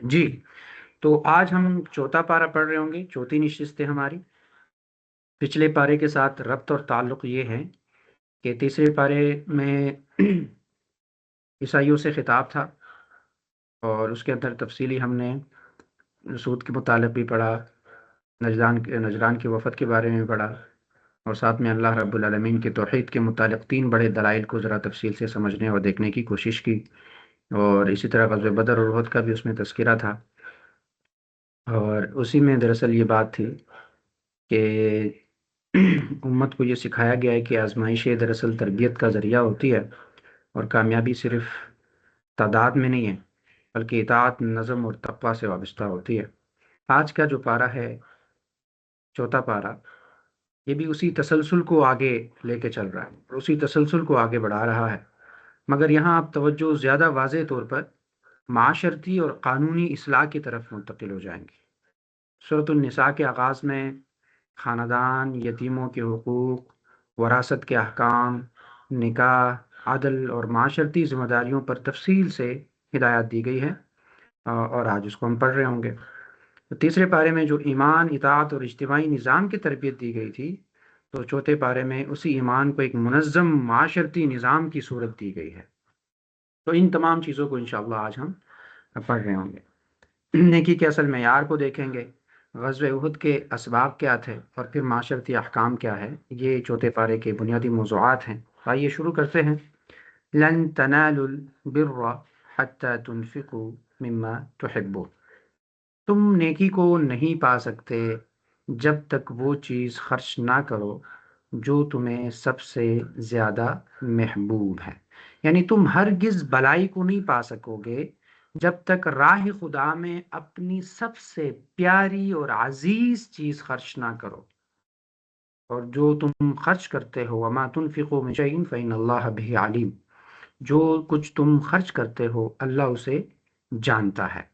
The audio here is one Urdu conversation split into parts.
جی، تو آج ہم چوتھا پارہ پڑھ رہے ہوں گے، چوتھی نشست ہے ہماری۔ پچھلے پارے کے ساتھ ربط اور تعلق یہ ہے کہ تیسرے پارے میں عیسائیوں سے خطاب تھا، اور اس کے اندر تفصیلی ہم نے سود کے متعلق بھی پڑھا، نجران کے وفد کے بارے میں پڑھا، اور ساتھ میں اللہ رب العالمین کے توحید کے متعلق تین بڑے دلائل کو ذرا تفصیل سے سمجھنے اور دیکھنے کی کوشش کی، اور اسی طرح غزوہ بدر اور احد کا بھی اس میں تذکرہ تھا۔ اور اسی میں دراصل یہ بات تھی کہ امت کو یہ سکھایا گیا ہے کہ آزمائشیں دراصل تربیت کا ذریعہ ہوتی ہے، اور کامیابی صرف تعداد میں نہیں ہے بلکہ اطاعت، نظم اور تقوی سے وابستہ ہوتی ہے۔ آج کا جو پارہ ہے، چوتھا پارہ، یہ بھی اسی تسلسل کو آگے لے کے چل رہا ہے اور اسی تسلسل کو آگے بڑھا رہا ہے، مگر یہاں آپ توجہ زیادہ واضح طور پر معاشرتی اور قانونی اصلاح کی طرف منتقل ہو جائیں گے۔ سورۃ النساء کے آغاز میں خاندان، یتیموں کے حقوق، وراثت کے احکام، نکاح، عدل اور معاشرتی ذمہ داریوں پر تفصیل سے ہدایات دی گئی ہے، اور آج اس کو ہم پڑھ رہے ہوں گے۔ تو تیسرے پارے میں جو ایمان، اطاعت اور اجتماعی نظام کی تربیت دی گئی تھی، تو چوتھے پارے میں اسی ایمان کو ایک منظم معاشرتی نظام کی صورت دی گئی ہے۔ تو ان تمام چیزوں کو انشاءاللہ آج ہم پڑھ رہے ہوں گے۔ نیکی کے اصل معیار کو دیکھیں گے، غزوہ احد کے اسباب کیا تھے، اور پھر معاشرتی احکام کیا ہے۔ یہ چوتھے پارے کے بنیادی موضوعات ہیں۔ آئیے شروع کرتے ہیں۔ لن تنالوا البر حتى تنفقوا مما تحبون، تم نیکی کو نہیں پا سکتے جب تک وہ چیز خرچ نہ کرو جو تمہیں سب سے زیادہ محبوب ہے۔ یعنی تم ہرگز بھلائی کو نہیں پا سکو گے جب تک راہ خدا میں اپنی سب سے پیاری اور عزیز چیز خرچ نہ کرو، اور جو تم خرچ کرتے ہو، وما تنفقوا من شيء فإن الله به علیم، جو کچھ تم خرچ کرتے ہو اللہ اسے جانتا ہے۔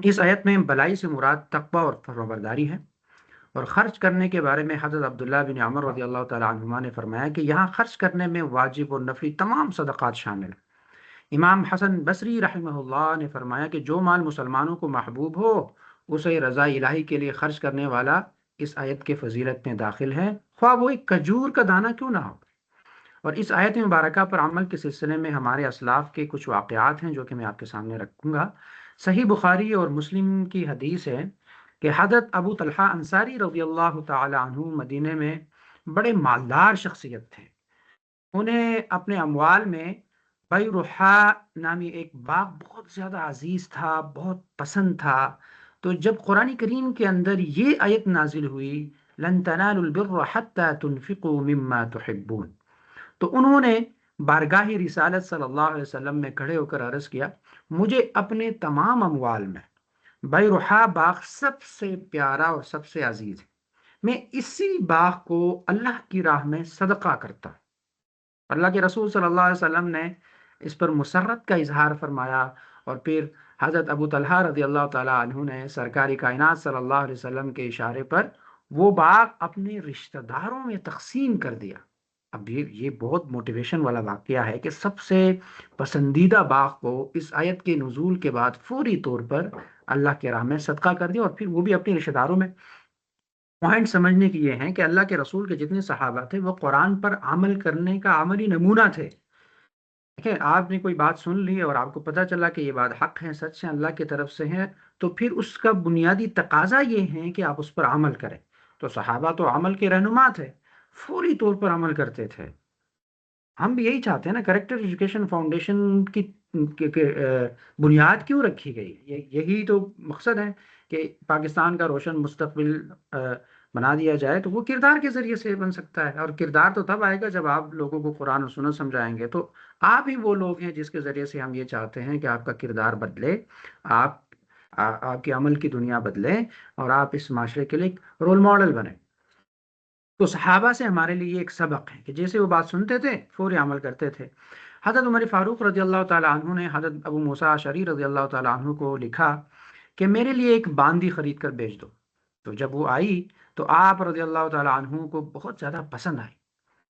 اس آیت میں بلائی سے مراد تقوی اور فرمانبرداری ہے، اور خرچ کرنے کے بارے میں حضرت عبداللہ بن عمر رضی اللہ تعالیٰ عنہما نے فرمایا کہ یہاں خرچ کرنے میں واجب اور نفلی تمام صدقات شامل ہیں۔ امام حسن بصری رحمہ اللہ نے فرمایا کہ جو مال مسلمانوں کو محبوب ہو اسے رضا الہی کے لیے خرچ کرنے والا اس آیت کے فضیلت میں داخل ہے، خواہ وہ ایک کھجور کا دانہ کیوں نہ ہو۔ اور اس آیت مبارکہ پر عمل کے سلسلے میں ہمارے اسلاف کے کچھ واقعات ہیں جو کہ میں آپ کے سامنے رکھوں گا۔ صحیح بخاری اور مسلم کی حدیث ہے کہ حضرت ابو طلحہ انصاری رضی اللہ تعالی عنہ مدینے میں بڑے مالدار شخصیت تھے۔ انہیں اپنے اموال میں بیرحا نامی ایک باغ بہت زیادہ عزیز تھا، بہت پسند تھا۔ تو جب قرآن کریم کے اندر یہ آیت نازل ہوئی، لن تنالوا البر حتى تنفقوا مما تحبون، تو انہوں نے بارگاہ رسالت صلی اللہ علیہ وسلم میں کھڑے ہو کر عرض کیا، مجھے اپنے تمام اموال میں بیرحا باغ سب سے پیارا اور سب سے عزیز ہے، میں اسی باغ کو اللہ کی راہ میں صدقہ کرتا ہوں۔ اللہ کے رسول صلی اللہ علیہ وسلم نے اس پر مسرت کا اظہار فرمایا، اور پھر حضرت ابو طلحہ رضی اللہ تعالیٰ عنہ نے سرکاری کائنات صلی اللہ علیہ وسلم کے اشارے پر وہ باغ اپنے رشتہ داروں میں تقسیم کر دیا۔ اب یہ بہت موٹیویشن والا واقعہ ہے کہ سب سے پسندیدہ باغ کو اس آیت کے نزول کے بعد فوری طور پر اللہ کے راہ میں صدقہ کر دیا، اور پھر وہ بھی اپنے رشتہ داروں میں۔ پوائنٹ سمجھنے کی یہ ہے کہ اللہ کے رسول کے جتنے صحابہ تھے وہ قرآن پر عمل کرنے کا عملی نمونہ تھے۔ دیکھیں، آپ نے کوئی بات سن لی اور آپ کو پتہ چلا کہ یہ بات حق ہے، سچ ہے، اللہ کی طرف سے ہے، تو پھر اس کا بنیادی تقاضا یہ ہے کہ آپ اس پر عمل کریں۔ تو صحابہ تو عمل کے رہنما تھے، فوری طور پر عمل کرتے تھے۔ ہم بھی یہی چاہتے ہیں نا، کریکٹر ایجوکیشن فاؤنڈیشن کی بنیاد کیوں رکھی گئی؟ یہی تو مقصد ہے کہ پاکستان کا روشن مستقبل بنا دیا جائے، تو وہ کردار کے ذریعے سے بن سکتا ہے، اور کردار تو تب آئے گا جب آپ لوگوں کو قرآن و سنت سمجھائیں گے۔ تو آپ ہی وہ لوگ ہیں جس کے ذریعے سے ہم یہ چاہتے ہیں کہ آپ کا کردار بدلے، آپ آپ کی عمل کی دنیا بدلے، اور آپ اس معاشرے کے لیے ایک رول ماڈل بنیں۔ تو صحابہ سے ہمارے لیے ایک سبق ہے کہ جیسے وہ بات سنتے تھے فوری عمل کرتے تھے۔ حضرت عمر فاروق رضی اللہ تعالیٰ عنہ نے حضرت ابو موسیٰ اشعری رضی اللہ تعالیٰ عنہ کو لکھا کہ میرے لیے ایک باندی خرید کر بیچ دو۔ تو جب وہ آئی تو آپ رضی اللہ تعالیٰ عنہ کو بہت زیادہ پسند آئی،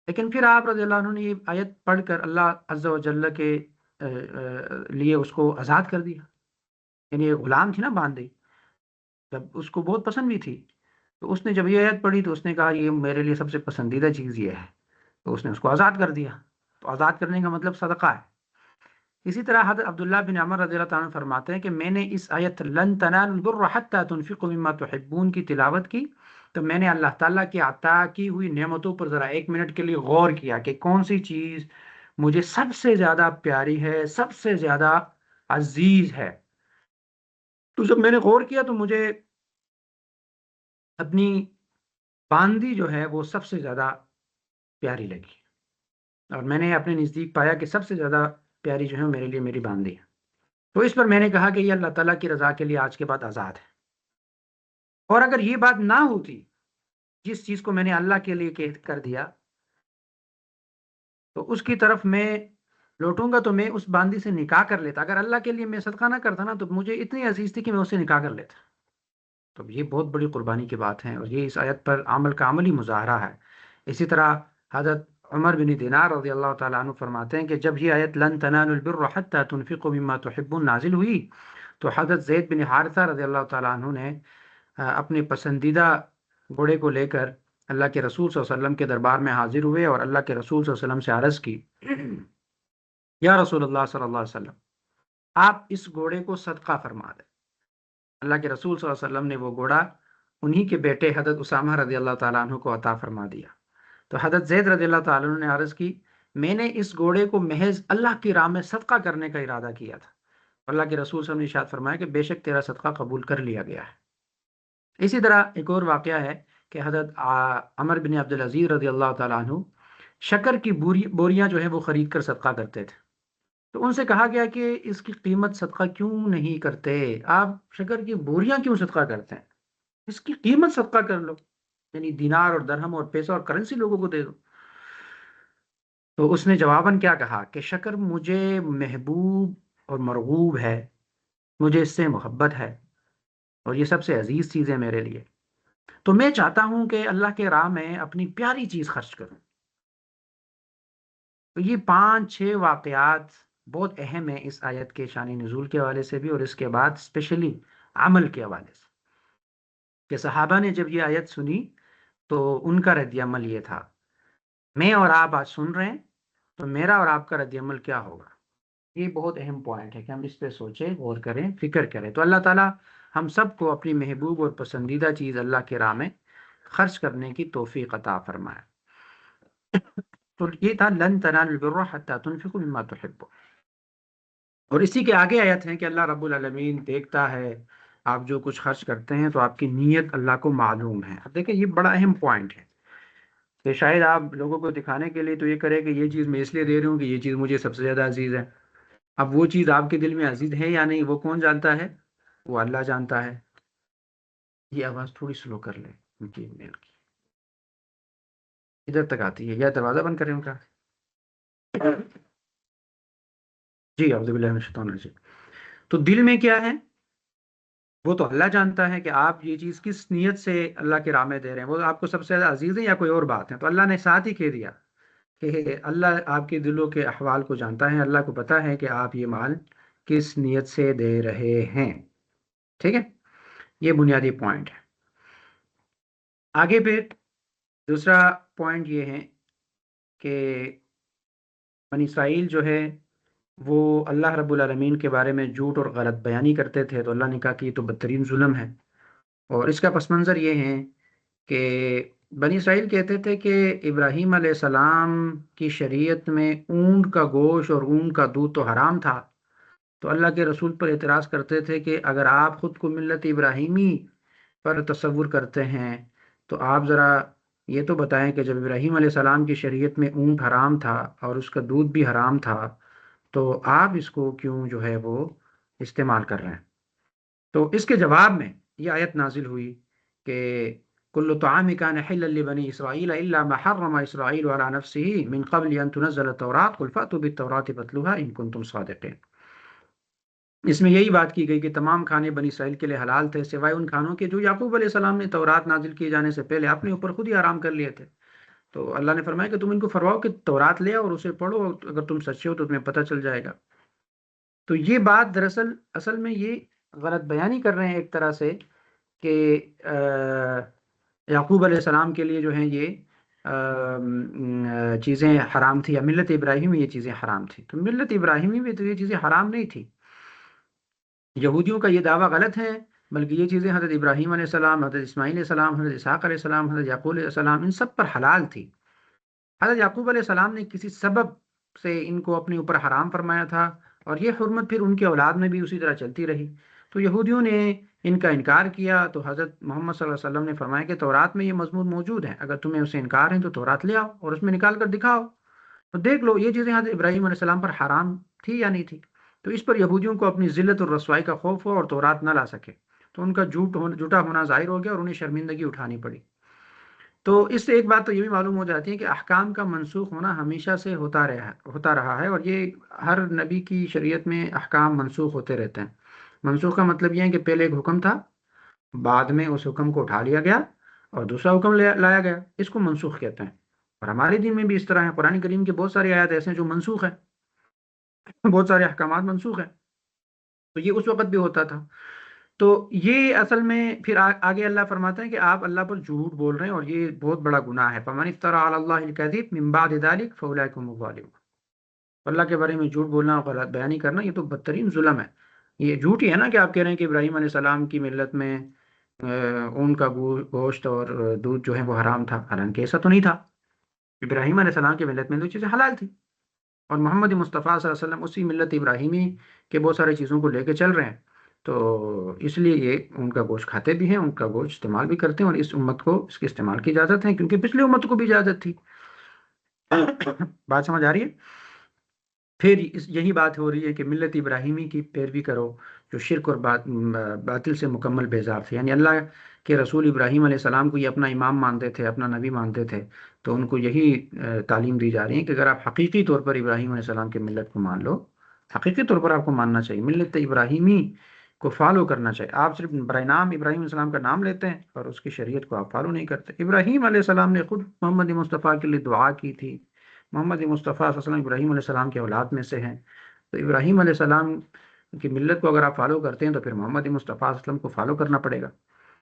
لیکن پھر آپ رضی اللہ عنہ نے یہ آیت پڑھ کر اللہ عز و جل کے لیے اس کو آزاد کر دیا۔ یعنی یہ غلام تھی نا باندھی، جب اس کو بہت پسند بھی تھی، تو اس نے جب یہ آیت پڑھی تو اس نے کہا یہ میرے لیے سب سے پسندیدہ چیز یہ ہے، تو اس نے اس کو آزاد کر دیا۔ تو آزاد کرنے کا مطلب صدقہ ہے۔ اسی طرح حضرت عبداللہ بن عمر رضی اللہ تعالیٰ عنہ فرماتے ہیں کہ میں نے اس آیت لن تنالوا البر حتى تنفقوا مما تحبون کی تلاوت کی، تو میں نے اللہ تعالیٰ کی عطا کی ہوئی نعمتوں پر ذرا ایک منٹ کے لیے غور کیا کہ کون سی چیز مجھے سب سے زیادہ پیاری ہے، سب سے زیادہ عزیز ہے۔ تو جب میں نے غور کیا تو مجھے اپنی باندی جو ہے وہ سب سے زیادہ پیاری لگی، اور میں نے اپنے نزدیک پایا کہ سب سے زیادہ پیاری جو ہے میرے لیے میری باندی ہے۔ تو اس پر میں نے کہا کہ یہ اللہ تعالیٰ کی رضا کے لیے آج کے بعد آزاد ہے۔ اور اگر یہ بات نہ ہوتی، جس چیز کو میں نے اللہ کے لیے کر دیا، تو اس کی طرف میں لوٹوں گا تو میں اس باندی سے نکاح کر لیتا۔ اگر اللہ کے لیے میں صدقہ نہ کرتا نا تو مجھے اتنی عزیز تھی کہ میں اس سے نکاح کر لیتا۔ تو یہ بہت بڑی قربانی کی بات ہے، اور یہ اس آیت پر عمل کا عملی مظاہرہ ہے۔ اسی طرح حضرت عمر بن دینار رضی اللہ تعالیٰ عنہ فرماتے ہیں کہ جب یہ آیت لن تنالوا البر حتى تنفقوا مما تحبون نازل ہوئی تو حضرت زید بن حارثہ رضی اللہ تعالیٰ عنہ نے اپنے پسندیدہ گھوڑے کو لے کر اللہ کے رسول صلی اللہ علیہ وسلم کے دربار میں حاضر ہوئے اور اللہ کے رسول صلی اللہ علیہ وسلم سے عرض کی، یا رسول اللہ صلی اللہ علیہ وسلم، آپ اس گھوڑے کو صدقہ فرما دیں۔ اللہ کے رسول صلی اللہ علیہ وسلم نے وہ گھوڑا انہی کے بیٹے حضرت اسامہ رضی اللہ تعالیٰ عنہ کو عطا فرما دیا۔ تو حضرت زید رضی اللہ تعالیٰ عنہ نے عرض کی، میں نے اس گھوڑے کو محض اللہ کی راہ میں صدقہ کرنے کا ارادہ کیا تھا۔ اللہ کے رسول صلی اللہ علیہ وسلم نے ارشاد فرمایا کہ بے شک تیرا صدقہ قبول کر لیا گیا ہے۔ اسی طرح ایک اور واقعہ ہے کہ حضرت عمر بن عبدالعزیز رضی اللہ تعالیٰ عنہ شکر کی بوریاں جو ہے وہ خرید کر صدقہ کرتے تھے۔ تو ان سے کہا گیا کہ اس کی قیمت صدقہ کیوں نہیں کرتے؟ آپ شکر کی بوریاں کیوں صدقہ کرتے ہیں؟ اس کی قیمت صدقہ کر لو، یعنی دینار اور درہم اور پیسہ اور کرنسی لوگوں کو دے دو۔ تو اس نے جواباً کیا کہا کہ شکر مجھے محبوب اور مرغوب ہے، مجھے اس سے محبت ہے، اور یہ سب سے عزیز چیز ہے میرے لیے، تو میں چاہتا ہوں کہ اللہ کے راہ میں اپنی پیاری چیز خرچ کروں۔ تو یہ 5-6 واقعات بہت اہم ہیں اس آیت کے شان نزول کے حوالے سے بھی، اور اس کے بعد اسپیشلی عمل کے حوالے سے، کہ صحابہ نے جب یہ آیت سنی تو ان کا رد عمل یہ تھا۔ میں اور آپ آج سن رہے ہیں، تو میرا اور آپ کا رد عمل کیا ہوگا؟ یہ بہت اہم پوائنٹ ہے کہ ہم اس پہ سوچیں، غور کریں، فکر کریں۔ تو اللہ تعالیٰ ہم سب کو اپنی محبوب اور پسندیدہ چیز اللہ کے راہ میں خرچ کرنے کی توفیق عطا فرمائے۔ تو یہ تھا لن تنالوا البر حتى تنفقوا مما تحبون۔ اور اسی کے آگے آیت ہے کہ اللہ رب العالمین دیکھتا ہے آپ جو کچھ خرچ کرتے ہیں، تو آپ کی نیت اللہ کو معلوم ہے۔ اب دیکھیں، یہ بڑا اہم پوائنٹ ہے کہ شاید آپ لوگوں کو دکھانے کے لیے تو یہ کرے کہ یہ چیز میں اس لیے دے رہا ہوں کہ یہ چیز مجھے سب سے زیادہ عزیز ہے۔ اب وہ چیز آپ کے دل میں عزیز ہے یا نہیں، وہ کون جانتا ہے؟ وہ اللہ جانتا ہے۔ یہ آواز تھوڑی سلو کر لیں ان کی میل کی، ادھر تک آتی ہے، یا دروازہ بند کریں ان کا؟ جی اعوذ باللہ من الشیطان الرجیم۔ تو دل میں کیا ہے وہ تو اللہ جانتا ہے، کہ آپ یہ چیز کس نیت سے اللہ کے راہ میں دے رہے ہیں، وہ آپ کو سب سے زیادہ عزیز ہے یا کوئی اور بات ہے۔ تو اللہ نے ساتھ ہی کہہ دیا کہ اللہ آپ کے دلوں کے احوال کو جانتا ہے، اللہ کو پتہ ہے کہ آپ یہ مال کس نیت سے دے رہے ہیں۔ ٹھیک ہے، یہ بنیادی پوائنٹ ہے۔ آگے پھر دوسرا پوائنٹ یہ ہے کہ بنی اسرائیل جو ہے وہ اللہ رب العالمین کے بارے میں جھوٹ اور غلط بیانی کرتے تھے، تو اللہ نے کہا کہ یہ تو بدترین ظلم ہے۔ اور اس کا پس منظر یہ ہے کہ بنی اسرائیل کہتے تھے کہ ابراہیم علیہ السلام کی شریعت میں اونٹ کا گوشت اور اونٹ کا دودھ تو حرام تھا، تو اللہ کے رسول پر اعتراض کرتے تھے کہ اگر آپ خود کو ملت ابراہیمی پر تصور کرتے ہیں تو آپ ذرا یہ تو بتائیں کہ جب ابراہیم علیہ السلام کی شریعت میں اونٹ حرام تھا اور اس کا دودھ بھی حرام تھا، تو آپ اس کو کیوں جو ہے وہ استعمال کر رہے ہیں؟ تو اس کے جواب میں یہ آیت نازل ہوئی کہ کل طعام کان حلا لبنی اسرائیل الا ما حرم اسرائیل علی نفسه من قبل ان تنزل التوراۃ قل فأتوا بالتوراۃ فاتلوها ان کنتم صادقین۔ اس میں یہی بات کی گئی کہ تمام کھانے بنی اسرائیل کے لیے حلال تھے سوائے ان کھانوں کے جو یعقوب علیہ السلام نے تورات نازل کیے جانے سے پہلے اپنے اوپر خود ہی حرام کر لیے تھے۔ تو اللہ نے فرمایا کہ تم ان کو فرماؤ کہ تورات لے اور اسے پڑھو، اگر تم سچے ہو تو تمہیں پتہ چل جائے گا۔ تو یہ بات دراصل اصل میں یہ غلط بیانی کر رہے ہیں ایک طرح سے کہ یعقوب علیہ السلام کے لیے جو ہیں یہ چیزیں حرام تھی، یا ملت ابراہیمی میں یہ چیزیں حرام تھی. تو ملت ابراہیمی میں تو یہ چیزیں حرام نہیں تھی. یہودیوں کا یہ دعویٰ غلط ہے، بلکہ یہ چیزیں حضرت ابراہیم علیہ السلام، حضرت اسماعیل علیہ السلام، حضرت اسحاق علیہ السلام، حضرت یعقوب علیہ السلام، ان سب پر حلال تھی. حضرت یعقوب علیہ السلام نے کسی سبب سے ان کو اپنے اوپر حرام فرمایا تھا، اور یہ حرمت پھر ان کے اولاد میں بھی اسی طرح چلتی رہی. تو یہودیوں نے ان کا انکار کیا، تو حضرت محمد صلی اللہ علیہ وسلم نے فرمایا کہ تورات میں یہ مضمون موجود ہے، اگر تمہیں اسے انکار ہے تو تورات لے آؤ اور اس میں نکال کر دکھاؤ، تو دیکھ لو یہ چیزیں حضرت ابراہیم علیہ السلام پر حرام تھی یا نہیں تھی. تو اس پر یہودیوں کو اپنی ذلت اور رسوائی کا خوف ہو اور تورات نہ لا سکے، تو ان کا جھوٹا ہونا ظاہر ہو گیا اور انہیں شرمندگی اٹھانی پڑی. تو اس سے ایک بات تو یہ بھی معلوم ہو جاتی ہے کہ احکام کا منسوخ ہونا ہمیشہ سے ہوتا رہا ہے، اور یہ ہر نبی کی شریعت میں احکام منسوخ ہوتے رہتے ہیں. منسوخ کا مطلب یہ ہے کہ پہلے ایک حکم تھا، بعد میں اس حکم کو اٹھا لیا گیا اور دوسرا حکم لایا گیا، اس کو منسوخ کہتے ہیں. اور ہمارے دین میں بھی اس طرح ہے، قرآن کریم کے بہت ساری آیات ایسے ہیں جو منسوخ ہیں، بہت سارے احکامات منسوخ ہیں. تو یہ اس وقت بھی ہوتا تھا. تو یہ اصل میں پھر آگے اللہ فرماتا ہے کہ آپ اللہ پر جھوٹ بول رہے ہیں، اور یہ بہت بڑا گناہ ہے. فمن افترى علی اللہ الکذب من بعد ذلك فاولئک هم الظالمون. اللہ کے بارے میں جھوٹ بولنا اور غلط بیانی کرنا یہ تو بدترین ظلم ہے. یہ جھوٹ ہی ہے نا کہ آپ کہہ رہے ہیں کہ ابراہیم علیہ السلام کی ملت میں اون کا گوشت اور دودھ جو ہے وہ حرام تھا، حالانکہ ایسا تو نہیں تھا. ابراہیم علیہ السلام کی ملت میں تو چیزیں حلال تھی، اور محمد مصطفیٰ صلی اللہ علیہ وسلم اسی ملت ابراہیمی کے بہت سارے چیزوں کو لے کے چل رہے ہیں. تو اس لیے یہ ان کا گوشت کھاتے بھی ہیں، ان کا گوشت استعمال بھی کرتے ہیں، اور اس امت کو اس کے استعمال کی اجازت ہے، کیونکہ پچھلی امت کو بھی اجازت تھی. بات سمجھ آ رہی ہے؟ پھر یہی بات ہو رہی ہے کہ ملت ابراہیمی کی پیروی کرو جو شرک اور باطل سے مکمل بیزار تھے. یعنی اللہ کے رسول ابراہیم علیہ السلام کو یہ اپنا امام مانتے تھے، اپنا نبی مانتے تھے. تو ان کو یہی تعلیم دی جا رہی ہے کہ اگر آپ حقیقی طور پر ابراہیم علیہ السلام کی ملت کو مان لو، حقیقی طور پر آپ کو ماننا چاہیے، ملت ابراہیمی کو فالو کرنا چاہیے. آپ صرف برائے نام ابراہیم علیہ السلام کا نام لیتے ہیں اور اس کی شریعت کو آپ فالو نہیں کرتے. ابراہیم علیہ السلام نے خود محمد مصطفیٰ کے لیے دعا کی تھی. محمد مصطفیٰ صلی اللہ علیہ وسلم ابراہیم علیہ السلام کے اولاد میں سے ہیں. تو ابراہیم علیہ السلام کی ملت کو اگر آپ فالو کرتے ہیں تو پھر محمد مصطفیٰ صلی اللہ علیہ وسلم کو فالو کرنا پڑے گا.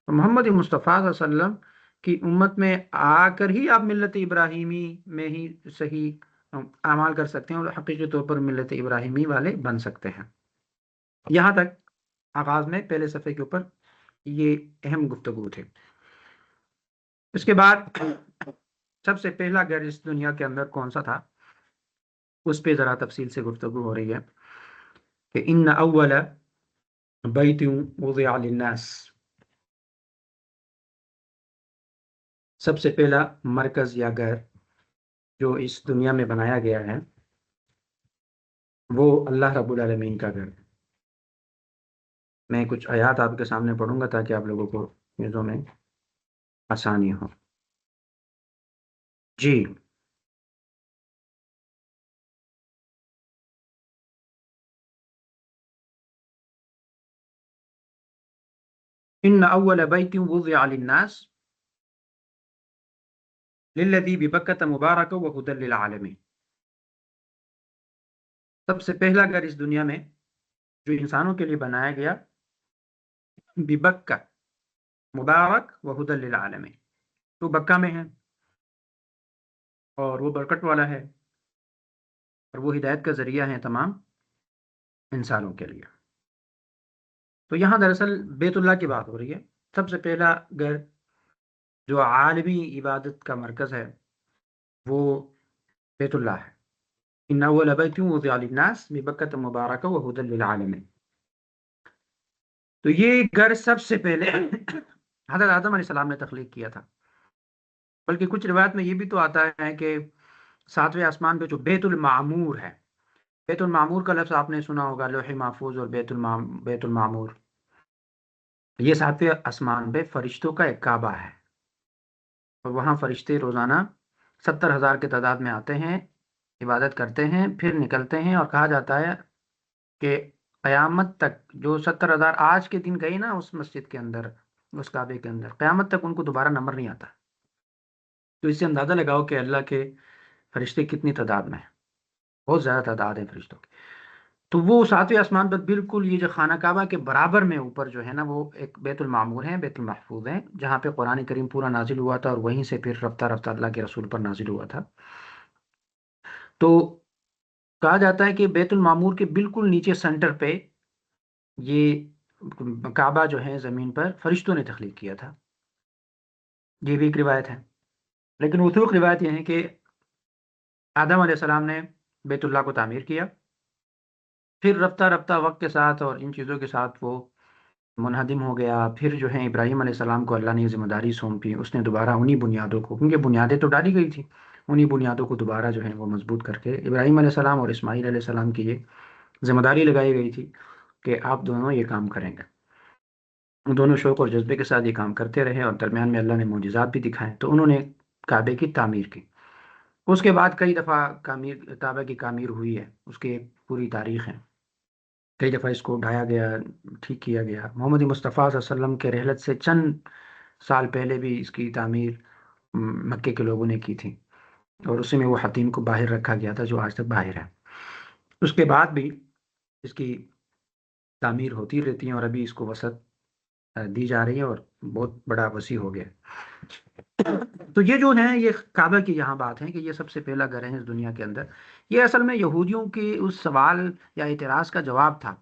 تو محمد مصطفیٰ صلی اللہ علیہ وسلم کی امت میں آ کر ہی آپ ملت ابراہیمی میں ہی صحیح اعمال کر سکتے ہیں اور حقیقی طور پر ملت ابراہیمی والے بن سکتے ہیں. یہاں تک آغاز میں پہلے صفحے کے اوپر یہ اہم گفتگو تھے. اس کے بعد سب سے پہلا گھر اس دنیا کے اندر کون سا تھا، اس پہ ذرا تفصیل سے گفتگو ہو رہی ہے کہ ان اول بیت وضع للناس، سب سے پہلا مرکز یا گھر جو اس دنیا میں بنایا گیا ہے وہ اللہ رب العالمین کا گھر ہے. میں کچھ آیات آپ کے سامنے پڑھوں گا تاکہ آپ لوگوں کو چیزوں میں آسانی ہو. جی، ان اول بیت وضع للناس للذی ببکۃ مبارک وہدی للعالمین. سب سے پہلا گھر اس دنیا میں جو انسانوں کے لیے بنایا گیا، ببکہ مبارک وہدی للعالمین، تو بکہ میں ہے اور وہ برکت والا ہے اور وہ ہدایت کا ذریعہ ہے تمام انسانوں کے لیے. تو یہاں دراصل بیت اللہ کی بات ہو رہی ہے. سب سے پہلا گھر جو عالمی عبادت کا مرکز ہے وہ بیت اللہ ہے. ان اول بیت وضع للناس ببکۃ مبارک وہدی للعالمین. تو یہ گھر سب سے پہلے حضرت آدم علیہ السلام نے تخلیق کیا تھا. بلکہ کچھ روایت میں یہ بھی تو آتا ہے کہ ساتویں آسمان پہ جو بیت المعمور ہے، بیت المعمور کا لفظ آپ نے سنا ہوگا، لوح محفوظ اور بیت المعمور، یہ ساتویں آسمان پہ فرشتوں کا ایک کعبہ ہے، اور وہاں فرشتے روزانہ 70,000 کی تعداد میں آتے ہیں، عبادت کرتے ہیں، پھر نکلتے ہیں. اور کہا جاتا ہے کہ قیامت تک جو 70,000 آج کے دن گئی نا اس مسجد کے اندر، اس کعبے کے اندر، قیامت تک ان کو دوبارہ نمبر نہیں آتا. تو اس سے اندازہ لگاؤ کہ اللہ کے فرشتے کتنی تعداد میں ہیں، بہت زیادہ تعداد ہے فرشتوں کی. تو وہ ساتویں آسمان پر بالکل یہ جو خانہ کعبہ کے برابر میں اوپر جو ہے نا وہ ایک بیت المعمور ہے، بیت المحفوظ ہے، جہاں پہ قرآن کریم پورا نازل ہوا تھا، اور وہیں سے پھر رفتہ رفتہ اللہ کے رسول پر نازل ہوا تھا۔ تو کہا جاتا ہے کہ بیت المعمور کے بالکل نیچے سینٹر پہ یہ کعبہ جو ہے زمین پر فرشتوں نے تخلیق کیا تھا، یہ بھی ایک روایت ہے۔ لیکن موثوق روایت یہ ہے کہ آدم علیہ السلام نے بیت اللہ کو تعمیر کیا، پھر رفتہ رفتہ وقت کے ساتھ اور ان چیزوں کے ساتھ وہ منہدم ہو گیا۔ پھر جو ہے ابراہیم علیہ السلام کو اللہ نے یہ ذمہ داری سونپی، اس نے دوبارہ انہی بنیادوں کو، کیونکہ بنیادیں تو ڈالی گئی تھی، انہی بنیادوں کو دوبارہ جو ہے وہ مضبوط کر کے ابراہیم علیہ السلام اور اسماعیل علیہ السلام کی یہ ذمہ داری لگائی گئی تھی کہ آپ دونوں یہ کام کریں گے۔ ان دونوں شوق اور جذبے کے ساتھ یہ کام کرتے رہے، اور درمیان میں اللہ نے معجزات بھی دکھائے، تو انہوں نے کعبے کی تعمیر کی۔ اس کے بعد کئی دفعہ کعبہ کی تعمیر ہوئی ہے، اس کی ایک پوری تاریخ ہے، کئی دفعہ اس کو ڈھایا گیا، ٹھیک کیا گیا۔ محمد مصطفیٰ صلی اللہ علیہ وسلم کے رحلت سے چند سال پہلے بھی اس کی تعمیر مکے کے لوگوں نے کی تھی، اور اسی میں وہ حتیم کو باہر رکھا گیا تھا جو آج تک باہر ہے۔ اس کے بعد بھی اس کی تعمیر ہوتی رہتی ہے، اور ابھی اس کو وسعت دی جا رہی ہے، اور بہت بڑا وسیع ہو گیا۔ تو یہ جو ہے یہ کعبہ کی یہاں بات ہے کہ یہ سب سے پہلا گھر ہے اس دنیا کے اندر۔ یہ اصل میں یہودیوں کے اس سوال یا اعتراض کا جواب تھا۔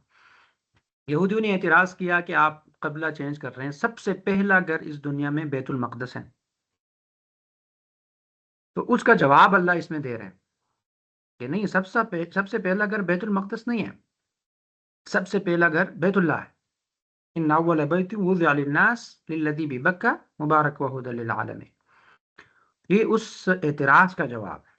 یہودیوں نے اعتراض کیا کہ آپ قبلہ چینج کر رہے ہیں، سب سے پہلا گھر اس دنیا میں بیت المقدس ہے۔ تو اس کا جواب اللہ اس میں دے رہے ہیں کہ نہیں، سب سے پہلا گھر بیت المقدس نہیں ہے، سب سے پہلا گھر بیت اللہ ہے۔ ان اول بیت وضع للناس للذی ببکہ مبارک وہدی للعالمین۔ یہ اس اعتراض کا جواب ہے۔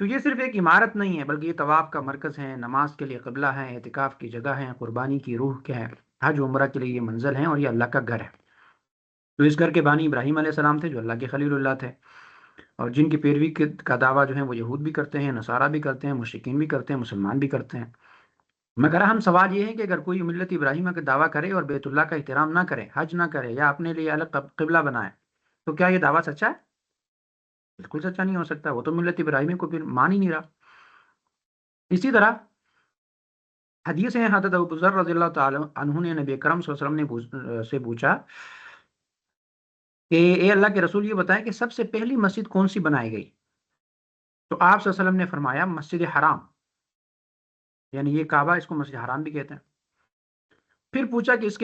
تو یہ صرف ایک عمارت نہیں ہے، بلکہ یہ طواف کا مرکز ہے، نماز کے لیے قبلہ ہے، اعتکاف کی جگہ ہے، قربانی کی روح کے ہے، حج عمرہ کے لیے یہ منزل ہے، اور یہ اللہ کا گھر ہے۔ تو اس گھر کے بانی ابراہیم علیہ السلام تھے، جو اللہ کے خلیل اللہ تھے، اور جن کی پیروی کا دعویٰ جو ہے وہ یہود بھی کرتے ہیں، نصارہ بھی کرتے ہیں، مشرکین بھی کرتے ہیں، مسلمان بھی کرتے ہیں۔ مگر اہم سوال یہ ہے کہ اگر کوئی ملت ابراہیمہ کا دعویٰ کرے اور بیت اللہ کا احترام نہ کرے، حج نہ کرے، یا اپنے لیے الگ قبلہ بنائے، تو کیا یہ دعویٰ سچا ہے؟ بالکل سچا نہیں ہو سکتا، وہ تو ملت ابراہیمی کو پھر مان ہی نہیں رہا۔ اسی طرح حدیث ہے، حضرت ابو ذر رضی اللہ تعالی عنہ نے نبی کرم صلی اللہ علیہ وسلم نے سے پوچھا کہ اے اللہ کے رسول، یہ بتائیں کہ سب سے پہلی مسجد کون سی بنائی گئی؟ تو آپ صلی اللہ علیہ وسلم نے فرمایا مسجد حرام، یعنی یہ کعبہ، اس کو مسجد حرام بھی کہتے ہیں۔ پھر پوچھا کہ اس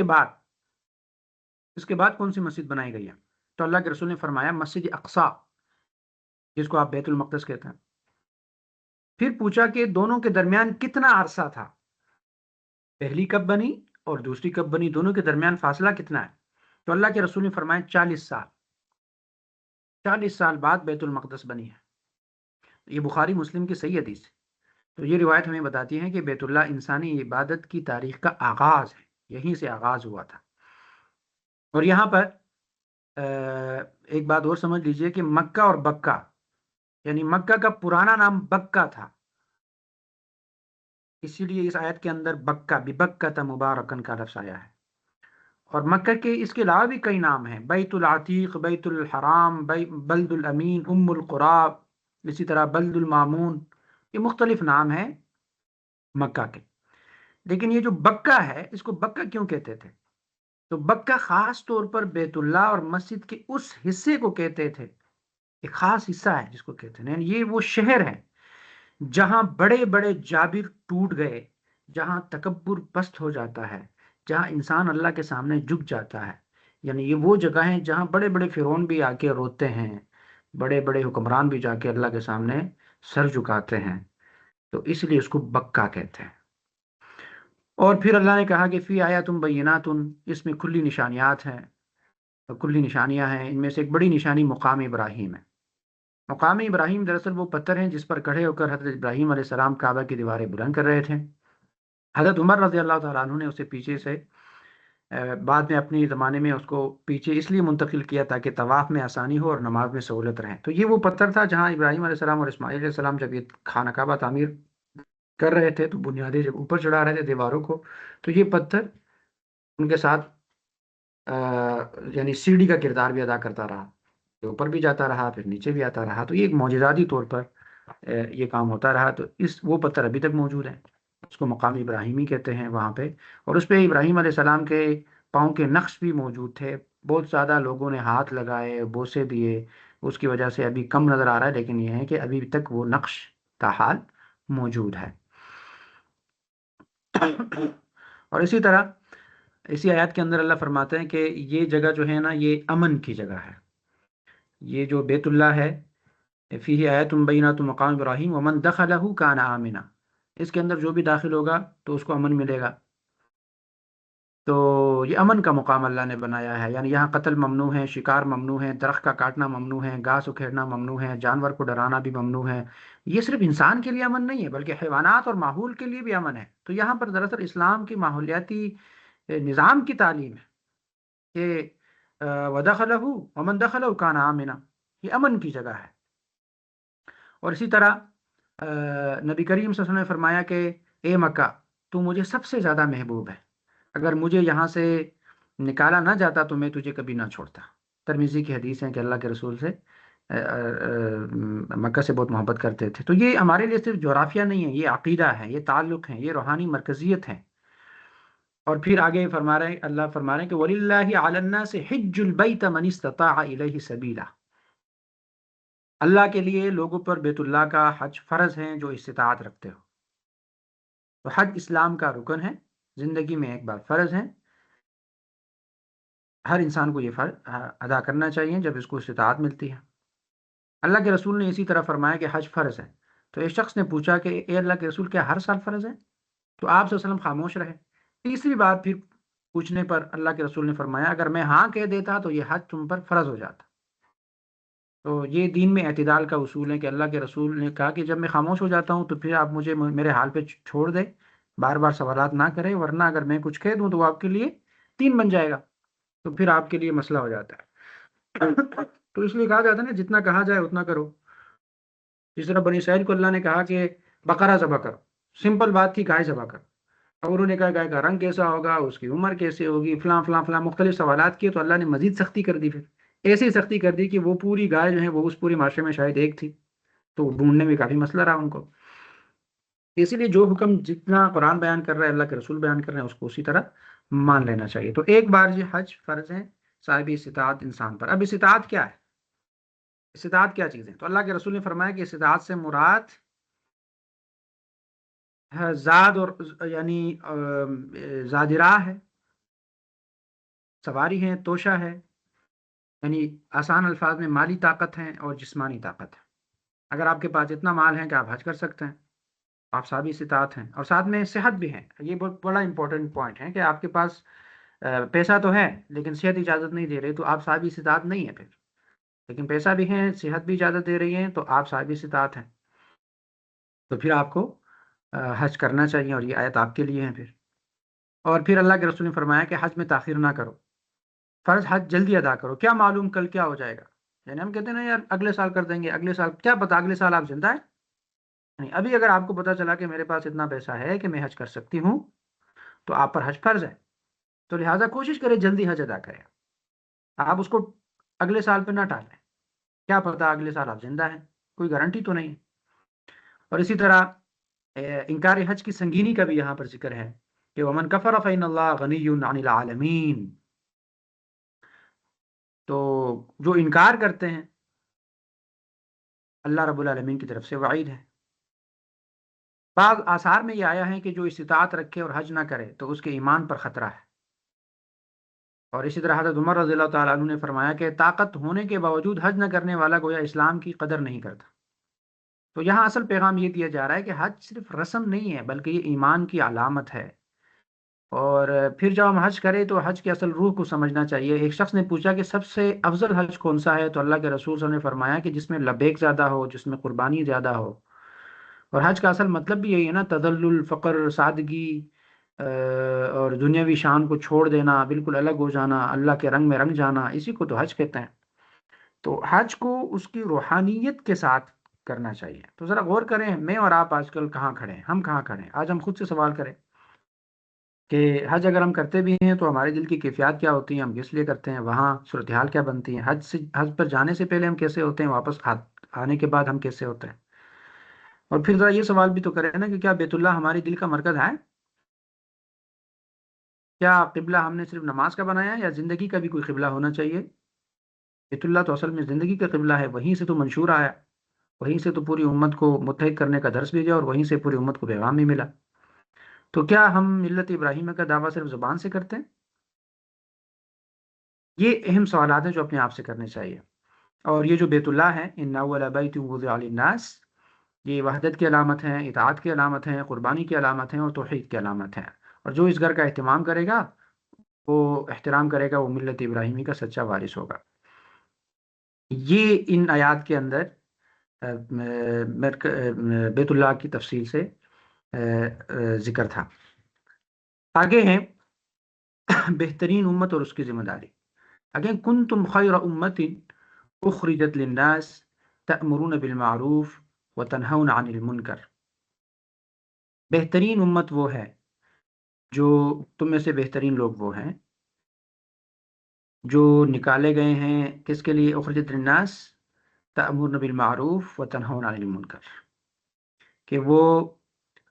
کے بعد کون سی مسجد بنائی گئی ہے؟ تو اللہ کے رسول نے فرمایا مسجد اقصی، جس کو آپ بیت المقدس کہتے ہیں۔ پھر پوچھا کہ دونوں کے درمیان کتنا عرصہ تھا، پہلی کب بنی اور دوسری کب بنی، دونوں کے درمیان فاصلہ کتنا ہے؟ تو اللہ کے رسول نے فرمایا 40 سال، 40 سال بعد بیت المقدس بنی ہے۔ یہ بخاری مسلم کی صحیح حدیث ہے۔ تو یہ روایت ہمیں بتاتی ہے کہ بیت اللہ انسانی عبادت کی تاریخ کا آغاز ہے، یہیں سے آغاز ہوا تھا۔ اور یہاں پر ایک بات اور سمجھ لیجئے کہ مکہ اور بکہ، یعنی مکہ کا پرانا نام بکہ تھا، اسی لیے اس آیت کے اندر بکہ ببکہ مبارکن کا لفظ آیا ہے۔ اور مکہ کے اس کے علاوہ بھی کئی نام ہیں، بیت العتیق، بیت الحرام، بلد الامین، ام القرا، اسی طرح بلد المامون، یہ مختلف نام ہیں مکہ کے۔ لیکن یہ جو بکہ ہے، اس کو بکہ کیوں کہتے تھے؟ تو بکہ خاص طور پر بیت اللہ اور مسجد کے اس حصے کو کہتے تھے، ایک خاص حصہ ہے جس کو کہتے ہیں، یعنی یہ وہ شہر ہے جہاں بڑے بڑے جابر ٹوٹ گئے، جہاں تکبر پست ہو جاتا ہے، جہاں انسان اللہ کے سامنے جھک جاتا ہے۔ یعنی یہ وہ جگہ ہیں جہاں بڑے بڑے فرعون بھی آ کے روتے ہیں، بڑے بڑے حکمران بھی جا کے اللہ کے سامنے سر جھکاتے ہیں، تو اس لیے اس کو بکہ کہتے ہیں۔ اور پھر اللہ نے کہا کہ فی آیاتم بیناتن، اس میں کھلی نشانیات ہیں، کھلی نشانیاں ہیں، ان میں سے ایک بڑی نشانی مقام ابراہیم ہے۔ مقام ابراہیم دراصل وہ پتھر ہیں جس پر کھڑے ہو کر حضرت ابراہیم علیہ السلام کعبہ کی دیواریں بلند کر رہے تھے۔ حضرت عمر رضی اللہ تعالیٰ عنہ نے اسے پیچھے سے بعد میں اپنی زمانے میں اس کو پیچھے اس لیے منتقل کیا تاکہ طواف میں آسانی ہو اور نماز میں سہولت رہے۔ تو یہ وہ پتھر تھا جہاں ابراہیم علیہ السلام اور اسماعیل علیہ السلام جب یہ خانہ کعبہ تعمیر کر رہے تھے تو بنیادیں جب اوپر چڑھا رہے تھے دیواروں کو، تو یہ پتھر ان کے ساتھ یعنی سیڑھی کا کردار بھی ادا کرتا رہا، اوپر بھی جاتا رہا پھر نیچے بھی آتا رہا۔ تو یہ ایک معجزاتی طور پر یہ کام ہوتا رہا۔ تو وہ پتھر ابھی تک موجود ہیں۔ اس کو مقام ابراہیمی کہتے ہیں وہاں پہ، اور اس پہ ابراہیم علیہ السلام کے پاؤں کے نقش بھی موجود تھے، بہت زیادہ لوگوں نے ہاتھ لگائے، بوسے دیے، اس کی وجہ سے ابھی کم نظر آ رہا ہے، لیکن یہ ہے کہ ابھی تک وہ نقش تاحال موجود ہے۔ اور اسی طرح اسی آیات کے اندر اللہ فرماتے ہیں کہ یہ جگہ جو ہے نا یہ امن کی جگہ ہے، یہ جو بیت اللہ ہے، فیہ آیات بینات مقام ابراہیم ومن دخلہ کان آمنا، اس کے اندر جو بھی داخل ہوگا تو اس کو امن ملے گا۔ تو یہ امن کا مقام اللہ نے بنایا ہے، یعنی یہاں قتل ممنوع ہے، شکار ممنوع ہے، درخت کا کاٹنا ممنوع ہے، گھاس اکھیڑنا ممنوع ہے، جانور کو ڈرانا بھی ممنوع ہے۔ یہ صرف انسان کے لیے امن نہیں ہے بلکہ حیوانات اور ماحول کے لیے بھی امن ہے۔ تو یہاں پر دراصل اسلام کی ماحولیاتی نظام کی تعلیم ہے کہ وَدَخَلَهُ وَمَنْ دَخَلَهُ كَانَ آمِنًا، یہ امن کی جگہ ہے۔ اور اسی طرح نبی کریم صلی اللہ علیہ وسلم نے فرمایا کہ اے مکہ، تو مجھے سب سے زیادہ محبوب ہے، اگر مجھے یہاں سے نکالا نہ جاتا تو میں تجھے کبھی نہ چھوڑتا۔ ترمذی کی حدیث ہے کہ اللہ کے رسول سے مکہ سے بہت محبت کرتے تھے۔ تو یہ ہمارے لیے صرف جغرافیہ نہیں ہے، یہ عقیدہ ہے، یہ تعلق ہے، یہ روحانی مرکزیت ہے۔ اور پھر آگے فرما رہے ہیں، اللہ فرما رہے ہیں کہ وَلِلَّهِ عَلَى النَّاسِ حِجُّ الْبَيْتَ مَنِ اسْتَطَاعَ إِلَيْهِ سَبِيلًا، اللہ کے لیے لوگوں پر بیت اللہ کا حج فرض ہے جو استطاعت رکھتے ہو۔ تو حج اسلام کا رکن ہے، زندگی میں ایک بار فرض ہے، ہر انسان کو یہ فرض ادا کرنا چاہیے جب اس کو استطاعت ملتی ہے۔ اللہ کے رسول نے اسی طرح فرمایا کہ حج فرض ہے۔ تو ایک شخص نے پوچھا کہ اے اللہ کے رسول، کیا ہر سال فرض ہے؟ تو آپ صلی اللہ علیہ وسلم خاموش رہے۔ تیسری بار پھر پوچھنے پر اللہ کے رسول نے فرمایا اگر میں ہاں کہہ دیتا تو یہ حج تم پر فرض ہو جاتا۔ تو یہ دین میں اعتدال کا اصول ہے کہ اللہ کے رسول نے کہا کہ جب میں خاموش ہو جاتا ہوں تو پھر آپ مجھے میرے حال پہ چھوڑ دیں، بار بار سوالات نہ کریں، ورنہ اگر میں کچھ کہہ دوں تو وہ آپ کے لیے 3 بن جائے گا، تو پھر آپ کے لیے مسئلہ ہو جاتا ہے۔ تو اس لیے کہا جاتا ہے نا جتنا کہا جائے اتنا کرو۔ جس طرح بنی اسرائیل کو اللہ نے کہا کہ بقرہ ذبح کرو، سمپل بات تھی گائے ذبح کرو، اور انہوں نے کہا گائے کا رنگ کیسا ہوگا، اس کی عمر کیسے ہوگی، فلاں فلاں فلاں مختلف سوالات کیے، تو اللہ نے مزید سختی کر دی، پھر ایسی سختی کر دی کہ وہ پوری گائے جو ہے وہ اس پورے معاشرے میں شاید ایک تھی، تو ڈھونڈنے میں کافی مسئلہ رہا ان کو۔ اسی لیے جو حکم جتنا قرآن بیان کر رہا ہے، اللہ کے رسول بیان کر رہے ہیں، اس کو اسی طرح مان لینا چاہیے۔ تو ایک بار یہ حج فرض ہے صاحب استطاعت انسان پر۔ اب استطاعت کیا ہے؟ استطاعت کیا چیز ہے؟ تو اللہ کے رسول نے فرمایا کہ استطاعت سے مراد زاد اور یعنی زادراہ ہے، سواری ہے، توشہ ہے، یعنی آسان الفاظ میں مالی طاقت ہے اور جسمانی طاقت ہے۔ اگر آپ کے پاس اتنا مال ہے کہ آپ حج کر سکتے ہیں، آپ صاحب استطاعت ہیں، اور ساتھ میں صحت بھی ہے۔ یہ بہت بڑا امپورٹنٹ پوائنٹ ہے کہ آپ کے پاس پیسہ تو ہے لیکن صحت اجازت نہیں دے رہی، تو آپ صاحب استطاعت نہیں ہے پھر۔ لیکن پیسہ بھی ہے، صحت بھی اجازت دے رہی ہے، تو آپ صاحب استطاعت ہیں، تو پھر آپ کو حج کرنا چاہیے، اور یہ آیت آپ کے لیے ہے پھر۔ اور پھر اللہ کے رسول نے فرمایا کہ حج میں تاخیر نہ کرو، فرض حج جلدی ادا کرو، کیا معلوم کل کیا ہو جائے گا۔ یعنی ہم کہتے ہیں نا یار اگلے سال کر دیں گے، اگلے سال کیا پتا اگلے سال آپ زندہ ہیں نہیں۔ ابھی اگر آپ کو پتا چلا کہ میرے پاس اتنا پیسہ ہے کہ میں حج کر سکتی ہوں، تو آپ پر حج فرض ہے، تو لہٰذا کوشش کریں جلدی حج ادا کریں، آپ اس کو اگلے سال پہ نہ ٹالیں، کیا پتا اگلے سال آپ زندہ ہیں، کوئی گارنٹی تو نہیں۔ اور اسی طرح انکار حج کی سنگینی کا بھی یہاں پر ذکر ہے کہ ومن کفر فإن اللہ غنی عن العالمین، تو جو انکار کرتے ہیں اللہ رب العالمین کی طرف سے وعید ہے۔ بعض آثار میں یہ آیا ہے کہ جو استطاعت رکھے اور حج نہ کرے تو اس کے ایمان پر خطرہ ہے۔ اور اسی طرح حضرت عمر رضی اللہ تعالیٰ عنہ نے فرمایا کہ طاقت ہونے کے باوجود حج نہ کرنے والا گویا اسلام کی قدر نہیں کرتا۔ تو یہاں اصل پیغام یہ دیا جا رہا ہے کہ حج صرف رسم نہیں ہے بلکہ یہ ایمان کی علامت ہے۔ اور پھر جب ہم حج کریں تو حج کی اصل روح کو سمجھنا چاہیے۔ ایک شخص نے پوچھا کہ سب سے افضل حج کون سا ہے؟ تو اللہ کے رسول صلی اللہ علیہ وسلم نے فرمایا کہ جس میں لبیک زیادہ ہو، جس میں قربانی زیادہ ہو۔ اور حج کا اصل مطلب بھی یہی ہے نا، تذلل، فقر، سادگی، اور دنیاوی شان کو چھوڑ دینا، بالکل الگ ہو جانا، اللہ کے رنگ میں رنگ جانا، اسی کو تو حج کہتے ہیں۔ تو حج کو اس کی روحانیت کے ساتھ کرنا چاہیے۔ تو ذرا غور کریں، میں اور آپ آج کل کہاں کھڑے ہیں، ہم کہاں کھڑے ہیں؟ آج ہم خود سے سوال کریں کہ حج اگر ہم کرتے بھی ہیں تو ہمارے دل کی کیفیات کیا ہوتی ہیں، ہم کس لیے کرتے ہیں، وہاں صورتحال کیا بنتی ہے، حج پر جانے سے پہلے ہم کیسے ہوتے ہیں، واپس آنے کے بعد ہم کیسے ہوتے ہیں۔ اور پھر ذرا یہ سوال بھی تو کریں نا کہ کیا بیت اللہ ہماری دل کا مرکز ہے؟ کیا قبلہ ہم نے صرف نماز کا بنایا ہے یا زندگی کا بھی کوئی قبلہ ہونا چاہیے؟ بیت اللہ تو اصل میں زندگی کا قبلہ ہے، وہیں سے تو منشور آیا، وہیں سے تو پوری امت کو متحد کرنے کا درس بھیجا اور وہیں سے پوری امت کو پیغام بھی ملا۔ تو کیا ہم ملت ابراہیمیہ کا دعویٰ صرف زبان سے کرتے ہیں؟ یہ اہم سوالات ہیں جو اپنے آپ سے کرنے چاہیے۔ اور یہ جو بیت اللہ ہے، ان اول بیت وضع للناس، یہ وحدت کی علامت ہیں، اطاعت کی علامت ہیں، قربانی کی علامت ہیں اور توحید کی علامت ہیں۔ اور جو اس گھر کا اہتمام کرے گا، وہ احترام کرے گا، وہ ملت ابراہیمی کا سچا وارث ہوگا۔ یہ ان آیات کے اندر بیت اللہ کی تفصیل سے ذکر تھا۔ آگے ہیں بہترین امت اور اس کی ذمہ داری۔ آگے کنتم خیر امت اخرجت للناس تأمرون بالمعروف وتنہون عن المنکر۔ بہترین امت وہ ہے، جو تم میں سے بہترین لوگ وہ ہیں جو نکالے گئے ہیں کس کے لیے؟ اخرجت للناس تأمرون بالمعروف وتنہون عن المنکر، کہ وہ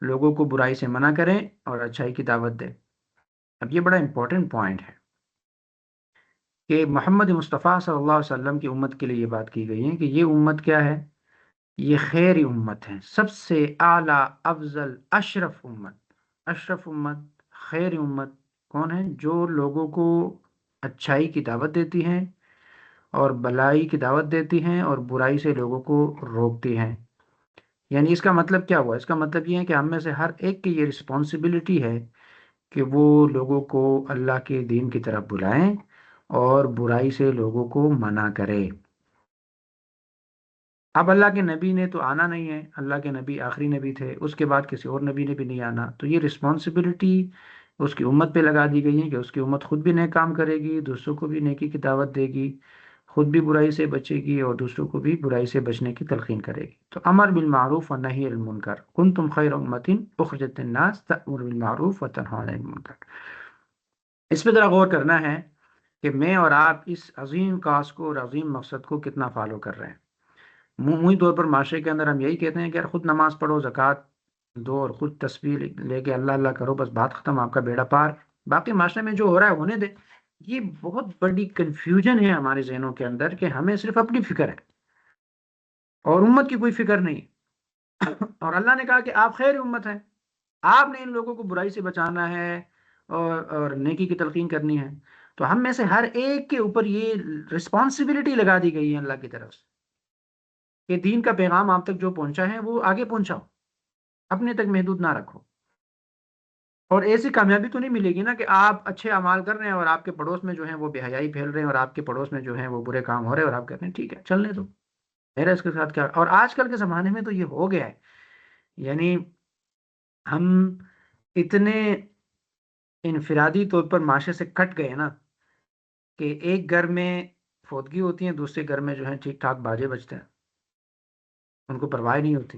لوگوں کو برائی سے منع کریں اور اچھائی کی دعوت دیں۔ اب یہ بڑا امپورٹنٹ پوائنٹ ہے کہ محمد مصطفیٰ صلی اللہ علیہ وسلم کی امت کے لیے یہ بات کی گئی ہے کہ یہ امت کیا ہے؟ یہ خیر امت ہے، سب سے اعلیٰ، افضل، اشرف امت۔ اشرف امت، خیر امت کون ہے؟ جو لوگوں کو اچھائی کی دعوت دیتی ہیں اور بلائی کی دعوت دیتی ہیں اور برائی سے لوگوں کو روکتی ہیں۔ یعنی اس کا مطلب کیا ہوا؟ اس کا مطلب یہ ہے کہ ہم میں سے ہر ایک کی یہ رسپانسبلٹی ہے کہ وہ لوگوں کو اللہ کے دین کی طرف بلائیں اور برائی سے لوگوں کو منع کرے۔ اب اللہ کے نبی نے تو آنا نہیں ہے، اللہ کے نبی آخری نبی تھے، اس کے بعد کسی اور نبی نے بھی نہیں آنا، تو یہ رسپانسبلٹی اس کی امت پہ لگا دی گئی ہے کہ اس کی امت خود بھی نیک کام کرے گی، دوسروں کو بھی نیکی کی دعوت دے گی، خود بھی برائی سے بچے گی اور دوسروں کو بھی برائی سے بچنے کی تلقین کرے گی۔ تو امر بالمعروف و نہی عن المنکر، کنتم خیر امت اخرجت للناس تأمر بالمعروف و تنہون عن المنکر۔ اس پہ ذرا غور کرنا ہے کہ میں اور آپ اس عظیم کاز کو اور عظیم مقصد کو کتنا فالو کر رہے ہیں۔ عمومی طور پر معاشرے کے اندر ہم یہی کہتے ہیں کہ یار خود نماز پڑھو، زکوٰۃ دو اور خود تسبیح لے کے اللہ اللہ کرو، بس بات ختم، آپ کا بیڑا پار، باقی معاشرے میں جو ہو رہا ہے ہونے دے۔ یہ بہت بڑی کنفیوژن ہے ہمارے ذہنوں کے اندر کہ ہمیں صرف اپنی فکر ہے اور امت کی کوئی فکر نہیں۔ اور اللہ نے کہا کہ آپ خیر امت ہیں، آپ نے ان لوگوں کو برائی سے بچانا ہے اور نیکی کی تلقین کرنی ہے۔ تو ہم میں سے ہر ایک کے اوپر یہ رسپانسبلٹی لگا دی گئی ہے اللہ کی طرف سے کہ دین کا پیغام آپ تک جو پہنچا ہے وہ آگے پہنچاؤ، اپنے تک محدود نہ رکھو۔ اور ایسی کامیابی تو نہیں ملے گی نا کہ آپ اچھے اعمال کر رہے ہیں اور آپ کے پڑوس میں جو ہیں وہ بے حیائی پھیل رہے ہیں اور آپ کے پڑوس میں جو ہیں وہ برے کام ہو رہے ہیں اور آپ کہتے ہیں ٹھیک ہے چلنے دو، میرا اس کے ساتھ کیا۔ اور آج کل کے زمانے میں تو یہ ہو گیا ہے، یعنی ہم اتنے انفرادی طور پر معاشرے سے کٹ گئے نا کہ ایک گھر میں فوتگی ہوتی ہے، دوسرے گھر میں جو ہے ٹھیک ٹھاک باجے بجتے ہیں، ان کو پرواہ نہیں ہوتی،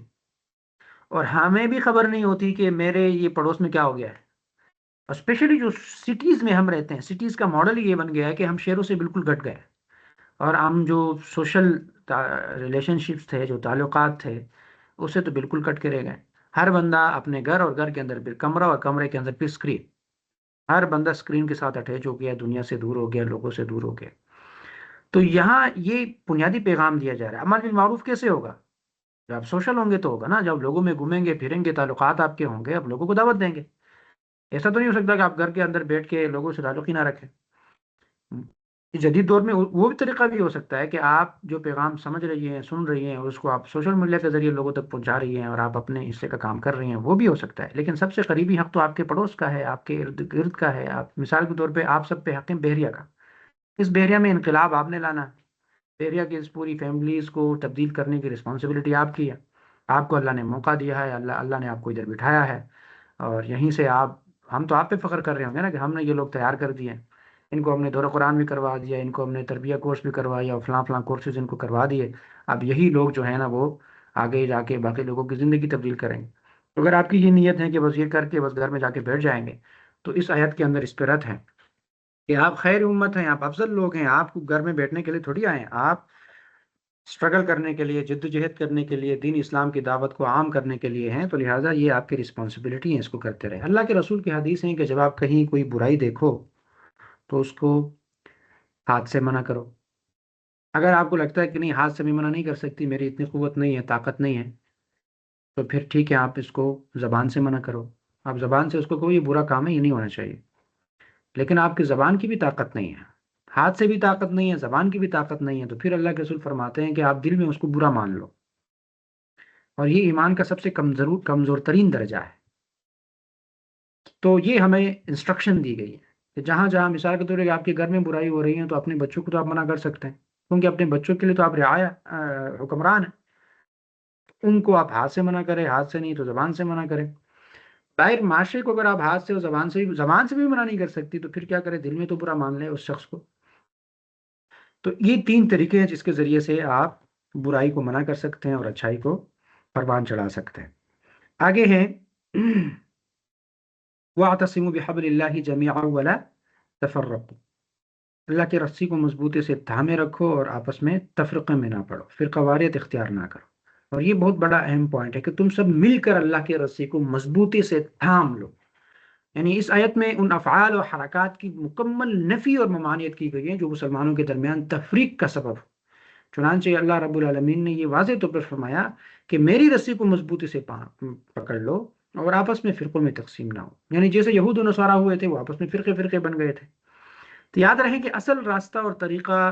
اور ہمیں بھی خبر نہیں ہوتی کہ میرے یہ پڑوس میں کیا ہو گیا ہے۔ اسپیشلی جو سٹیز میں ہم رہتے ہیں، سٹیز کا ماڈل یہ بن گیا ہے کہ ہم شہروں سے بالکل گٹ گئے اور ہم جو سوشل ریلیشن شپس تھے، جو تعلقات تھے، اس سے تو بالکل کٹ کے رہ گئے۔ ہر بندہ اپنے گھر اور گھر کے اندر پھر کمرہ اور کمرے کے اندر پھر اسکرین، ہر بندہ اسکرین کے ساتھ اٹیچ ہو گیا، دنیا سے دور ہو گیا، لوگوں سے دور ہو گیا۔ تو یہاں یہ بنیادی پیغام دیا جا رہا ہے۔ امر بالمعروف کیسے ہوگا؟ جب آپ سوشل ہوں گے تو ہوگا نا، جب لوگوں میں گھومیں گے پھریں گے، تعلقات آپ کے ہوں گے، اب لوگوں کو دعوت دیں گے۔ ایسا تو نہیں ہو سکتا کہ آپ گھر کے اندر بیٹھ کے لوگوں سے تعلق ہی نہ رکھیں۔ جدید دور میں وہ بھی طریقہ بھی ہو سکتا ہے کہ آپ جو پیغام سمجھ رہی ہیں، سن رہی ہیں، اور اس کو آپ سوشل میڈیا کے ذریعے لوگوں تک پہنچا رہی ہیں اور آپ اپنے حصے کا کام کر رہی ہیں، وہ بھی ہو سکتا ہے۔ لیکن سب سے قریبی حق تو آپ کے پڑوس کا ہے، آپ کے ارد گرد کا ہے۔ آپ مثال کے طور پہ آپ سب پہ حق ہے بحریہ کا، اس بحریہ میں انقلاب آپ نے لانا ہے، بحریہ کی اس پوری فیملیز کو تبدیل کرنے کی رسپانسبلٹی آپ کی ہے۔ آپ کو اللہ نے موقع دیا ہے، اللہ اللہ نے آپ کو ادھر بٹھایا ہے، اور یہیں سے آپ، ہم تو آپ پہ فخر کر رہے ہوں گے نا کہ ہم نے یہ لوگ تیار کر دیے ہیں، ان کو ہم نے دورہ قرآن بھی کروا دیا، ان کو ہم نے تربیہ کورس بھی کروایا اور فلاں فلاں کورسز ان کو کروا دیے۔ اب یہی لوگ جو ہیں نا وہ آگے جا کے باقی لوگوں کی زندگی تبدیل کریں گے۔ تو اگر آپ کی یہ نیت ہے کہ بس یہ کر کے بس گھر میں جا کے بیٹھ جائیں گے، تو اس آیت کے اندر اس پہ رد ہے کہ آپ خیر امت ہیں، آپ افضل لوگ ہیں، آپ کو گھر میں بیٹھنے کے لیے تھوڑی آئے ہیں، آپ اسٹرگل کرنے کے لیے، جد و جہد کرنے کے لیے، دین اسلام کی دعوت کو عام کرنے کے لیے ہیں، تو لہٰذا یہ آپ کی رسپانسبلٹی ہے، اس کو کرتے رہے۔ اللہ کے رسول کی حدیث ہے کہ جب آپ کہیں کوئی برائی دیکھو تو اس کو ہاتھ سے منع کرو۔ اگر آپ کو لگتا ہے کہ نہیں، ہاتھ سے بھی منع نہیں کر سکتی، میری اتنی قوت نہیں ہے، طاقت نہیں ہے، تو پھر ٹھیک ہے، آپ اس کو زبان سے منع کرو۔ آپ زبان سے اس کو کوئی یہ برا کام ہے، یہ نہیں ہونا چاہیے، لیکن آپ کی زبان کی بھی طاقت نہیں ہے، ہاتھ سے بھی طاقت نہیں ہے، زبان کی بھی طاقت نہیں ہے، تو پھر اللہ کے رسول فرماتے ہیں کہ آپ دل میں اس کو برا مان لو، اور یہ ایمان کا سب سے کمزور ترین درجہ ہے۔ تو یہ ہمیں انسٹرکشن دی گئی ہے کہ جہاں جہاں مثال کے طور پہ آپ کے گھر میں برائی ہو رہی ہے، تو اپنے بچوں کو تو آپ منع کر سکتے ہیں، کیونکہ اپنے بچوں کے لیے تو آپ حکمران ہیں۔ ان کو آپ ہاتھ سے منع کریں، ہاتھ سے نہیں تو زبان سے منع کریں۔ باہر معاشرے کو اگر آپ ہاتھ سے اور زبان سے بھی منع نہیں کر سکتی، تو پھر کیا کریں، دل میں تو برا مان لیں اس شخص کو۔ تو یہ 3 طریقے ہیں جس کے ذریعے سے آپ برائی کو منع کر سکتے ہیں اور اچھائی کو پروان چڑھا سکتے ہیں۔ آگے ہیں وَاعْتَصِمُوا بِحَبْلِ اللَّهِ جَمِيعًا وَلَا تَفَرَّقُوا، اللہ کے رسی کو مضبوطی سے تھامے رکھو اور آپس میں تفرقے میں نہ پڑو، فرقہ واریت اختیار نہ کرو۔ اور یہ بہت بڑا اہم پوائنٹ ہے کہ تم سب مل کر اللہ کے رسی کو مضبوطی سے تھام لو۔ یعنی اس آیت میں ان افعال و حرکات کی مکمل نفی اور ممانعت کی گئی ہے جو مسلمانوں کے درمیان تفریق کا سبب ہو۔ چنانچہ اللہ رب العالمین نے یہ واضح طور پر فرمایا کہ میری رسی کو مضبوطی سے پکڑ لو اور آپس میں فرقوں میں تقسیم نہ ہو۔ یعنی جیسے یہود و نصارہ ہوئے تھے، وہ آپس میں فرقے فرقے بن گئے تھے۔ تو یاد رہے کہ اصل راستہ اور طریقہ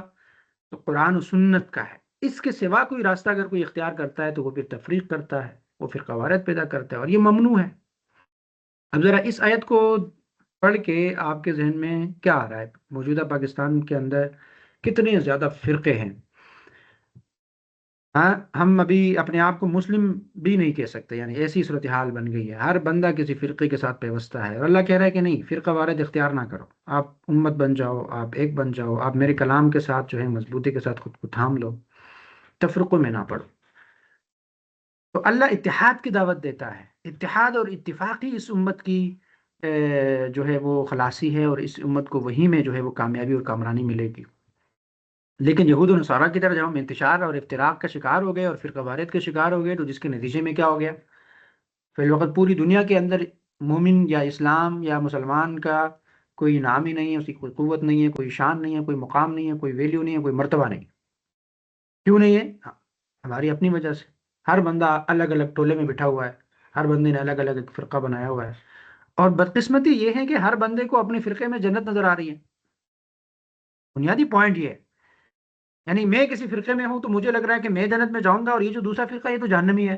تو قرآن و سنت کا ہے، اس کے سوا کوئی راستہ اگر کوئی اختیار کرتا ہے تو وہ پھر تفریق کرتا ہے، وہ فرقہ واریت پیدا کرتا ہے، اور یہ ممنوع ہے۔ اب ذرا اس آیت کو پڑھ کے آپ کے ذہن میں کیا آ رہا ہے؟ موجودہ پاکستان کے اندر کتنے زیادہ فرقے ہیں۔ ہاں، ہم ابھی اپنے آپ کو مسلم بھی نہیں کہہ سکتے، یعنی ایسی صورتحال بن گئی ہے، ہر بندہ کسی فرقے کے ساتھ پیوستہ ہے، اور اللہ کہہ رہا ہے کہ نہیں، فرقہ وارد اختیار نہ کرو، آپ امت بن جاؤ، آپ ایک بن جاؤ، آپ میرے کلام کے ساتھ جو ہے مضبوطی کے ساتھ خود کو تھام لو، تفرقوں میں نہ پڑو۔ تو اللہ اتحاد کی دعوت دیتا ہے، اتحاد اور اتفاقی اس امت کی جو ہے وہ خلاصی ہے، اور اس امت کو وہی میں جو ہے وہ کامیابی اور کامرانی ملے گی۔ لیکن یہود و نصارہ کی طرح جب ہم انتشار اور افتراق کا شکار ہو گئے اور فرقہ واریت کے شکار ہو گئے، تو جس کے نتیجے میں کیا ہو گیا، فی الوقت پوری دنیا کے اندر مومن یا اسلام یا مسلمان کا کوئی نام ہی نہیں ہے، اس کی کوئی قوت نہیں ہے، کوئی شان نہیں ہے، کوئی مقام نہیں ہے، کوئی ویلیو نہیں ہے، کوئی مرتبہ نہیں۔ کیوں نہیں ہے؟ ہماری اپنی وجہ سے۔ ہر بندہ الگ الگ ٹولے میں بٹھا ہوا ہے، ہر بندے نے الگ الگ ایک فرقہ بنایا ہوا ہے، اور بدقسمتی یہ ہے کہ ہر بندے کو اپنے فرقے میں جنت نظر آ رہی ہے۔ بنیادی پوائنٹ یہ ہے، یعنی میں کسی فرقے میں ہوں تو مجھے لگ رہا ہے کہ میں جنت میں جاؤں گا، اور یہ جو دوسرا فرقہ ہے یہ تو جہنمی ہے۔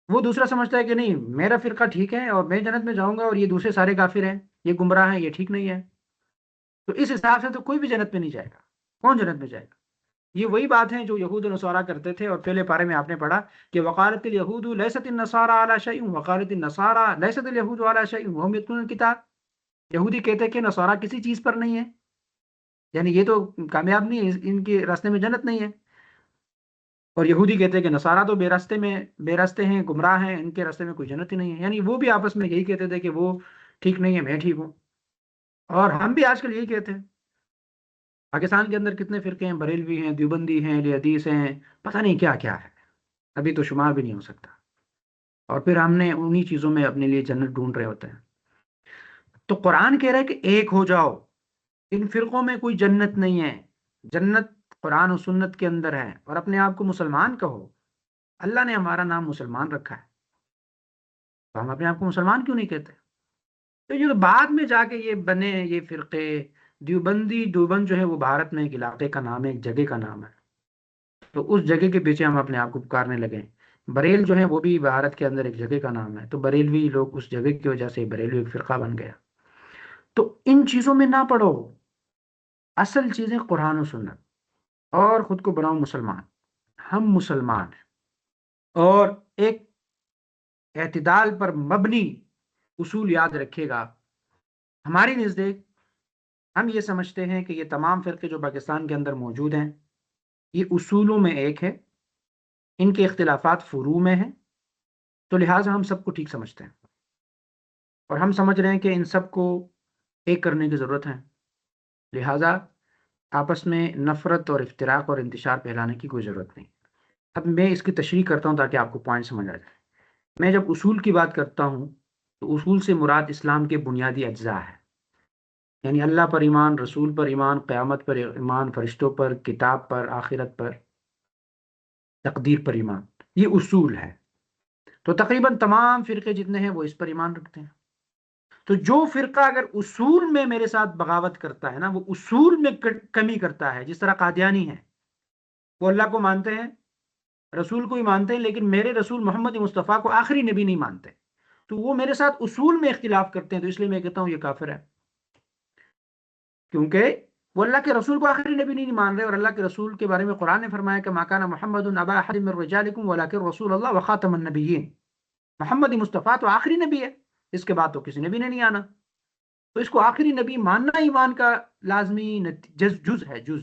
وہ دوسرا سمجھتا ہے کہ نہیں، میرا فرقہ ٹھیک ہے اور میں جنت میں جاؤں گا، اور یہ دوسرے سارے کافر ہیں، یہ گمراہ ہیں، یہ ٹھیک نہیں ہے۔ تو اس حساب سے تو کوئی بھی جنت میں نہیں جائے گا۔ کون جنت میں جائے گا؟ یہ وہی بات ہے جو یہود و نصارہ کرتے تھے، اور پہلے پارے میں آپ نے پڑھا کہ وقالت الیہود لیست النصارى علی شیء وقالت النصارى لیست الیہود علی شیء وهم یتلون الکتاب۔ یہودی کہتے ہیں کہ نصارہ کسی چیز پر نہیں ہے، یعنی یہ تو کامیاب نہیں ہے، ان کے راستے میں جنت نہیں ہے، اور یہودی کہتے ہیں کہ نصارہ تو بے راستے ہیں، گمراہ ہیں، ان کے راستے میں کوئی جنت ہی نہیں ہے۔ یعنی وہ بھی آپس میں یہی کہتے تھے کہ وہ ٹھیک نہیں ہے، میں ٹھیک ہوں، اور ہم بھی آج کل یہی کہتے ہیں۔ پاکستان کے اندر کتنے فرقے ہیں، بریلوی ہیں، دیوبندی ہیں، اہل حدیث ہیں، پتہ نہیں کیا کیا ہے، ابھی تو شمار بھی نہیں ہو سکتا، اور پھر ہم نے انہی چیزوں میں اپنے لیے جنت ڈھونڈ رہے ہوتے ہیں۔ تو قرآن کہہ رہا ہے کہ ایک ہو جاؤ، ان فرقوں میں کوئی جنت نہیں ہے، جنت قرآن و سنت کے اندر ہے، اور اپنے آپ کو مسلمان کہو۔ اللہ نے ہمارا نام مسلمان رکھا ہے، تو ہم اپنے آپ کو مسلمان کیوں نہیں کہتے؟ تو یہ بعد میں جا کے یہ بنے یہ فرقے، دیوبند جو ہے وہ بھارت میں ایک علاقے کا نام ہے، ایک جگہ کا نام ہے، تو اس جگہ کے پیچھے ہم اپنے آپ کو پکارنے لگے۔ بریل جو ہے وہ بھی بھارت کے اندر ایک جگہ کا نام ہے، تو بریلوی لوگ اس جگہ کی وجہ سے بریلوی ایک فرقہ بن گیا۔ تو ان چیزوں میں نہ پڑو، اصل چیزیں قرآن و سنت، اور خود کو بناؤ مسلمان۔ ہم مسلمان ہیں، اور ایک اعتدال پر مبنی اصول یاد رکھے گا۔ ہماری نزدیک ہم یہ سمجھتے ہیں کہ یہ تمام فرقے جو پاکستان کے اندر موجود ہیں، یہ اصولوں میں ایک ہے، ان کے اختلافات فروع میں ہیں، تو لہٰذا ہم سب کو ٹھیک سمجھتے ہیں، اور ہم سمجھ رہے ہیں کہ ان سب کو ایک کرنے کی ضرورت ہے۔ لہٰذا آپس میں نفرت اور افتراق اور انتشار پھیلانے کی کوئی ضرورت نہیں۔ اب میں اس کی تشریح کرتا ہوں تاکہ آپ کو پوائنٹ سمجھ آ جائے۔ میں جب اصول کی بات کرتا ہوں تو اصول سے مراد اسلام کے بنیادی اجزاء ہے، یعنی اللہ پر ایمان، رسول پر ایمان، قیامت پر ایمان، فرشتوں پر، کتاب پر، آخرت پر، تقدیر پر ایمان، یہ اصول ہے۔ تو تقریباً تمام فرقے جتنے ہیں وہ اس پر ایمان رکھتے ہیں۔ تو جو فرقہ اگر اصول میں میرے ساتھ بغاوت کرتا ہے نا، وہ اصول میں کمی کرتا ہے، جس طرح قادیانی ہے، وہ اللہ کو مانتے ہیں، رسول کو ہی مانتے ہیں، لیکن میرے رسول محمد مصطفیٰ کو آخری نبی نہیں مانتے، تو وہ میرے ساتھ اصول میں اختلاف کرتے ہیں، تو اس لیے میں کہتا ہوں یہ کافر ہے، کیونکہ وہ اللہ کے رسول کو آخری نبی نہیں مان رہے، اور اللہ کے رسول کے بارے میں قرآن نے فرمایا کہ ما کان محمد ابا احد من رجالکم ولکن رسول اللہ وخاتم النبیین، محمد مصطفیٰ تو آخری نبی ہے، اس کے بعد تو کسی نبی نے نہیں آنا، تو اس کو آخری نبی ماننا ایمان کا لازمی جز ہے، جز۔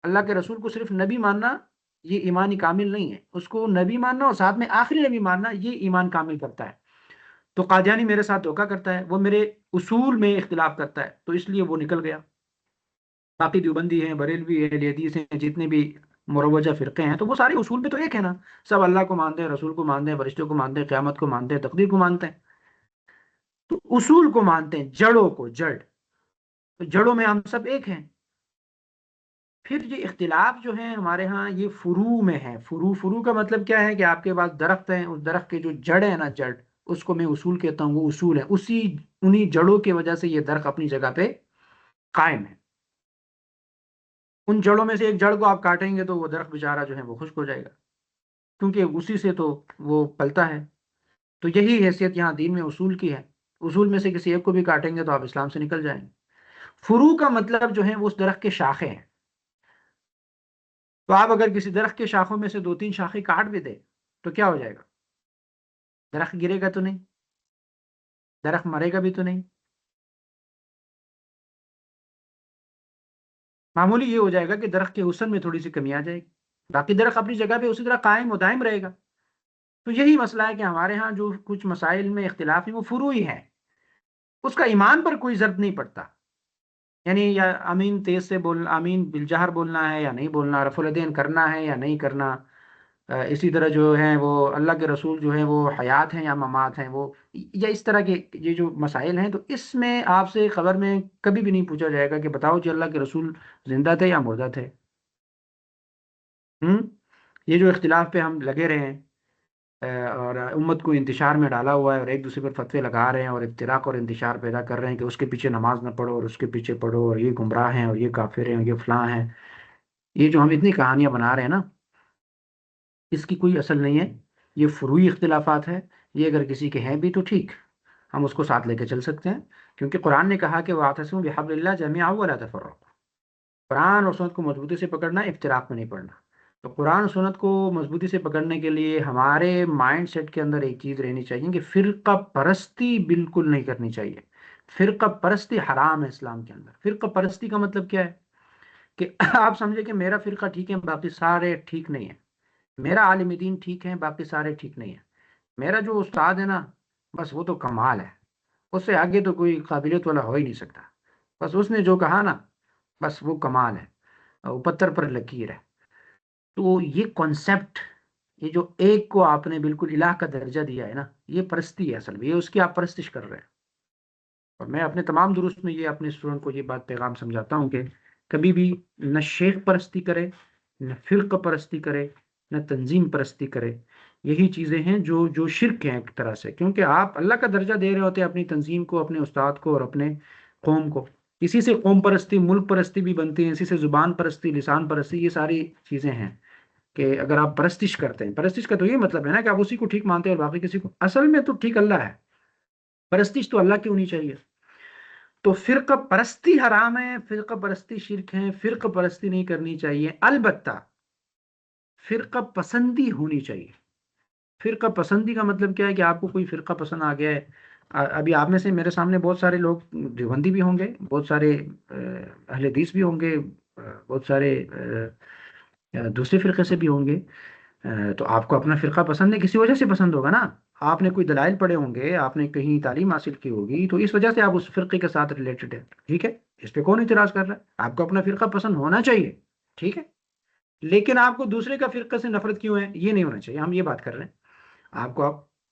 اللہ کے رسول کو صرف نبی ماننا یہ ایمانی کامل نہیں ہے، اس کو نبی ماننا اور ساتھ میں آخری نبی ماننا یہ ایمان کامل کرتا ہے۔ تو قادیانی میرے ساتھ دھوکہ کرتا ہے، وہ میرے اصول میں اختلاف کرتا ہے، تو اس لیے وہ نکل گیا۔ باقی دیوبندی ہیں، بریلوی ہیں، لیدیس ہیں، جتنے بھی مروجہ فرقے ہیں، تو وہ سارے اصول پہ تو ایک ہے نا، سب اللہ کو مانتے ہیں، رسول کو مانتے ہیں، فرشتوں کو مانتے ہیں، قیامت کو مانتے ہیں، تقدیر کو مانتے ہیں، تو اصول کو مانتے ہیں، جڑوں کو، جڑ، تو جڑوں میں ہم سب ایک ہیں۔ پھر یہ اختلاف جو ہیں ہمارے ہاں یہ فروع میں ہے۔ فروع کا مطلب کیا ہے کہ آپ کے پاس درخت ہیں، اس درخت کے جو جڑ ہے نا، جڑ، اس کو میں اصول کہتا ہوں، وہ اصول ہے، انہی جڑوں کی وجہ سے یہ درخت اپنی جگہ پہ قائم ہے۔ ان جڑوں میں سے ایک جڑ کو آپ کاٹیں گے تو وہ درخت بیچارہ جو ہے وہ خشک ہو جائے گا، کیونکہ اسی سے تو وہ پلتا ہے۔ تو یہی حیثیت یہاں دین میں اصول کی ہے، اصول میں سے کسی ایک کو بھی کاٹیں گے تو آپ اسلام سے نکل جائیں گے۔ فروع کا مطلب جو ہے وہ اس درخت کے شاخیں ہیں، تو آپ اگر کسی درخت کے شاخوں میں سے دو تین شاخیں کاٹ بھی دیں تو کیا ہو جائے گا؟ درخت گرے گا تو نہیں، درخت مرے گا بھی تو نہیں، معمولی یہ ہو جائے گا کہ درخت کے حسن میں تھوڑی سی کمی آ جائے گی، باقی درخت اپنی جگہ پہ اسی طرح قائم و دائم رہے گا۔ تو یہی مسئلہ ہے کہ ہمارے ہاں جو کچھ مسائل میں اختلاف ہے وہ فروعی ہے، اس کا ایمان پر کوئی ضرب نہیں پڑتا، یعنی یا امین تیز سے بولنا، امین بالجہر بولنا ہے یا نہیں بولنا، رفع الیدین کرنا ہے یا نہیں کرنا، اسی طرح جو ہے وہ اللہ کے رسول جو ہے وہ حیات ہیں یا ممات ہیں، وہ یا اس طرح کے یہ جو مسائل ہیں، تو اس میں آپ سے خبر میں کبھی بھی نہیں پوچھا جائے گا کہ بتاؤ جی اللہ کے رسول زندہ تھے یا مردہ تھے۔ ہم یہ جو اختلاف پہ ہم لگے رہے ہیں، اور امت کو انتشار میں ڈالا ہوا ہے، اور ایک دوسرے پر فتوے لگا رہے ہیں، اور افتراق اور انتشار پیدا کر رہے ہیں کہ اس کے پیچھے نماز نہ پڑھو اور اس کے پیچھے پڑھو، اور یہ گمراہ ہیں اور یہ کافر ہیں اور یہ فلاں ہیں، یہ جو ہم اتنی کہانیاں بنا رہے ہیں نا، اس کی کوئی اصل نہیں ہے، یہ فروعی اختلافات ہے۔ یہ اگر کسی کے ہیں بھی تو ٹھیک، ہم اس کو ساتھ لے کے چل سکتے ہیں، کیونکہ قرآن نے کہا کہ وَاعْتَصِمُوا بِحَبْلِ اللَّهِ جَمِيعًا وَلَا تَفَرَّقُوا، قرآن اور سنت کو مضبوطی سے پکڑنا ہے، افتراق میں نہیں پڑنا۔ تو قرآن اور سنت کو مضبوطی سے پکڑنے کے لیے ہمارے مائنڈ سیٹ کے اندر ایک چیز رہنی چاہیے کہ فرقہ پرستی بالکل نہیں کرنی چاہیے۔ فرقہ پرستی حرام ہے اسلام کے اندر۔ فرقہ پرستی کا مطلب کیا ہے؟ کہ آپ سمجھے کہ میرا فرقہ ٹھیک ہے، باقی سارے ٹھیک نہیں ہیں، میرا عالم دین ٹھیک ہے، باقی سارے ٹھیک نہیں ہیں، میرا جو استاد ہے نا بس وہ تو کمال ہے، اس سے آگے تو کوئی قابلیت والا ہو ہی نہیں سکتا، بس اس نے جو کہا نا بس وہ کمال ہے، وہ پتھر پر لکیر ہے۔ تو یہ کانسیپٹ، یہ جو ایک کو آپ نے بالکل الہ کا درجہ دیا ہے نا، یہ پرستی ہے اصل میں، یہ اس کی آپ پرستش کر رہے ہیں۔ اور میں اپنے تمام دروس میں یہ اپنے اسٹوڈنٹ کو یہ بات پیغام سمجھاتا ہوں کہ کبھی بھی نہ شیخ پرستی کرے، نہ فرقہ پرستی کرے، نہ تنظیم پرستی کرے۔ یہی چیزیں ہیں جو شرک ہیں ایک طرح سے، کیونکہ آپ اللہ کا درجہ دے رہے ہوتے ہیں اپنی تنظیم کو، اپنے استاد کو اور اپنے قوم کو۔ اسی سے قوم پرستی، ملک پرستی بھی بنتی ہے، اسی سے زبان پرستی، لسان پرستی، یہ ساری چیزیں ہیں کہ اگر آپ پرستش کرتے ہیں، پرستش کا تو یہ مطلب ہے نا کہ آپ اسی کو ٹھیک مانتے ہیں اور باقی کسی کو، اصل میں تو ٹھیک اللہ ہے، پرستش تو اللہ کی ہونی چاہیے۔ تو فرقہ پرستی حرام ہے، فرقہ پرستی شرک ہے، فرقہ پرستی نہیں کرنی چاہیے، البتہ فرقہ پسندی ہونی چاہیے۔ فرقہ پسندی کا مطلب کیا ہے کہ آپ کو کوئی فرقہ پسند آ گیا ہے، ابھی آپ میں سے میرے سامنے بہت سارے لوگ دیوبندی بھی ہوں گے، بہت سارے اہل حدیث بھی ہوں گے، بہت سارے دوسرے فرقے سے بھی ہوں گے، تو آپ کو اپنا فرقہ پسند ہے، کسی وجہ سے پسند ہوگا نا، آپ نے کوئی دلائل پڑھے ہوں گے، آپ نے کہیں تعلیم حاصل کی ہوگی، تو اس وجہ سے آپ اس فرقے کے ساتھ ریلیٹڈ ہیں، ٹھیک ہے، اس پہ کون اعتراض کر رہا ہے؟ آپ کو اپنا فرقہ پسند ہونا چاہیے، ٹھیک ہے، لیکن آپ کو دوسرے کا فرقہ سے نفرت کیوں ہے، یہ نہیں ہونا چاہیے، ہم یہ بات کر رہے ہیں۔ آپ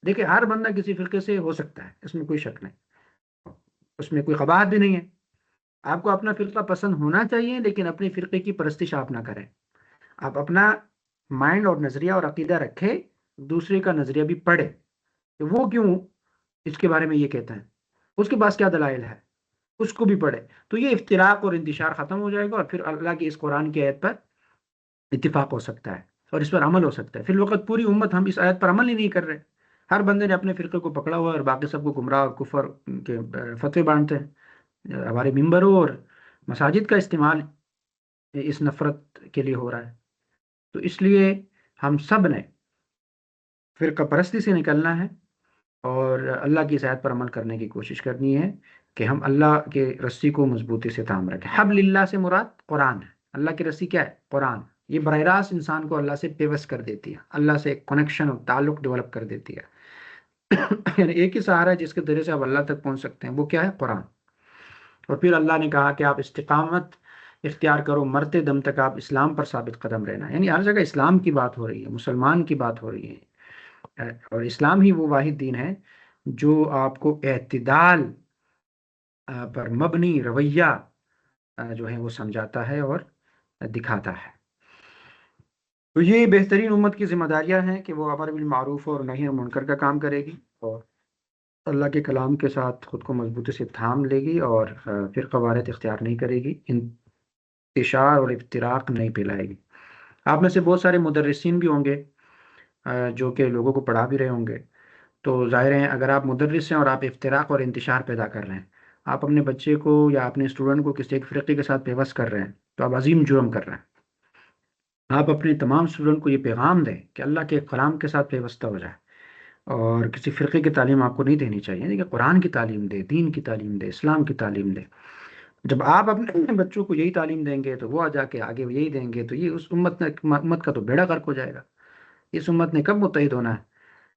دیکھیں، ہر بندہ کسی فرقے سے ہو سکتا ہے، اس میں کوئی شک نہیں، اس میں کوئی قباحت بھی نہیں ہے۔ آپ کو اپنا فرقہ پسند ہونا چاہیے، لیکن اپنے فرقے کی پرستش آپ نہ کریں۔ آپ اپنا مائنڈ اور نظریہ اور عقیدہ رکھے، دوسرے کا نظریہ بھی پڑھے کہ وہ کیوں اس کے بارے میں یہ کہتا ہے، اس کے پاس کیا دلائل ہے، اس کو بھی پڑھے۔ تو یہ افتراق اور انتشار ختم ہو جائے گا، اور پھر اللہ کی اس قرآن کی آیت پر اتفاق ہو سکتا ہے اور اس پر عمل ہو سکتا ہے۔ فی الوقت پوری امت ہم اس آیت پر عمل ہی نہیں کر رہے، ہر بندے نے اپنے فرقے کو پکڑا ہوا ہے اور باقی سب کو گمراہ اور کفر کے فتوے بانٹتے ہیں۔ ہمارے ممبروں اور مساجد کا استعمال اس نفرت کے لیے ہو رہا ہے۔ تو اس لیے ہم سب نے فرقہ پرستی سے نکلنا ہے اور اللہ کی اس آیت پر عمل کرنے کی کوشش کرنی ہے کہ ہم اللہ کے رسی کو مضبوطی سے تھام رکھیں۔ حبل اللہ سے مراد قرآن ہے، اللہ کی رسی کیا ہے؟ قرآن۔ یہ براہ راست انسان کو اللہ سے پیوست کر دیتی ہے، اللہ سے ایک کنیکشن اور تعلق ڈیولپ کر دیتی ہے۔ یعنی ایک ہی سہارا ہے جس کے ذریعے سے آپ اللہ تک پہنچ سکتے ہیں، وہ کیا ہے؟ قرآن۔ اور پھر اللہ نے کہا کہ آپ استقامت اختیار کرو، مرتے دم تک آپ اسلام پر ثابت قدم رہنا، یعنی ہر جگہ اسلام کی بات ہو رہی ہے، مسلمان کی بات ہو رہی ہے، اور اسلام ہی وہ واحد دین ہے جو آپ کو اعتدال پر مبنی رویہ جو ہے وہ سمجھاتا ہے اور دکھاتا ہے۔ تو یہ بہترین امت کی ذمہ داریاں ہیں کہ وہ امر بالمعروف اور نہی عن منکر کا کام کرے گی، اور اللہ کے کلام کے ساتھ خود کو مضبوطی سے تھام لے گی، اور فرقہ واریت اختیار نہیں کرے گی، انتشار اور افتراق نہیں پھیلائے گی۔ آپ میں سے بہت سارے مدرسین بھی ہوں گے جو کہ لوگوں کو پڑھا بھی رہے ہوں گے، تو ظاہر ہے اگر آپ مدرس ہیں اور آپ افتراق اور انتشار پیدا کر رہے ہیں، آپ اپنے بچے کو یا اپنے اسٹوڈنٹ کو کسی ایک فرقے کے ساتھ پیوست کر رہے ہیں، تو آپ عظیم جرم کر رہے ہیں۔ آپ اپنے تمام اسٹوڈنٹ کو یہ پیغام دیں کہ اللہ کے کلام کے ساتھ پیوستہ ہو جائے، اور کسی فرقے کی تعلیم آپ کو نہیں دینی چاہیے، کہ قرآن کی تعلیم دے، دین کی تعلیم دے، اسلام کی تعلیم دے۔ جب آپ اپنے بچوں کو یہی تعلیم دیں گے تو وہ جا کے آگے یہی دیں گے، تو یہ اس امت کا تو بیڑا غرق ہو جائے گا۔ اس امت نے کب متحد ہونا ہے؟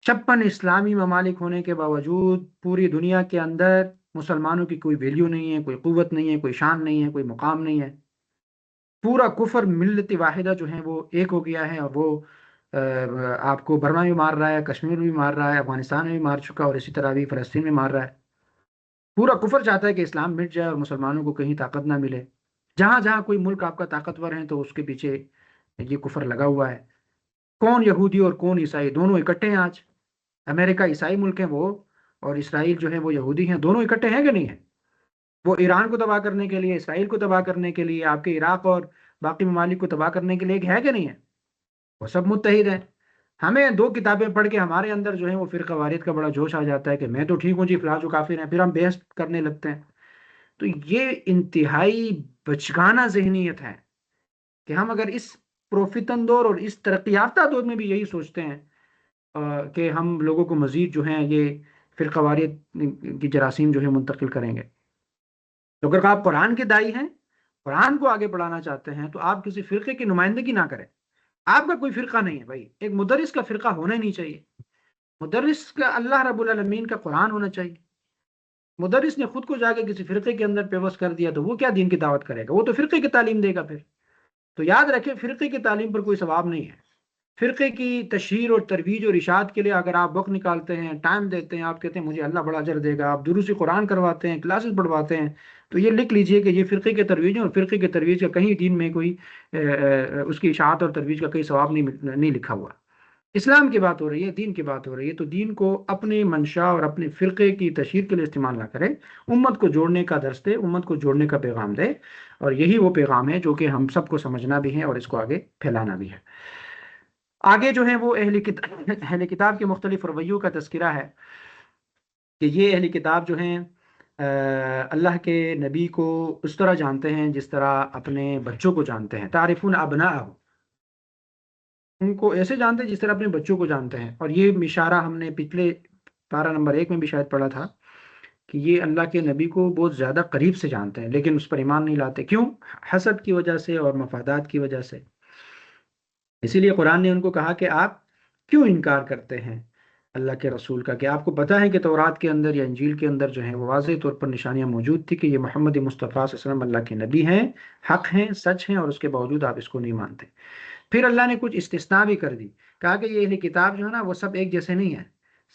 56 اسلامی ممالک ہونے کے باوجود پوری دنیا کے اندر مسلمانوں کی کوئی ویلیو نہیں ہے، کوئی قوت نہیں ہے، کوئی شان نہیں ہے، کوئی مقام نہیں ہے۔ پورا کفر ملت واحدہ جو ہے وہ ایک ہو گیا ہے، اور وہ آپ کو برما بھی مار رہا ہے، کشمیر بھی مار رہا ہے، افغانستان میں بھی مار چکا، اور اسی طرح بھی فلسطین میں مار رہا ہے۔ پورا کفر چاہتا ہے کہ اسلام مٹ جائے اور مسلمانوں کو کہیں طاقت نہ ملے۔ جہاں جہاں کوئی ملک آپ کا طاقتور ہے تو اس کے پیچھے یہ کفر لگا ہوا ہے۔ کون یہودی اور کون عیسائی دونوں اکٹھے ہیں آج؟ امریکہ عیسائی ملک ہے وہ، اور اسرائیل جو ہے وہ یہودی ہیں، دونوں اکٹھے ہیں کہ نہیں ہیں؟ وہ ایران کو تباہ کرنے کے لیے، اسرائیل کو تباہ کرنے کے لیے، آپ کے عراق اور باقی ممالک کو تباہ کرنے کے لیے ایک ہے کہ نہیں ہے؟ وہ سب متحد ہیں۔ ہمیں 2 کتابیں پڑھ کے ہمارے اندر جو ہے وہ فرقہ واریت کا بڑا جوش آ جاتا ہے کہ میں تو ٹھیک ہوں جی، فلاں جو کافر ہیں، پھر ہم بحث کرنے لگتے ہیں۔ تو یہ انتہائی بچگانہ ذہنیت ہے کہ ہم اگر اس پروفتن دور اور اس ترقی یافتہ دور میں بھی یہی سوچتے ہیں کہ ہم لوگوں کو مزید جو ہیں یہ فرقہ واریت کی جراثیم جو ہے منتقل کریں گے۔ تو اگر آپ قرآن کے دائی ہیں، قرآن کو آگے بڑھانا چاہتے ہیں، تو آپ کسی فرقے کی نمائندگی نہ کریں۔ آپ کا کوئی فرقہ نہیں ہے بھائی، ایک مدرس کا فرقہ ہونا ہی نہیں چاہیے۔ مدرس کا اللہ رب العالمین کا قرآن ہونا چاہیے۔ مدرس نے خود کو جا کے کسی فرقے کے اندر پیوست کر دیا تو وہ کیا دین کی دعوت کرے گا؟ وہ تو فرقے کی تعلیم دے گا پھر۔ تو یاد رکھیں، فرقے کی تعلیم پر کوئی ثواب نہیں ہے۔ فرقے کی تشہیر اور ترویج اور اشاعت کے لیے اگر آپ وقت نکالتے ہیں، ٹائم دیتے ہیں، آپ کہتے ہیں مجھے اللہ بڑا اجر دے گا، آپ دروس قرآن کرواتے ہیں، کلاسز پڑھواتے ہیں، تو یہ لکھ لیجئے کہ یہ فرقے کے ترویج ہے، اور فرقے کے ترویج کا کہیں دین میں کوئی اس کی اشاعت اور ترویج کا کوئی ثواب نہیں لکھا ہوا۔ اسلام کی بات ہو رہی ہے، دین کی بات ہو رہی ہے، تو دین کو اپنے منشا اور اپنے فرقے کی تشہیر کے لیے استعمال نہ کرے، امت کو جوڑنے کا درس دے، امت کو جوڑنے کا پیغام دے، اور یہی وہ پیغام ہے جو کہ ہم سب کو سمجھنا بھی ہے اور اس کو آگے پھیلانا بھی ہے۔ آگے جو ہے وہ اہل کتاب کے مختلف رویوں کا تذکرہ ہے کہ یہ اہل کتاب جو ہیں اللہ کے نبی کو اس طرح جانتے ہیں جس طرح اپنے بچوں کو جانتے ہیں۔ تعرفون ابناءہ، ان کو ایسے جانتے ہیں جس طرح اپنے بچوں کو جانتے ہیں۔ اور یہ اشارہ ہم نے پچھلے پارہ نمبر 1 میں بھی شاید پڑھا تھا کہ یہ اللہ کے نبی کو بہت زیادہ قریب سے جانتے ہیں، لیکن اس پر ایمان نہیں لاتے۔ کیوں؟ حسد کی وجہ سے اور مفادات کی وجہ سے۔ اسی لیے قرآن نے ان کو کہا کہ آپ کیوں انکار کرتے ہیں اللہ کے رسول کا، کہ آپ کو پتہ ہے کہ تورات کے اندر یا انجیل کے اندر جو ہے وہ واضح طور پر نشانیاں موجود تھی کہ یہ محمد مصطفیٰ صلی اللہ علیہ وسلم اللہ کے نبی ہیں، حق ہیں، سچ ہیں، اور اس کے باوجود آپ اس کو نہیں مانتے۔ پھر اللہ نے کچھ استثناء بھی کر دی، کہا کہ یہ اہل کتاب جو ہے نا وہ سب ایک جیسے نہیں ہیں،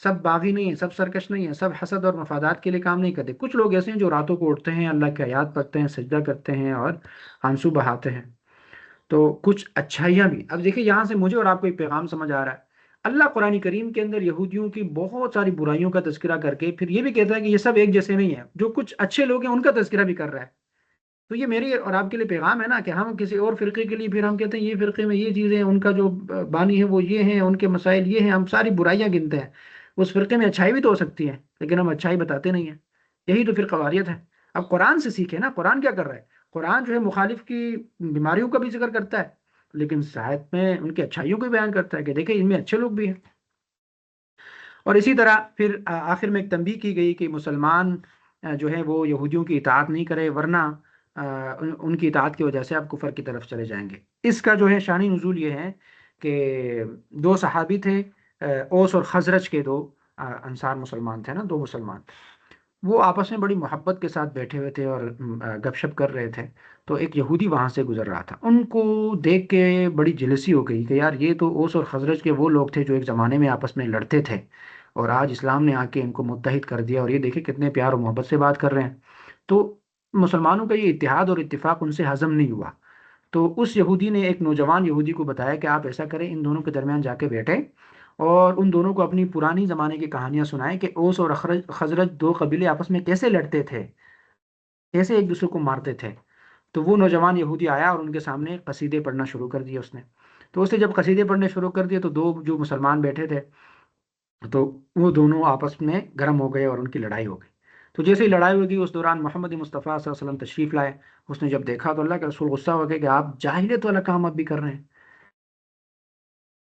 سب باغی نہیں ہیں، سب سرکش نہیں ہیں، سب حسد اور مفادات کے لیے کام نہیں کرتے۔ کچھ لوگ ایسے ہیں جو راتوں کو اٹھتے ہیں، اللہ کی آیات پڑھتے ہیں، سجدہ کرتے ہیں اور آنسو بہاتے ہیں۔ تو کچھ اچھائیاں بھی، اب دیکھیں یہاں سے مجھے اور آپ کو ایک پیغام سمجھ آ رہا ہے۔ اللہ قرآن کریم کے اندر یہودیوں کی بہت ساری برائیوں کا تذکرہ کر کے پھر یہ بھی کہتا ہے کہ یہ سب ایک جیسے نہیں ہیں، جو کچھ اچھے لوگ ہیں ان کا تذکرہ بھی کر رہا ہے۔ تو یہ میری اور آپ کے لیے پیغام ہے نا کہ ہم کسی اور فرقے کے لیے پھر ہم کہتے ہیں یہ فرقے میں یہ چیزیں ہیں، ان کا جو بانی ہے وہ یہ ہیں، ان کے مسائل یہ ہیں، ہم ساری برائیاں گنتے ہیں۔ اس فرقے میں اچھائی بھی تو ہو سکتی ہے لیکن ہم اچھائی بتاتے نہیں ہیں، یہی تو پھر قواریت ہے۔ اب قرآن سے سیکھے نا، قرآن کیا کر رہا ہے؟ قرآن جو ہے مخالف کی بیماریوں کا بھی ذکر کرتا ہے لیکن ساتھ میں ان کی اچھائیوں کو بھی بیان کرتا ہے کہ دیکھیں ان میں اچھے لوگ بھی ہیں۔ اور اسی طرح پھر آخر میں ایک تنبیہ کی گئی کہ مسلمان جو ہے وہ یہودیوں کی اطاعت نہیں کرے، ورنہ ان کی اطاعت کی وجہ سے آپ کفر کی طرف چلے جائیں گے۔ اس کا جو ہے شانی نزول یہ ہے کہ دو صحابی تھے، اوس اور خزرج کے دو انصار مسلمان تھے نا، دو مسلمان، وہ آپس میں بڑی محبت کے ساتھ بیٹھے ہوئے تھے اور گپ شپ کر رہے تھے۔ تو ایک یہودی وہاں سے گزر رہا تھا، ان کو دیکھ کے بڑی جلسی ہو گئی کہ یار یہ تو اوس اور خزرج کے وہ لوگ تھے جو ایک زمانے میں آپس میں لڑتے تھے، اور آج اسلام نے آ کے ان کو متحد کر دیا، اور یہ دیکھیں کتنے پیار اور محبت سے بات کر رہے ہیں۔ تو مسلمانوں کا یہ اتحاد اور اتفاق ان سے ہضم نہیں ہوا۔ تو اس یہودی نے ایک نوجوان یہودی کو بتایا کہ آپ ایسا کریں، ان دونوں کے درمیان جا کے بیٹھیں اور ان دونوں کو اپنی پرانی زمانے کی کہانیاں سنائیں کہ اوس اور خزرج دو قبیلے آپس میں کیسے لڑتے تھے، کیسے ایک دوسرے کو مارتے تھے۔ تو وہ نوجوان یہودی آیا اور ان کے سامنے قصیدے پڑھنا شروع کر دیے اس نے۔ تو اس نے جب قصیدے پڑھنے شروع کر دیے تو دو جو مسلمان بیٹھے تھے تو وہ دونوں آپس میں گرم ہو گئے اور ان کی لڑائی ہو گئی۔ تو جیسے ہی لڑائی ہوگی اس دوران محمد مصطفیٰ صلی اللہ علیہ وسلم تشریف لائے۔ اس نے جب دیکھا تو اللہ کے رسول غصہ ہو گئے کہ آپ جاہلیت والا کام اب بھی کر رہے ہیں۔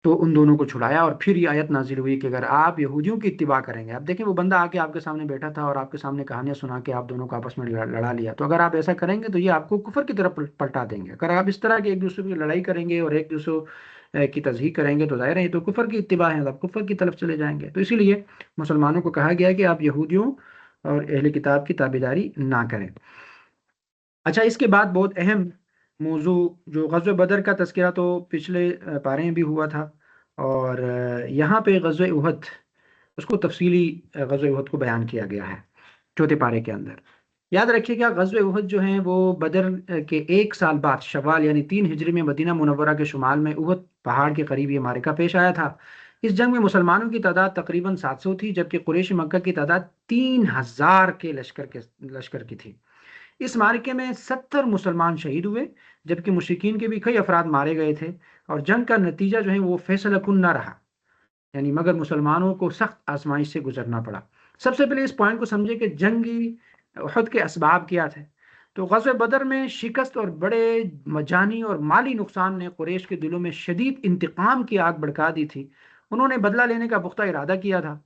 تو ان دونوں کو چھڑایا اور پھر یہ آیت نازل ہوئی کہ اگر آپ یہودیوں کی اتباع کریں گے، اب دیکھیں وہ بندہ آ کے آپ کے سامنے بیٹھا تھا اور آپ کے سامنے کہانیاں سنا کے آپ دونوں کو آپس میں لڑا لیا، تو اگر آپ ایسا کریں گے تو یہ آپ کو کفر کی طرف پلٹا دیں گے۔ اگر آپ اس طرح کے ایک دوسرے کی لڑائی کریں گے اور ایک دوسرے کی تضحیق کریں گے تو ظاہر ہے یہ تو کفر کی اتباع ہے، آپ کفر کی طرف چلے جائیں گے۔ تو اسی لیے مسلمانوں کو کہا گیا کہ آپ یہودیوں اور اہل کتاب کی تابعداری نہ کریں۔ اچھا، اس کے بعد بہت اہم موضوع جو غزوہ بدر کا تذکرہ تو پچھلے پارے میں بھی ہوا تھا، اور یہاں پہ غزوہ احد، اس کو تفصیلی غزوہ احد کو بیان کیا گیا ہے چوتھے پارے کے اندر۔ یاد رکھیے گا غزوہ احد جو ہیں وہ بدر کے ایک سال بعد شوال یعنی 3 ہجری میں مدینہ منورہ کے شمال میں احد پہاڑ کے قریب یہ معرکہ پیش آیا تھا۔ اس جنگ میں مسلمانوں کی تعداد تقریباً 700 تھی، جبکہ قریش مکہ کی تعداد 3000 کے لشکر کی تھی۔ اس معرکے میں 70 مسلمان شہید ہوئے، جبکہ مشرکین کے بھی کئی افراد مارے گئے تھے، اور جنگ کا نتیجہ جو ہے وہ فیصلہ کن نہ رہا، یعنی مگر مسلمانوں کو سخت آزمائش سے گزرنا پڑا۔ سب سے پہلے اس پوائنٹ کو سمجھے کہ جنگی احد کے اسباب کیا تھے۔ تو غزوہ بدر میں شکست اور بڑے جانی اور مالی نقصان نے قریش کے دلوں میں شدید انتقام کی آگ بھڑکا دی تھی۔ انہوں نے بدلہ لینے کا پختہ ارادہ کیا تھا،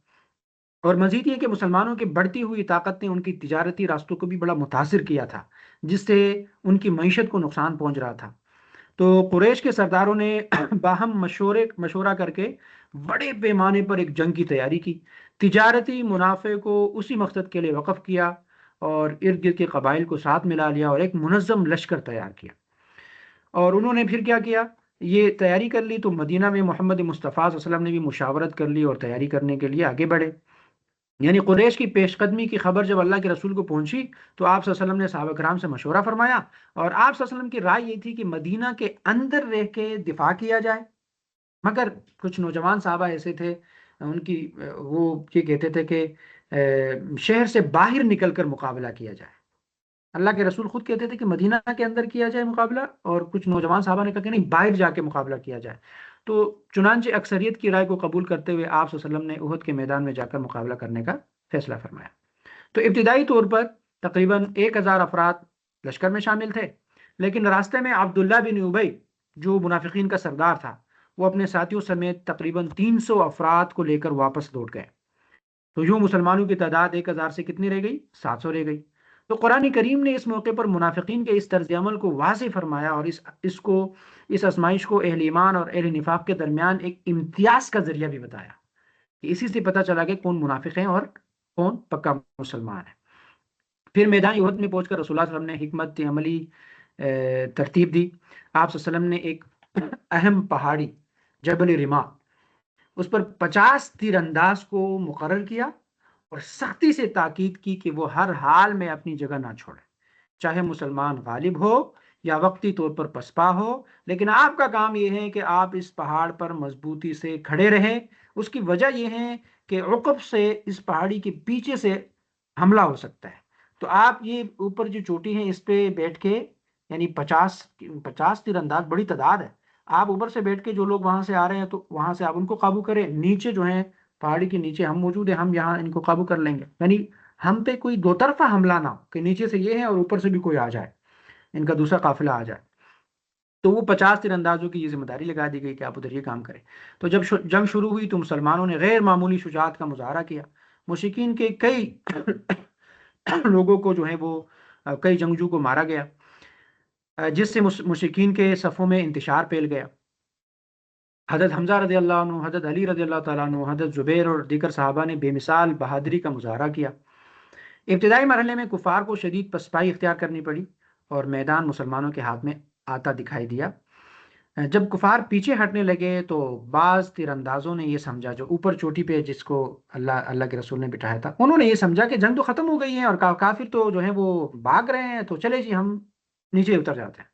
اور مزید یہ کہ مسلمانوں کی بڑھتی ہوئی طاقت نے ان کی تجارتی راستوں کو بھی بڑا متاثر کیا تھا، جس سے ان کی معیشت کو نقصان پہنچ رہا تھا۔ تو قریش کے سرداروں نے باہم مشورہ کر کے بڑے پیمانے پر ایک جنگ کی تیاری کی، تجارتی منافع کو اسی مقصد کے لیے وقف کیا اور ارد گرد کے قبائل کو ساتھ ملا لیا اور ایک منظم لشکر تیار کیا۔ اور انہوں نے پھر کیا کیا، یہ تیاری کر لی تو مدینہ میں محمد مصطفیٰ صلی اللہ علیہ وسلم نے بھی مشاورت کر لی اور تیاری کرنے کے لیے آگے بڑھے۔ یعنی قریش کی پیش قدمی کی خبر جب اللہ کے رسول کو پہنچی تو آپ صلی اللہ علیہ وسلم نے صحابہ کرام سے مشورہ فرمایا، اور آپ صلی اللہ علیہ وسلم کی رائے یہ تھی کہ مدینہ کے اندر رہ کے دفاع کیا جائے، مگر کچھ نوجوان صحابہ ایسے تھے ان کی وہ یہ کہتے تھے کہ شہر سے باہر نکل کر مقابلہ کیا جائے۔ اللہ کے رسول خود کہتے تھے کہ مدینہ کے اندر کیا جائے مقابلہ، اور کچھ نوجوان صحابہ نے کہا کہ نہیں، باہر جا کے مقابلہ کیا جائے۔ تو چنانچہ اکثریت کی رائے کو قبول کرتے ہوئے آپ صلی اللہ علیہ وسلم نے احد کے میدان میں جا کر مقابلہ کرنے کا فیصلہ فرمایا۔ تو ابتدائی طور پر تقریباً 1000 افراد لشکر میں شامل تھے، لیکن راستے میں عبداللہ بن ابی جو منافقین کا سردار تھا وہ اپنے ساتھیوں سمیت تقریباً 300 افراد کو لے کر واپس لوٹ گئے۔ تو یوں مسلمانوں کی تعداد 1000 سے کتنی رہ گئی؟ 700 رہ گئی۔ تو قرآن کریم نے اس موقع پر منافقین کے اس طرز عمل کو واضح فرمایا اور اس آزمائش کو اہل ایمان اور اہل نفاق کے درمیان ایک امتیاز کا ذریعہ بھی بتایا۔ کہ اسی سے پتہ چلا کہ کون منافق ہیں اور کون پکا مسلمان ہے۔ پھر میدان احد میں پہنچ کر رسول اللہ صلی اللہ علیہ وسلم نے حکمت عملی ترتیب دی۔ آپ صلی اللہ علیہ وسلم نے ایک اہم پہاڑی جبل رما، اس پر 50 تیر انداز کو مقرر کیا اور سختی سے تاکید کی کہ وہ ہر حال میں اپنی جگہ نہ چھوڑے، چاہے مسلمان غالب ہو یا وقتی طور پر پسپا ہو، لیکن آپ کا کام یہ ہے کہ آپ اس پہاڑ پر مضبوطی سے کھڑے رہیں۔ اس کی وجہ یہ ہے کہ عقب سے اس پہاڑی کے پیچھے سے حملہ ہو سکتا ہے، تو آپ یہ اوپر جو چوٹی ہے اس پہ بیٹھ کے، یعنی 50 تیر انداز بڑی تعداد ہے، آپ اوپر سے بیٹھ کے جو لوگ وہاں سے آ رہے ہیں تو وہاں سے آپ ان کو قابو کریں، نیچے جو ہیں پہاڑی کے نیچے ہم موجود ہیں، ہم یہاں ان کو قابو کر لیں گے، یعنی ہم پہ کوئی دو طرفہ حملہ نہ ہو کہ نیچے سے یہ ہے اور اوپر سے بھی کوئی آ جائے، ان کا دوسرا قافلہ آ جائے۔ تو وہ 50 تیر اندازوں کی یہ ذمہ داری لگا دی گئی کہ آپ ادھر یہ کام کریں۔ تو جب جنگ شروع ہوئی تو مسلمانوں نے غیر معمولی شجاعت کا مظاہرہ کیا۔ مشرکین کے کئی لوگوں کو جو ہے وہ کئی جنگجو کو مارا گیا، جس سے مشرکین کے صفوں میں انتشار پھیل گیا۔ حضرت حمزہ رضی اللہ عنہ، حضرت علی رضی اللہ تعالیٰ عنہ، حضرت زبیر اور دیگر صحابہ نے بے مثال بہادری کا مظاہرہ کیا۔ ابتدائی مرحلے میں کفار کو شدید پسپائی اختیار کرنی پڑی اور میدان مسلمانوں کے ہاتھ میں آتا دکھائی دیا۔ جب کفار پیچھے ہٹنے لگے تو بعض تیر اندازوں نے یہ سمجھا، جو اوپر چوٹی پہ جس کو اللہ کے رسول نے بٹھایا تھا، انہوں نے یہ سمجھا کہ جنگ تو ختم ہو گئی ہے اور کافر تو جو ہے وہ بھاگ رہے ہیں، تو چلے جی ہم نیچے اتر جاتے ہیں۔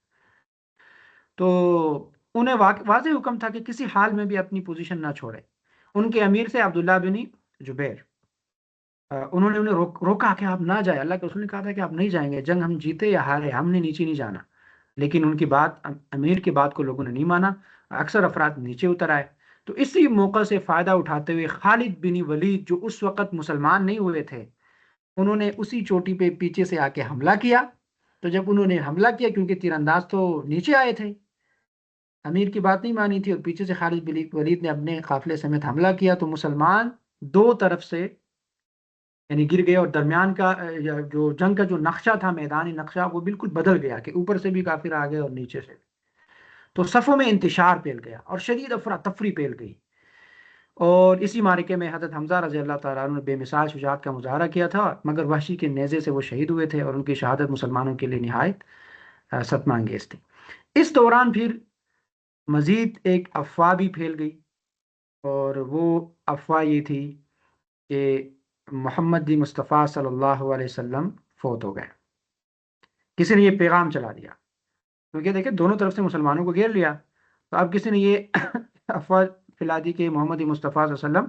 تو انہیں واضح حکم تھا کہ کسی حال میں بھی اپنی پوزیشن نہ چھوڑے۔ ان کے امیر سے عبداللہ بن جبیر، انہوں نے انہیں روکا کہ آپ نہ جائیں۔ اللہ کے رسول نے کہا تھا کہ آپ نہیں جائیں گے، جنگ ہم جیتے یا ہارے ہم نے نیچے نہیں جانا، لیکن ان کی بات، امیر کی بات کو لوگوں نے نہیں مانا، اکثر افراد نیچے اتر آئے۔ تو اسی موقع سے فائدہ اٹھاتے ہوئے خالد بن ولید، جو اس وقت مسلمان نہیں ہوئے تھے، انہوں نے اسی چوٹی پہ پیچھے سے آ کے حملہ کیا۔ تو جب انہوں نے حملہ کیا، کیونکہ تیر انداز تو نیچے آئے تھے، امیر کی بات نہیں مانی تھی، اور پیچھے سے خالد بن ولید نے اپنے قافلے سمیت حملہ کیا، تو مسلمان دو طرف سے یعنی گر گئے، اور درمیان کا جو جنگ کا جو نقشہ تھا، میدانی نقشہ، وہ بالکل بدل گیا کہ اوپر سے بھی کافر آ گئے اور نیچے سے بھی۔ تو صفوں میں انتشار پھیل گیا اور شدید افراتفری پھیل گئی، اور اسی معرکے میں حضرت حمزہ رضی اللہ تعالیٰ عنہ نے بے مثال شجاعت کا مظاہرہ کیا تھا، مگر وحشی کے نیزے سے وہ شہید ہوئے تھے، اور ان کی شہادت مسلمانوں کے لیے نہایت صدمہ انگیز تھی۔ اس دوران پھر مزید ایک افواہ بھی پھیل گئی، اور وہ افواہ یہ تھی کہ محمد مصطفیٰ صلی اللہ علیہ وسلم فوت ہو گئے۔ کسی نے یہ پیغام چلا دیا، کیونکہ دیکھیں دونوں طرف سے مسلمانوں کو گھیر لیا، تو اب کسی نے یہ افواہ پھیلا دی کہ محمد مصطفیٰ صلی اللہ علیہ وسلم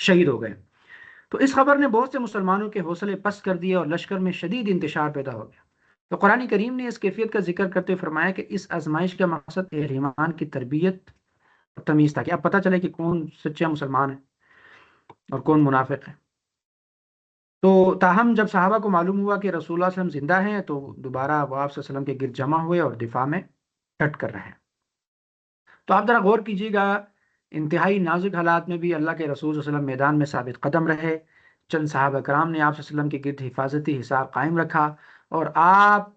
شہید ہو گئے۔ تو اس خبر نے بہت سے مسلمانوں کے حوصلے پست کر دیے اور لشکر میں شدید انتشار پیدا ہو گیا۔ تو قرآن کریم نے اس کیفیت کا ذکر کرتے ہوئے فرمایا کہ اس آزمائش کا مقصد اہل ایمان کی تربیت اور تمیز تھا، کہ اب پتہ چلے کہ کون سچا مسلمان ہے اور کون منافق ہے۔ تو تاہم جب صحابہ کو معلوم ہوا کہ رسول اللہ صلی اللہ علیہ وسلم زندہ ہیں، تو دوبارہ وہ آپ صلی اللہ علیہ وسلم کے گرد جمع ہوئے اور دفاع میں ڈٹ کر رہے ہیں۔ تو آپ ذرا غور کیجیے گا، انتہائی نازک حالات میں بھی اللہ کے رسول صلی اللہ علیہ وسلم میدان میں ثابت قدم رہے۔ چند صحابہ کرام نے آپ صلی اللہ علیہ وسلم کے گرد حفاظتی حصار قائم رکھا، اور آپ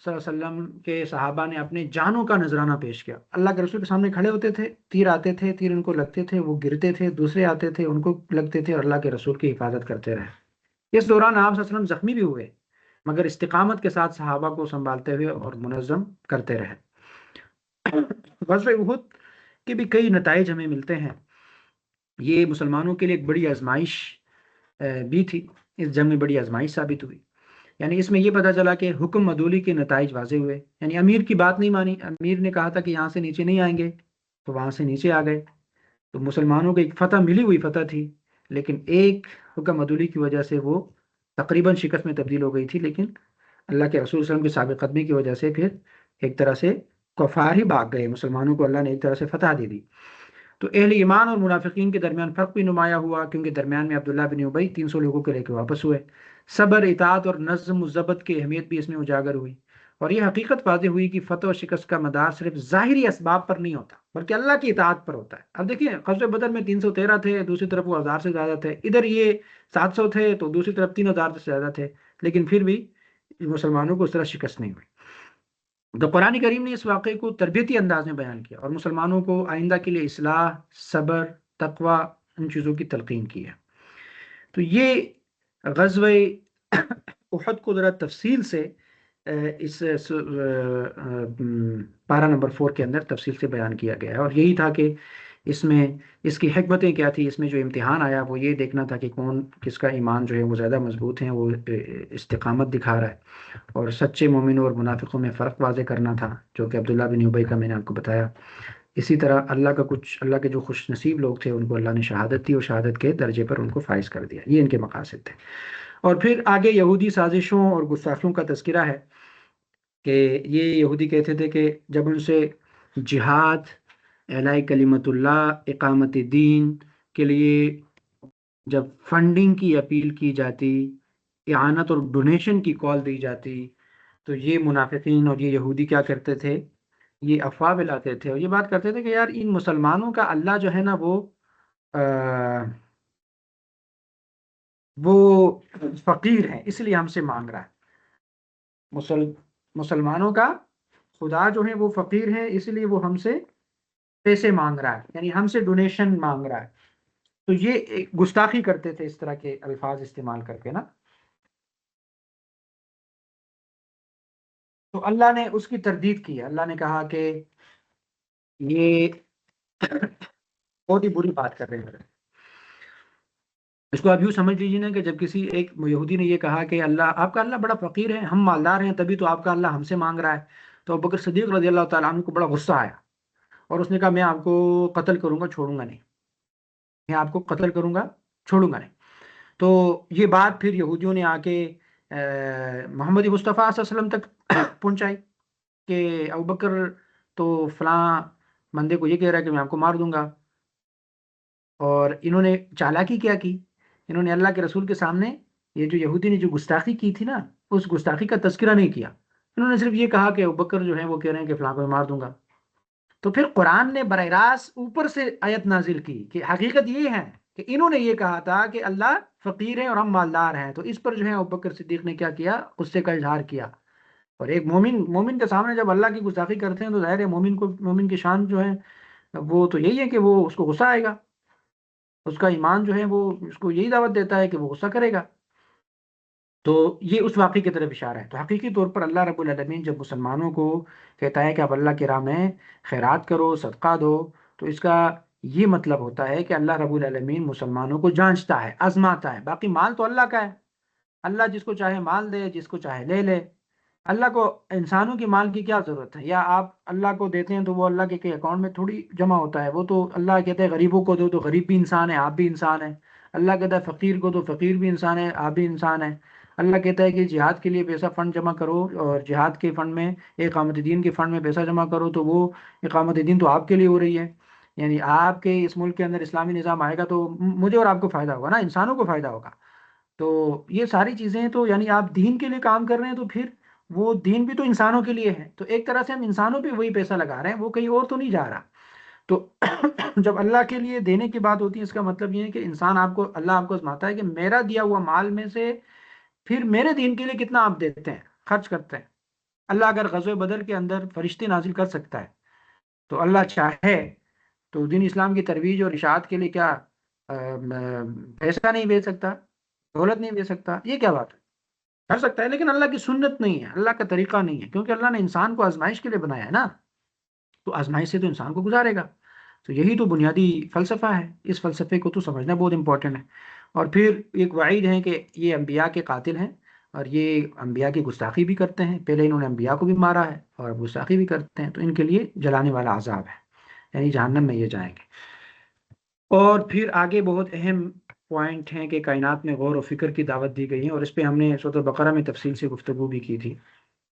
صلی اللہ علیہ وسلم کے صحابہ نے اپنے جانوں کا نذرانہ پیش کیا۔ اللہ کے رسول کے سامنے کھڑے ہوتے تھے، تیر آتے تھے، تیر ان کو لگتے تھے، وہ گرتے تھے، دوسرے آتے تھے، ان کو لگتے تھے، اور اللہ کے رسول کی حفاظت کرتے رہے۔ اس دوران آپ صلی اللہ علیہ وسلم زخمی بھی ہوئے، مگر استقامت کے ساتھ صحابہ کو سنبھالتے ہوئے اور منظم کرتے رہے۔ غزوہ احد کے بھی کئی نتائج ہمیں ملتے ہیں۔ یہ مسلمانوں کے لیے ایک بڑی آزمائش بھی تھی، اس جنگ میں بڑی آزمائش ثابت ہوئی۔ یعنی اس میں یہ پتہ چلا کہ حکم عدولی کے نتائج واضح ہوئے، یعنی امیر کی بات نہیں مانی، امیر نے کہا تھا کہ یہاں سے نیچے نہیں آئیں گے، تو وہاں سے نیچے آ گئے۔ تو مسلمانوں کو ایک فتح ملی ہوئی فتح تھی، لیکن ایک حکم عدولی کی وجہ سے وہ تقریباً شکست میں تبدیل ہو گئی تھی، لیکن اللہ کے رسول صلی اللہ علیہ وسلم کی ثابت قدمی کی وجہ سے پھر ایک طرح سے کفار ہی بھاگ گئے، مسلمانوں کو اللہ نے ایک طرح سے فتح دے دی۔ تو اہل ایمان اور منافقین کے درمیان فرق بھی نمایاں ہوا، کیونکہ درمیان میں عبداللہ بن ابی 300 لوگوں کو لے کے واپس ہوئے۔ صبر، اطاعت اور نظم و ضبط کی اہمیت بھی اس میں اجاگر ہوئی، اور یہ حقیقت واضح ہوئی کہ فتح و شکست کا مدار صرف ظاہری اسباب پر نہیں ہوتا، بلکہ اللہ کی اطاعت پر ہوتا ہے۔ اب دیکھیں غزوہ بدر میں 313 تھے، دوسری طرف وہ 1000 سے زیادہ تھے، ادھر یہ 700 تھے تو دوسری طرف 3000 سے زیادہ تھے، لیکن پھر بھی مسلمانوں کو اس طرح شکست نہیں ہوئی۔ تو قرآن کریم نے اس واقعے کو تربیتی انداز میں بیان کیا، اور مسلمانوں کو آئندہ کے لیے اصلاح، صبر، تقوی ان چیزوں کی تلقین کی ہے۔ تو یہ غزوہ احد کو ذرا تفصیل سے اس پارہ نمبر 4 کے اندر تفصیل سے بیان کیا گیا ہے، اور یہی تھا کہ اس میں اس کی حکمتیں کیا تھی۔ اس میں جو امتحان آیا وہ یہ دیکھنا تھا کہ کون کس کا ایمان جو ہے وہ زیادہ مضبوط ہے، وہ استقامت دکھا رہا ہے، اور سچے مومنوں اور منافقوں میں فرق واضح کرنا تھا، جو کہ عبداللہ بن ابی کا میں نے آپ کو بتایا۔ اسی طرح اللہ کے جو خوش نصیب لوگ تھے ان کو اللہ نے شہادت دی، اور شہادت کے درجے پر ان کو فائز کر دیا۔ یہ ان کے مقاصد تھے۔ اور پھر آگے یہودی سازشوں اور گستاخیوں کا تذکرہ ہے کہ یہ یہودی کہتے تھے کہ جب ان سے جہاد، اعلاء کلمت اللہ، اقامت دین کے لیے جب فنڈنگ کی اپیل کی جاتی، اعانت اور ڈونیشن کی کال دی جاتی، تو یہ منافقین اور یہ یہودی کیا کرتے تھے، یہ افواہ بلاتے تھے اور یہ بات کرتے تھے کہ یار ان مسلمانوں کا اللہ جو ہے نا وہ فقیر ہے، اس لیے ہم سے مانگ رہا ہے۔ مسلمانوں کا خدا جو ہے وہ فقیر ہے، اس لیے وہ ہم سے پیسے مانگ رہا ہے، یعنی ہم سے ڈونیشن مانگ رہا ہے۔ تو یہ ایک گستاخی کرتے تھے اس طرح کے الفاظ استعمال کر کے نا۔ تو اللہ نے اس کی تردید کی ہے۔ اللہ نے کہا کہ یہ بہت ہی بری بات کر رہے ہیں۔ اس کو آپ یوں سمجھ لیجیے نا کہ جب کسی ایک یہودی نے یہ کہا کہ اللہ، آپ کا اللہ بڑا فقیر ہے، ہم مالدار ہیں، تبھی تو آپ کا اللہ ہم سے مانگ رہا ہے، تو ابوبکر صدیق رضی اللہ تعالیٰ عنہ کو بڑا غصہ آیا، اور اس نے کہا میں آپ کو قتل کروں گا، چھوڑوں گا نہیں، میں آپ کو قتل کروں گا، چھوڑوں گا نہیں۔ تو یہ بات پھر یہودیوں نے آ کے محمد مصطفیٰ صلی اللہ علیہ وسلم تک پہنچائی کہ ابوبکر تو فلاں بندے کو یہ کہہ رہا ہے کہ میں آپ کو مار دوں گا۔ اور انہوں نے چالاکی کیا کی، انہوں نے اللہ کے رسول کے سامنے یہ جو یہودی نے جو گستاخی کی تھی نا، اس گستاخی کا تذکرہ نہیں کیا، انہوں نے صرف یہ کہا کہ ابوبکر جو ہے وہ کہہ رہے ہیں کہ فلاں کو میں مار دوں گا۔ تو پھر قرآن نے براہ راست اوپر سے آیت نازل کی کہ حقیقت یہ ہے کہ انہوں نے یہ کہا تھا کہ اللہ فقیر ہے اور ہم مالدار ہیں، تو اس پر جو ہے ابوبکر صدیق نے کیا کیا، غصے کا اظہار کیا۔ اور ایک مومن کے سامنے جب اللہ کی گستاخی کرتے ہیں تو ظاہر ہے مومن کی شان جو ہے وہ تو یہی ہے کہ وہ اس کو غصہ آئے گا، اس کا ایمان جو ہے وہ اس کو یہی دعوت دیتا ہے کہ وہ غصہ کرے گا۔ تو یہ اس واقعے کی طرف اشارہ ہے۔ تو حقیقی طور پر اللہ رب العالمین جب مسلمانوں کو کہتا ہے کہ اب اللہ کی راہ میں خیرات کرو، صدقہ دو، تو اس کا یہ مطلب ہوتا ہے کہ اللہ رب العالمین مسلمانوں کو جانچتا ہے، آزماتا ہے۔ باقی مال تو اللہ کا ہے، اللہ جس کو چاہے مال دے، جس کو چاہے لے لے۔ اللہ کو انسانوں کی مال کی کیا ضرورت ہے؟ یا آپ اللہ کو دیتے ہیں تو وہ اللہ کے اکاؤنٹ میں تھوڑی جمع ہوتا ہے، وہ تو اللہ کہتا ہے غریبوں کو دو، تو غریب بھی انسان ہے، آپ بھی انسان ہیں۔ اللہ کہتا ہے فقیر کو، تو فقیر بھی انسان ہے، آپ بھی انسان ہیں۔ اللہ کہتا ہے کہ جہاد کے لیے پیسہ فنڈ جمع کرو، اور جہاد کے فنڈ میں، اقامت دین کے فنڈ میں پیسہ جمع کرو، تو وہ اقامت دین تو آپ کے لیے ہو رہی ہے، یعنی آپ کے اس ملک کے اندر اسلامی نظام آئے گا تو مجھے اور آپ کو فائدہ ہوگا نا، انسانوں کو فائدہ ہوگا۔ تو یہ ساری چیزیں تو یعنی آپ دین کے لیے کام کر رہے ہیں، تو پھر وہ دین بھی تو انسانوں کے لیے ہے، تو ایک طرح سے ہم انسانوں پہ وہی پیسہ لگا رہے ہیں، وہ کہیں اور تو نہیں جا رہا۔ تو جب اللہ کے لیے دینے کی بات ہوتی ہے، اس کا مطلب یہ ہے کہ اللہ آپ کو آزماتا ہے کہ میرا دیا ہوا مال میں سے پھر میرے دین کے لیے کتنا آپ دیتے ہیں، خرچ کرتے ہیں۔ اللہ اگر غزوہ بدر کے اندر فرشتے نازل کر سکتا ہے، تو اللہ چاہے تو دین اسلام کی ترویج اور اشاعت کے لیے کیا پیسہ نہیں دے سکتا، دولت نہیں دے سکتا؟ یہ کیا بات ہے؟ کر سکتا ہے، لیکن اللہ کی سنت نہیں ہے، اللہ کا طریقہ نہیں ہے، کیونکہ اللہ نے انسان کو آزمائش کے لیے بنایا ہے نا، تو آزمائش سے تو انسان کو گزارے گا۔ تو یہی تو بنیادی فلسفہ ہے، اس فلسفے کو تو سمجھنا بہت امپورٹنٹ ہے۔ اور پھر ایک وعید ہے کہ یہ انبیاء کے قاتل ہیں، اور یہ انبیاء کی گستاخی بھی کرتے ہیں، پہلے انہوں نے انبیاء کو بھی مارا ہے اور اب گستاخی بھی کرتے ہیں، تو ان کے لیے جلانے والا عذاب ہے، یعنی جہنم میں یہ جائیں گے۔ اور پھر آگے بہت اہم پوائنٹ ہیں کہ کائنات میں غور و فکر کی دعوت دی گئی ہے، اور اس پہ ہم نے سورۃ البقرہ میں تفصیل سے گفتگو بھی کی تھی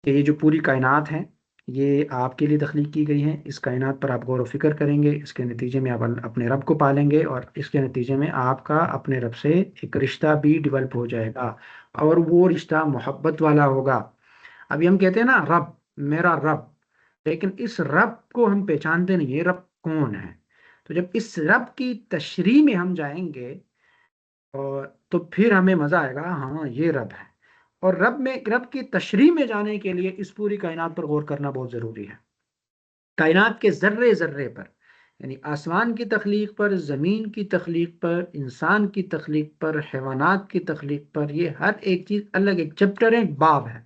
کہ یہ جو پوری کائنات ہے یہ آپ کے لیے تخلیق کی گئی ہے۔ اس کائنات پر آپ غور و فکر کریں گے، اس کے نتیجے میں آپ اپنے رب کو پالیں گے، اور اس کے نتیجے میں آپ کا اپنے رب سے ایک رشتہ بھی ڈیولپ ہو جائے گا، اور وہ رشتہ محبت والا ہوگا۔ ابھی ہم کہتے ہیں نا رب، میرا رب، لیکن اس رب کو ہم پہچانتے نہیں، یہ رب کون ہے؟ تو جب اس رب کی تشریح میں ہم جائیں گے اور تو پھر ہمیں مزہ آئے گا، ہاں یہ رب ہے۔ اور رب کی تشریح میں جانے کے لیے اس پوری کائنات پر غور کرنا بہت ضروری ہے، کائنات کے ذرے ذرے پر، یعنی آسمان کی تخلیق پر، زمین کی تخلیق پر، انسان کی تخلیق پر، حیوانات کی تخلیق پر، یہ ہر ایک چیز الگ ایک چیپٹر ہے، ایک باب ہے۔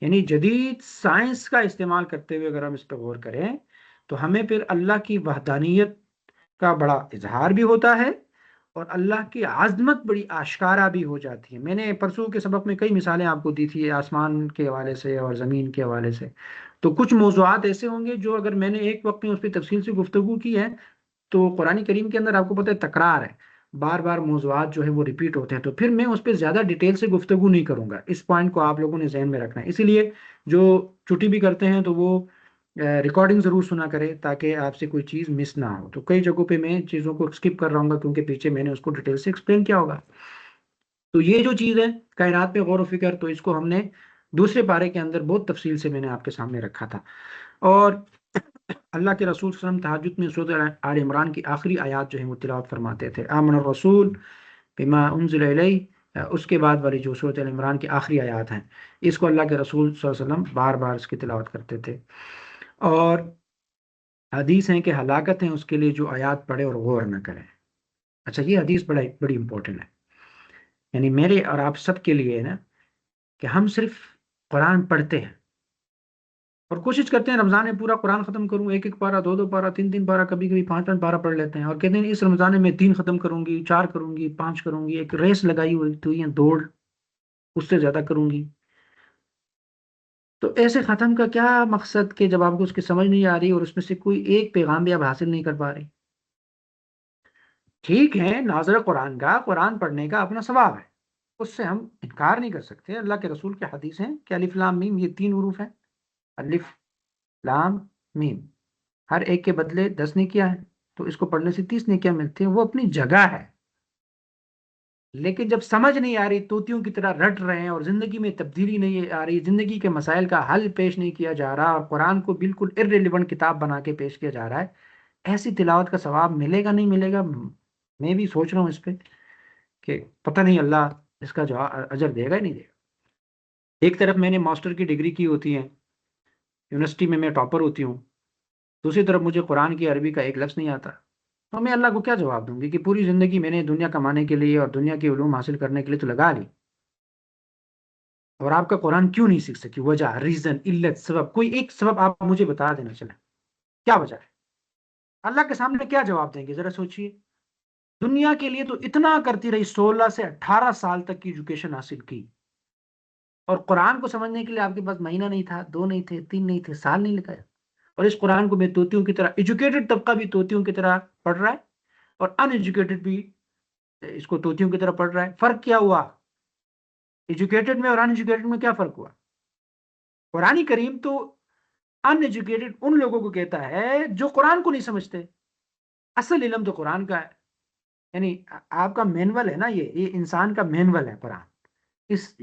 یعنی جدید سائنس کا استعمال کرتے ہوئے اگر ہم اس پہ غور کریں تو ہمیں پھر اللہ کی وحدانیت کا بڑا اظہار بھی ہوتا ہے، اور اللہ کی عظمت بڑی آشکارا بھی ہو جاتی ہے۔ میں نے پرسوں کے سبق میں کئی مثالیں آپ کو دی تھی آسمان کے حوالے سے اور زمین کے حوالے سے، تو کچھ موضوعات ایسے ہوں گے جو اگر میں نے ایک وقت میں اس پہ تفصیل سے گفتگو کی ہے تو قرآن کریم کے اندر آپ کو پتہ ہے تکرار ہے، بار بار موضوعات جو ہے وہ ریپیٹ ہوتے ہیں، تو پھر میں اس پہ زیادہ ڈیٹیل سے گفتگو نہیں کروں گا۔ اس پوائنٹ کو آپ لوگوں نے ذہن میں رکھنا ہے، اسی لیے جو چھٹی بھی کرتے ہیں تو وہ ریکارڈنگ ضرور سنا کرے تاکہ آپ سے کوئی چیز مس نہ ہو۔ تو کئی جگہوں پہ میں چیزوں کو اسکپ کر رہا ہوں گا کیونکہ پیچھے میں نے اس کو ڈیٹیل سے ایکسپلین کیا ہوگا۔ تو یہ جو چیز ہے کائنات پہ غور و فکر، تو اس کو ہم نے دوسرے پارے کے اندر بہت تفصیل سے میں نے آپ کے سامنے رکھا تھا۔ اور اللہ کے رسول صلی اللہ علیہ وسلم تہجد میں سورۃ آل عمران کی آخری آیات جو ہیں وہ تلاوت فرماتے تھے، آمن الرسول بما انزل الیہ، اس کے بعد والی جو سورۃ آل عمران کی آخری آیات ہیں، اس کو اللہ کے رسول صلی اللہ علیہ وسلم بار بار اس کی تلاوت کرتے تھے۔ اور حدیث ہیں کہ ہلاکت ہیں اس کے لیے جو آیات پڑھے اور غور نہ کرے۔ اچھا، یہ حدیث بڑی امپورٹنٹ ہے، یعنی میرے اور آپ سب کے لیے ہے نا، کہ ہم صرف قرآن پڑھتے ہیں اور کوشش کرتے ہیں رمضان میں پورا قرآن ختم کروں، ایک ایک پارہ، دو دو پارہ، تین تین پارہ، کبھی کبھی پانچ پانچ پارہ پڑھ لیتے ہیں، اور کہتے ہیں اس رمضان میں 3 ختم کروں گی، 4 کروں گی، 5 کروں گی، ایک ریس لگائی ہوئی تو یہ دوڑ، اس سے زیادہ کروں گی۔ تو ایسے ختم کا کیا مقصد کہ جب آپ کو اس کی سمجھ نہیں آ رہی اور اس میں سے کوئی ایک پیغام بھی آپ حاصل نہیں کر پا رہے؟ ٹھیک ہے، ناظر قرآن کا، قرآن پڑھنے کا اپنا ثواب ہے، اس سے ہم انکار نہیں کر سکتے۔ اللہ کے رسول کی حدیث ہیں کہ الف لام میم، یہ 3 حروف ہیں، الف لام میم، ہر ایک کے بدلے 10 نیکیاں ہیں، تو اس کو پڑھنے سے 30 نیکیاں ملتی ہیں، وہ اپنی جگہ ہے۔ لیکن جب سمجھ نہیں آ رہی، طوطیوں کی طرح رٹ رہے ہیں اور زندگی میں تبدیلی نہیں آ رہی، زندگی کے مسائل کا حل پیش نہیں کیا جا رہا، اور قرآن کو بالکل ارریلیونٹ کتاب بنا کے پیش کیا جا رہا ہے، ایسی تلاوت کا ثواب ملے گا نہیں ملے گا؟ میں بھی سوچ رہا ہوں اس پہ کہ پتہ نہیں اللہ اس کا جو اجر دے گا ہی نہیں دے گا۔ ایک طرف میں نے ماسٹر کی ڈگری کی ہوتی ہے، یونیورسٹی میں ٹاپر ہوتی ہوں، دوسری طرف مجھے قرآن کی عربی کا ایک لفظ نہیں آتا، تو میں اللہ کو کیا جواب دوں گی کہ پوری زندگی میں نے دنیا کمانے کے لیے اور دنیا کے علوم حاصل کرنے کے لیے تو لگا لی، اور آپ کا قرآن کیوں نہیں سیکھ سکی؟ وجہ، ریزن، علت، سبب، کوئی ایک سبب آپ مجھے بتا دینا، چلیں کیا وجہ ہے؟ اللہ کے سامنے کیا جواب دیں گے ذرا سوچئے۔ دنیا کے لیے تو اتنا کرتی رہی، 16 سے 18 سال تک کی ایجوکیشن حاصل کی، اور قرآن کو سمجھنے کے لیے آپ کے پاس مہینہ نہیں تھا، 2 نہیں تھے، 3 نہیں تھے، سال نہیں لگایا، اور اس قرآن کو میں طوطیوں کی طرح، ایجوکیٹڈ طبقہ بھی طوطیوں کی طرح پڑھ رہا ہے اور ان ایجوکیٹڈ بھی اس کو طوطیوں کی طرح پڑھ رہا ہے۔ فرق کیا ہوا؟ ایجوکیٹڈ میں اور ان ایجوکیٹڈ میں کیا فرق ہوا؟ قرآن کریم تو ان ایجوکیٹڈ ان لوگوں کو کہتا ہے جو قرآن کو نہیں سمجھتے، اصل علم تو قرآن کا ہے۔ یعنی آپ کا مینول ہے نا، یہ انسان کا مینول ہے قرآن، اس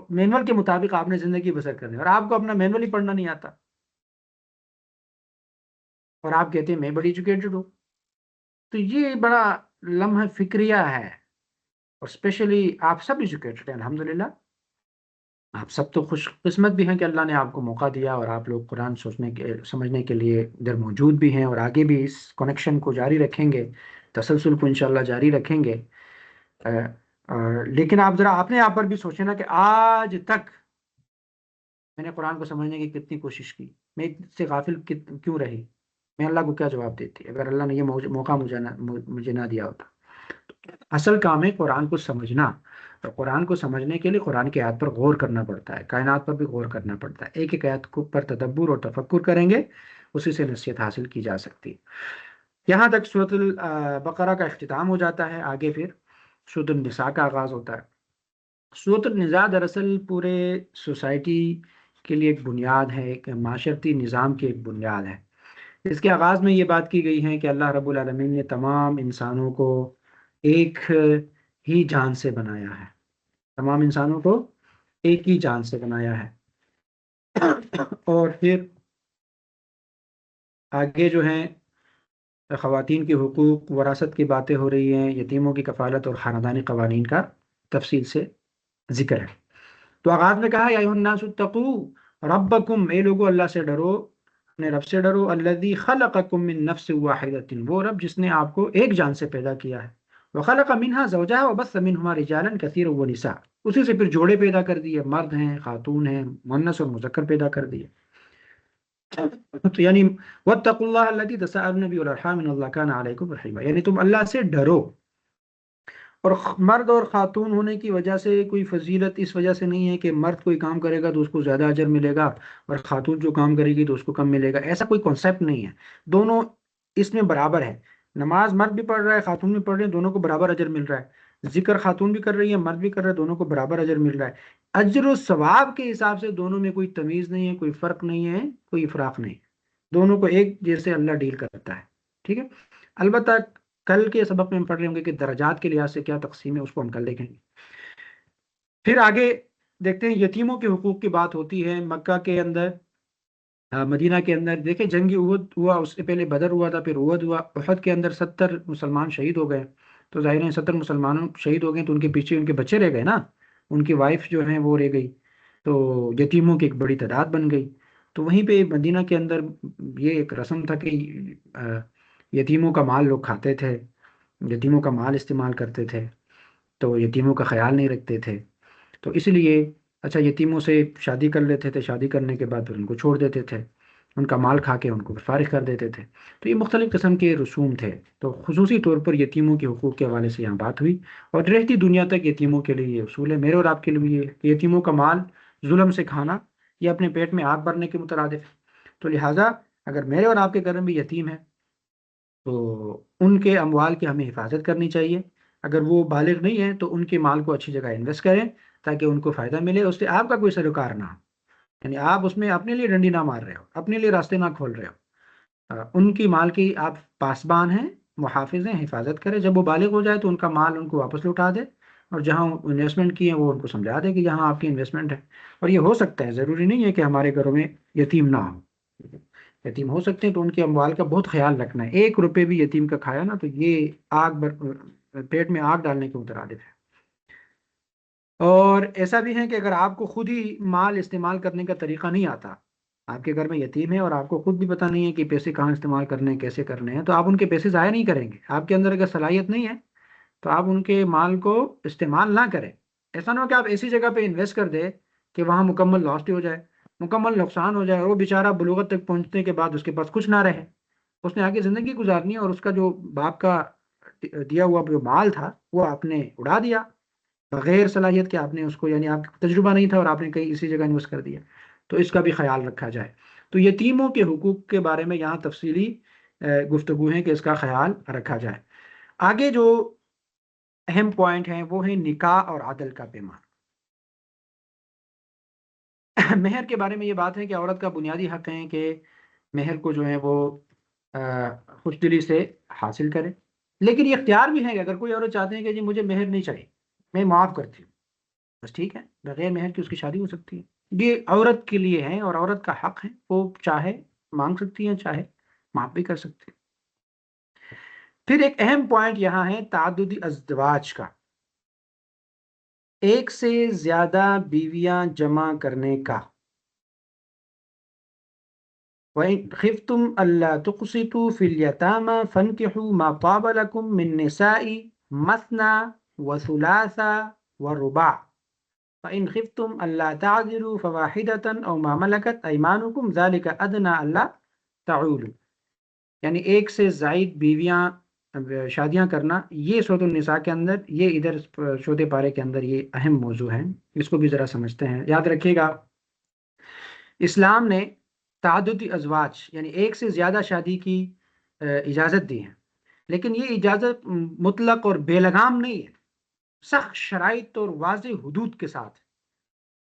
مینول کے مطابق آپ نے زندگی بسر کرنی ہے، اور آپ کو اپنا مینول ہی پڑھنا نہیں آتا، اور آپ کہتے ہیں میں بڑی ایجوکیٹڈ ہوں۔ تو یہ بڑا لمحہ فکریہ ہے، اور اسپیشلی آپ سب ایجوکیٹڈ ہیں الحمدللہ، آپ سب تو خوش قسمت بھی ہیں کہ اللہ نے آپ کو موقع دیا اور آپ لوگ قرآن سوچنے کے سمجھنے کے لیے ادھر موجود بھی ہیں، اور آگے بھی اس کنیکشن کو جاری رکھیں گے، تسلسل کو انشاءاللہ جاری رکھیں گے۔ لیکن آپ ذرا اپنے آپ پر بھی سوچیں نا کہ آج تک میں نے قرآن کو سمجھنے کی کتنی کوشش کی، میں اس سے غافل کیوں رہی؟ میں اللہ کو کیا جواب دیتی اگر اللہ نے یہ موقع مجھے نہ دیا ہوتا؟ اصل کام ہے قرآن کو سمجھنا، اور قرآن کو سمجھنے کے لیے قرآن کی آیات پر غور کرنا پڑتا ہے، کائنات پر بھی غور کرنا پڑتا ہے، ایک ایک آیت پر تدبر اور تفکر کریں گے، اسی سے نصیحت حاصل کی جا سکتی۔ یہاں تک سورۃ البقرہ کا اختتام ہو جاتا ہے، آگے پھر سورۃ النساء کا آغاز ہوتا ہے۔ سورۃ النساء دراصل پورے سوسائٹی کے لیے ایک بنیاد ہے، ایک معاشرتی نظام کی ایک بنیاد ہے۔ اس کے آغاز میں یہ بات کی گئی ہے کہ اللہ رب العالمین نے تمام انسانوں کو ایک ہی جان سے بنایا ہے، تمام انسانوں کو ایک ہی جان سے بنایا ہے۔ اور پھر آگے جو ہیں خواتین کے حقوق، وراثت کی باتیں ہو رہی ہیں، یتیموں کی کفالت اور خاندانی قوانین کا تفصیل سے ذکر ہے۔ تو آغاز میں کہا یا ایھا الناس اتقوا ربکم، اے لوگو اللہ سے ڈرو، اپنے رب سے ڈرو، الذی خلقکم من نفس واحدۃ، وہ رب جس نے آپ کو ایک جان سے پیدا کیا ہے، وخلق منها زوجها وبث منهما رجالا كثيرا ونساء، اسی سے پھر جوڑے پیدا کر دیے، مرد ہیں خاتون ہیں، مؤنث اور مذکر پیدا کر دیے. تو یعنی واتقوا اللہ الذی تساءلون به والارحام ان اللہ کان علیکم رحیما، یعنی تم اللہ سے ڈرو. اور مرد اور خاتون ہونے کی وجہ سے کوئی فضیلت اس وجہ سے نہیں ہے کہ مرد کوئی کام کرے گا تو اس کو زیادہ اجر ملے گا اور خاتون جو کام کرے گی تو اس کو کم ملے گا، ایسا کوئی کانسیپٹ نہیں ہے. دونوں اس میں برابر ہے. نماز مرد بھی پڑھ رہا ہے خاتون بھی پڑھ رہے ہیں، دونوں کو برابر اجر مل رہا ہے. ذکر خاتون بھی کر رہی ہے مرد بھی کر رہا ہے، دونوں کو برابر اجر مل رہا ہے. اجر و ثواب کے حساب سے دونوں میں کوئی تمیز نہیں ہے، کوئی فرق نہیں ہے، کوئی افراق نہیں. دونوں کو ایک جیسے اللہ ڈیل کرتا ہے. ٹھیک ہے. البتہ کل کے سبق میں ہم پڑھ رہے ہوں گے کہ درجات کے لحاظ سے کیا تقسیم ہے، اس کو ہم کل دیکھیں گے. پھر آگے دیکھتے ہیں یتیموں کے حقوق کی بات ہوتی ہے مکہ کے اندر. مدینہ کے اندر دیکھیں جنگ احد ہوا، اس سے پہلے بدر ہوا تھا، پھر احد ہوا. احد کے اندر 70 مسلمان شہید ہو گئے. تو ظاہر ہے 70 مسلمانوں شہید ہو گئے تو ان کے پیچھے ان کے بچے رہ گئے نا، ان کی وائف جو ہیں وہ رہ گئی، تو یتیموں کی ایک بڑی تعداد بن گئی. تو وہیں پہ مدینہ کے اندر یہ ایک رسم تھا کہ یتیموں کا مال لوگ کھاتے تھے، یتیموں کا مال استعمال کرتے تھے، تو یتیموں کا خیال نہیں رکھتے تھے. تو اس لیے اچھا یتیموں سے شادی کر لیتے تھے، شادی کرنے کے بعد پھر ان کو چھوڑ دیتے تھے، ان کا مال کھا کے ان کو فارغ کر دیتے تھے. تو یہ مختلف قسم کے رسوم تھے. تو خصوصی طور پر یتیموں کے حقوق کے حوالے سے یہاں بات ہوئی، اور رہتی دنیا تک یتیموں کے لیے یہ اصول ہے، میرے اور آپ کے لیے یہ کہ یتیموں کا مال ظلم سے کھانا یہ اپنے پیٹ میں آگ بھرنے کے مترادف ہے. تو لہٰذا اگر میرے اور آپ کے گھر میں بھی یتیم ہے تو ان کے اموال کی ہمیں حفاظت کرنی چاہیے. اگر وہ بالغ نہیں ہے تو ان کے مال کو اچھی جگہ انویسٹ کریں تاکہ ان کو فائدہ ملے، اس سے آپ کا کوئی سروکار نہ ہو. یعنی آپ اس میں اپنے لیے ڈنڈی نہ مار رہے ہو، اپنے لیے راستے نہ کھول رہے ہو. ان کی مال کی آپ پاسبان ہیں، محافظ ہیں، حفاظت کریں. جب وہ بالغ ہو جائے تو ان کا مال ان کو واپس لوٹا دے، اور جہاں انویسٹمنٹ کی ہے وہ ان کو سمجھا دے کہ یہاں آپ کی انویسٹمنٹ ہے. اور یہ ہو سکتا ہے، ضروری نہیں ہے کہ ہمارے گھروں میں یتیم نہ ہو، یتیم ہو سکتے ہیں. تو ان کے اموال کا بہت خیال رکھنا ہے. 1 روپے بھی یتیم کا کھایا نا تو یہ پیٹ میں آگ ڈالنے کے مترادف ہے. اور ایسا بھی ہے کہ اگر آپ کو خود ہی مال استعمال کرنے کا طریقہ نہیں آتا، آپ کے گھر میں یتیم ہے اور آپ کو خود بھی پتہ نہیں ہے کہ پیسے کہاں استعمال کرنے ہیں، کیسے کرنے ہیں، تو آپ ان کے پیسے ضائع نہیں کریں گے. آپ کے اندر اگر صلاحیت نہیں ہے تو آپ ان کے مال کو استعمال نہ کریں. ایسا نہ ہو کہ آپ ایسی جگہ پہ انویسٹ کر دیں کہ وہاں مکمل لاس ہو جائے، مکمل نقصان ہو جائے، اور وہ بیچارہ بلوغت تک پہنچنے کے بعد اس کے پاس کچھ نہ رہے. اس نے آگے زندگی گزارنی ہے اور اس کا جو باپ کا دیا ہوا جو مال تھا وہ آپ نے اڑا دیا بغیر صلاحیت کے. آپ نے اس کو یعنی آپ کا تجربہ نہیں تھا اور آپ نے کہیں اسی جگہ انویسٹ کر دیا. تو اس کا بھی خیال رکھا جائے. تو یتیموں کے حقوق کے بارے میں یہاں تفصیلی گفتگو ہے کہ اس کا خیال رکھا جائے. آگے جو اہم پوائنٹ ہیں وہ ہیں نکاح اور عدل کا پیمان. مہر کے بارے میں یہ بات ہے کہ عورت کا بنیادی حق ہے کہ مہر کو جو ہے وہ خوش دلی سے حاصل کرے. لیکن یہ اختیار بھی ہے کہ اگر کوئی عورت چاہتے ہیں کہ جی مجھے مہر نہیں چاہیے، میں معاف کرتی ہوں، بس ٹھیک ہے، بغیر مہر کی اس کی شادی ہو سکتی ہے. یہ عورت کے لیے ہے اور عورت کا حق ہے، وہ چاہے مانگ سکتی ہے، چاہے معاف بھی کر سکتی ہے. پھر ایک اہم پوائنٹ یہاں ہے تعددی ازدواج کا، ایک سے زیادہ بیویاں جمع کرنے کا. وَإِنْ خِفْتُمْ أَلَّا تُقْسِطُوا فِي الْيَتَامَى فَانكِحُوا مَا طَابَ لَكُم مِّن نِّسَاءِ مَثْنَى وَثُلَاثَ وَرُبَاعَ فَإِنْ خِفْتُمْ أَلَّا تَعْدِلُوا فَوَاحِدَةً أَوْ مَا مَلَكَتْ أَيْمَانُكُمْ ذَلِكَ أَدْنَىٰ أَلَّا تَعُولُوا. یعنی ایک سے زائد بیویاں شادیاں کرنا، یہ سورۃ النساء کے اندر، یہ ادھر چوتھے پارے کے اندر یہ اہم موضوع ہے. اس کو بھی ذرا سمجھتے ہیں. یاد رکھیے گا اسلام نے تعددی ازواج یعنی ایک سے زیادہ شادی کی اجازت دی ہے، لیکن یہ اجازت مطلق اور بے لگام نہیں ہے، سخت شرائط اور واضح حدود کے ساتھ.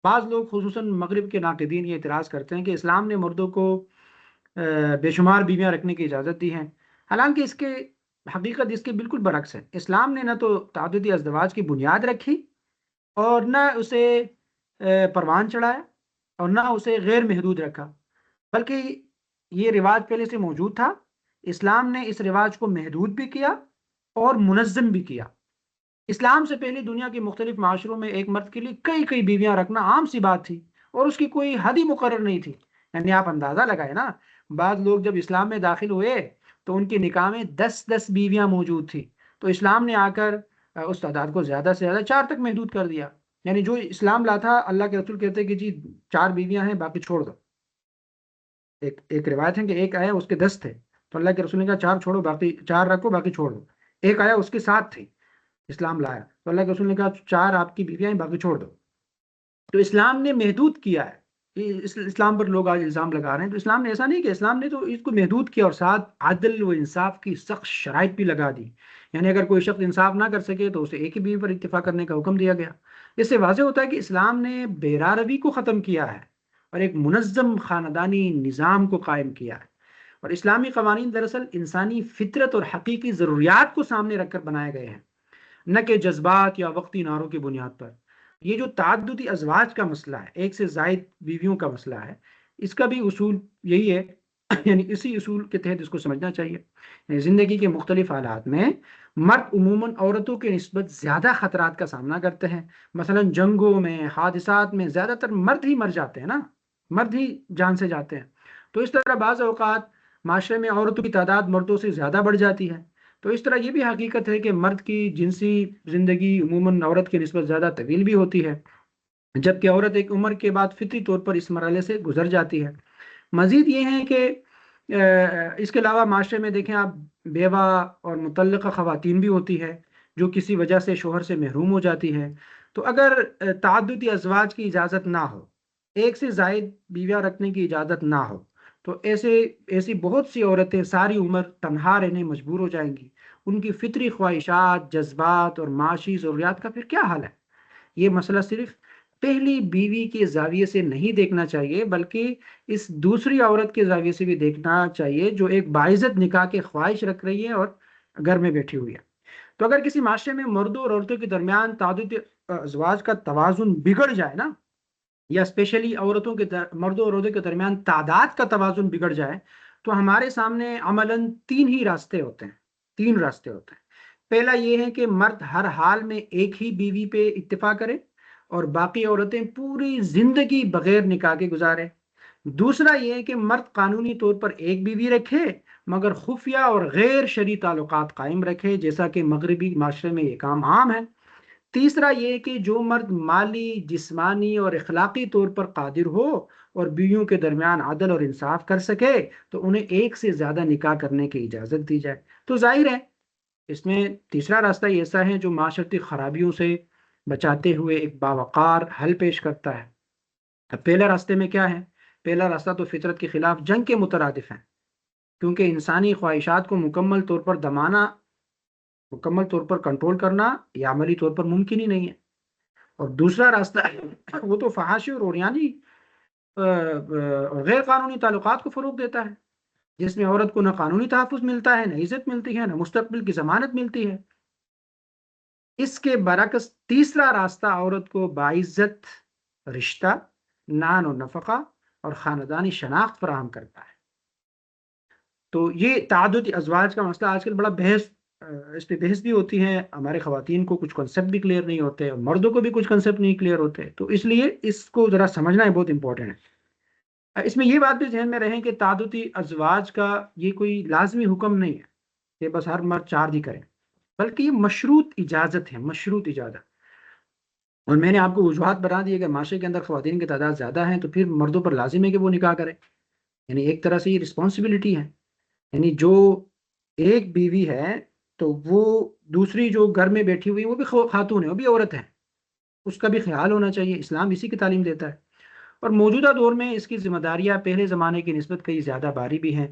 بعض لوگ خصوصاً مغرب کے ناقدین یہ اعتراض کرتے ہیں کہ اسلام نے مردوں کو بے شمار بیویاں رکھنے کی اجازت دی ہے، حالانکہ اس کے حقیقت اس کے بالکل برعکس ہے. اسلام نے نہ تو تعددی ازدواج کی بنیاد رکھی اور نہ اسے پروان چڑھایا اور نہ اسے غیر محدود رکھا، بلکہ یہ رواج پہلے سے موجود تھا. اسلام نے اس رواج کو محدود بھی کیا اور منظم بھی کیا. اسلام سے پہلے دنیا کے مختلف معاشروں میں ایک مرد کے لیے کئی کئی بیویاں رکھنا عام سی بات تھی اور اس کی کوئی حد ہی مقرر نہیں تھی. یعنی آپ اندازہ لگائے نا، بعض لوگ جب اسلام میں داخل ہوئے تو ان کے نکاح میں 10 بیویاں موجود تھیں، تو اسلام نے آ کر اس تعداد کو زیادہ سے زیادہ 4 تک محدود کر دیا. یعنی جو اسلام لا تھا، اللہ کے رسول کہتے کہ جی 4 بیویاں ہیں، باقی چھوڑ دو. ایک روایت ہے کہ ایک آیا اس کے 10 تھے، تو اللہ کے رسول نے کہا 4 چھوڑو، باقی 4 رکھو، باقی چھوڑ دو. ایک آیا اس کے 7 تھے، اسلام لایا تو اللہ کے رسول نے کہا 4 آپ کی بیویاں ہیں، باقی چھوڑ دو. تو اسلام نے محدود کیا ہے. اسلام پر لوگ آج الزام لگا رہے ہیں، تو اسلام نے ایسا نہیں کہ اسلام نے تو اس کو محدود کیا اور ساتھ عدل و انصاف کی سخت شرائط بھی لگا دی. یعنی اگر کوئی شخص انصاف نہ کر سکے تو اسے ایک ہی بیوی پر اکتفا کرنے کا حکم دیا گیا. اس سے واضح ہوتا ہے کہ اسلام نے بیرا روی کو ختم کیا ہے اور ایک منظم خاندانی نظام کو قائم کیا ہے. اور اسلامی قوانین دراصل انسانی فطرت اور حقیقی ضروریات کو سامنے رکھ کر بنائے گئے ہیں، نہ کہ جذبات یا وقتی نعروں کی بنیاد پر. یہ جو تعددی ازواج کا مسئلہ ہے، ایک سے زائد بیویوں کا مسئلہ ہے، اس کا بھی اصول یہی ہے. یعنی اسی اصول کے تحت اس کو سمجھنا چاہیے. یعنی زندگی کے مختلف حالات میں مرد عموماً عورتوں کے نسبت زیادہ خطرات کا سامنا کرتے ہیں. مثلا جنگوں میں، حادثات میں زیادہ تر مرد ہی مر جاتے ہیں نا، مرد ہی جان سے جاتے ہیں. تو اس طرح بعض اوقات معاشرے میں عورتوں کی تعداد مردوں سے زیادہ بڑھ جاتی ہے. تو اس طرح یہ بھی حقیقت ہے کہ مرد کی جنسی زندگی عموماً عورت کی نسبت زیادہ طویل بھی ہوتی ہے، جبکہ عورت ایک عمر کے بعد فطری طور پر اس مرحلے سے گزر جاتی ہے. مزید یہ ہے کہ اس کے علاوہ معاشرے میں دیکھیں آپ، بیوہ اور مطلقہ خواتین بھی ہوتی ہے جو کسی وجہ سے شوہر سے محروم ہو جاتی ہے. تو اگر تعددی ازواج کی اجازت نہ ہو، ایک سے زائد بیویاں رکھنے کی اجازت نہ ہو، تو ایسی بہت سی عورتیں ساری عمر تنہا رہنے مجبور ہو جائیں گی. ان کی فطری خواہشات، جذبات اور معاشی ضروریات کا پھر کیا حل ہے؟ یہ مسئلہ صرف پہلی بیوی کے زاویے سے نہیں دیکھنا چاہیے، بلکہ اس دوسری عورت کے زاویے سے بھی دیکھنا چاہیے جو ایک باعزت نکاح کی خواہش رکھ رہی ہے اور گھر میں بیٹھی ہوئی ہے. تو اگر کسی معاشرے میں مردوں اور عورتوں کے درمیان تعدد ازواج کا توازن بگڑ جائے نا، یا اسپیشلی مردوں اور عورتوں کے درمیان تعداد کا توازن بگڑ جائے، تو ہمارے سامنے عملاً 3 ہی راستے ہوتے ہیں. 3 راستے ہوتے ہیں. پہلا یہ ہے کہ مرد ہر حال میں ایک ہی بیوی پہ اکتفا کرے اور باقی عورتیں پوری زندگی بغیر نکاح کے گزارے. دوسرا یہ ہے کہ مرد قانونی طور پر ایک بیوی رکھے مگر خفیہ اور غیر شرعی تعلقات قائم رکھے، جیسا کہ مغربی معاشرے میں یہ کام عام ہے. تیسرا یہ کہ جو مرد مالی، جسمانی اور اخلاقی طور پر قادر ہو اور بیویوں کے درمیان عدل اور انصاف کر سکے، تو انہیں ایک سے زیادہ نکاح کرنے کی اجازت دی جائے. تو ظاہر ہے اس میں تیسرا راستہ ایسا ہے جو معاشرتی خرابیوں سے بچاتے ہوئے ایک باوقار حل پیش کرتا ہے. اب پہلا راستے میں کیا ہے؟ پہلا راستہ تو فطرت کے خلاف جنگ کے مترادف ہے، کیونکہ انسانی خواہشات کو مکمل طور پر کنٹرول کرنا یہ عملی طور پر ممکن ہی نہیں ہے. اور دوسرا راستہ وہ تو فحاشی اور عریانی اور غیر قانونی تعلقات کو فروغ دیتا ہے، جس میں عورت کو نہ قانونی تحفظ ملتا ہے، نہ عزت ملتی ہے، نہ مستقبل کی ضمانت ملتی ہے. اس کے برعکس تیسرا راستہ عورت کو باعزت رشتہ، نان و نفقہ اور خاندانی شناخت فراہم کرتا ہے. تو یہ تعدد ازواج کا مسئلہ آج کل بڑا اس پہ بحث بھی ہوتی ہے. ہمارے خواتین کو کچھ کنسیپٹ بھی کلیئر نہیں ہوتے اور مردوں کو بھی کچھ کنسیپٹ نہیں کلیئر ہوتے، تو اس لیے اس کو ذرا سمجھنا ہے، بہت امپورٹنٹ ہے. اس میں یہ بات بھی ذہن میں رہے کہ تعددی ازواج کا یہ کوئی لازمی حکم نہیں ہے کہ بس ہر مرد 4 ہی کرے، بلکہ یہ مشروط اجازت ہے، مشروط اجازت. اور میں نے آپ کو وجوہات بتا دی کہ معاشرے کے اندر خواتین کی تعداد زیادہ ہیں تو پھر مردوں پر لازم ہے کہ وہ نکاح کرے. یعنی ایک طرح سے یہ رسپانسبلٹی ہے. یعنی جو ایک بیوی ہے تو وہ دوسری جو گھر میں بیٹھی ہوئی وہ بھی خاتون ہے، وہ بھی عورت ہے، اس کا بھی خیال ہونا چاہیے. اسلام اسی کی تعلیم دیتا ہے. اور موجودہ دور میں اس کی ذمہ داریاں پہلے زمانے کی نسبت کئی زیادہ باری بھی ہیں.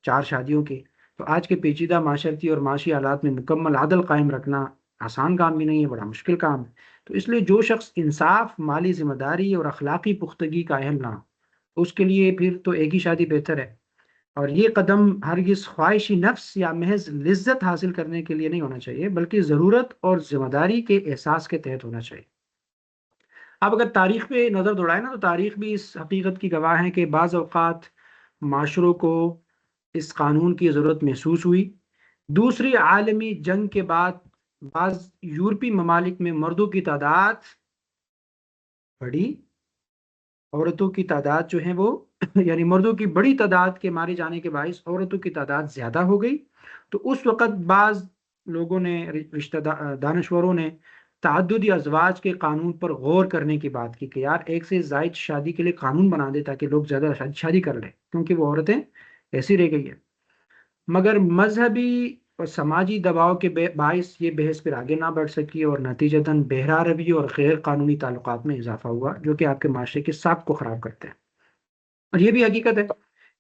4 شادیوں کے تو آج کے پیچیدہ معاشرتی اور معاشی حالات میں مکمل عدل قائم رکھنا آسان کام بھی نہیں ہے، بڑا مشکل کام ہے. تو اس لیے جو شخص انصاف، مالی ذمہ داری اور اخلاقی پختگی کا اہل نہ ہو، اس کے لیے پھر تو ایک ہی شادی بہتر ہے. اور یہ قدم ہرگز خواہشی نفس یا محض لذت حاصل کرنے کے لیے نہیں ہونا چاہیے، بلکہ ضرورت اور ذمہ داری کے احساس کے تحت ہونا چاہیے. اب اگر تاریخ پہ نظر دوڑائیں نا، تو تاریخ بھی اس حقیقت کی گواہ ہے کہ بعض اوقات معاشروں کو اس قانون کی ضرورت محسوس ہوئی. دوسری عالمی جنگ کے بعد بعض یورپی ممالک میں مردوں کی تعداد بڑھی، عورتوں کی تعداد جو ہے وہ یعنی مردوں کی بڑی تعداد کے مارے جانے کے باعث عورتوں کی تعداد زیادہ ہو گئی، تو اس وقت بعض لوگوں نے، دانشوروں نے تعددی ازواج کے قانون پر غور کرنے کی بات کی کہ یار ایک سے زائد شادی کے لیے قانون بنا دے تاکہ لوگ زیادہ شادی کر لیں، کیونکہ وہ عورتیں ایسی رہ گئی ہیں۔ مگر مذہبی اور سماجی دباؤ کے باعث یہ بحث پھر آگے نہ بڑھ سکی، اور نتیجتاً بہرا روی اور غیر قانونی تعلقات میں اضافہ ہوا، جو کہ آپ کے معاشرے کے ساخت کو خراب کرتے ہیں۔ اور یہ بھی حقیقت ہے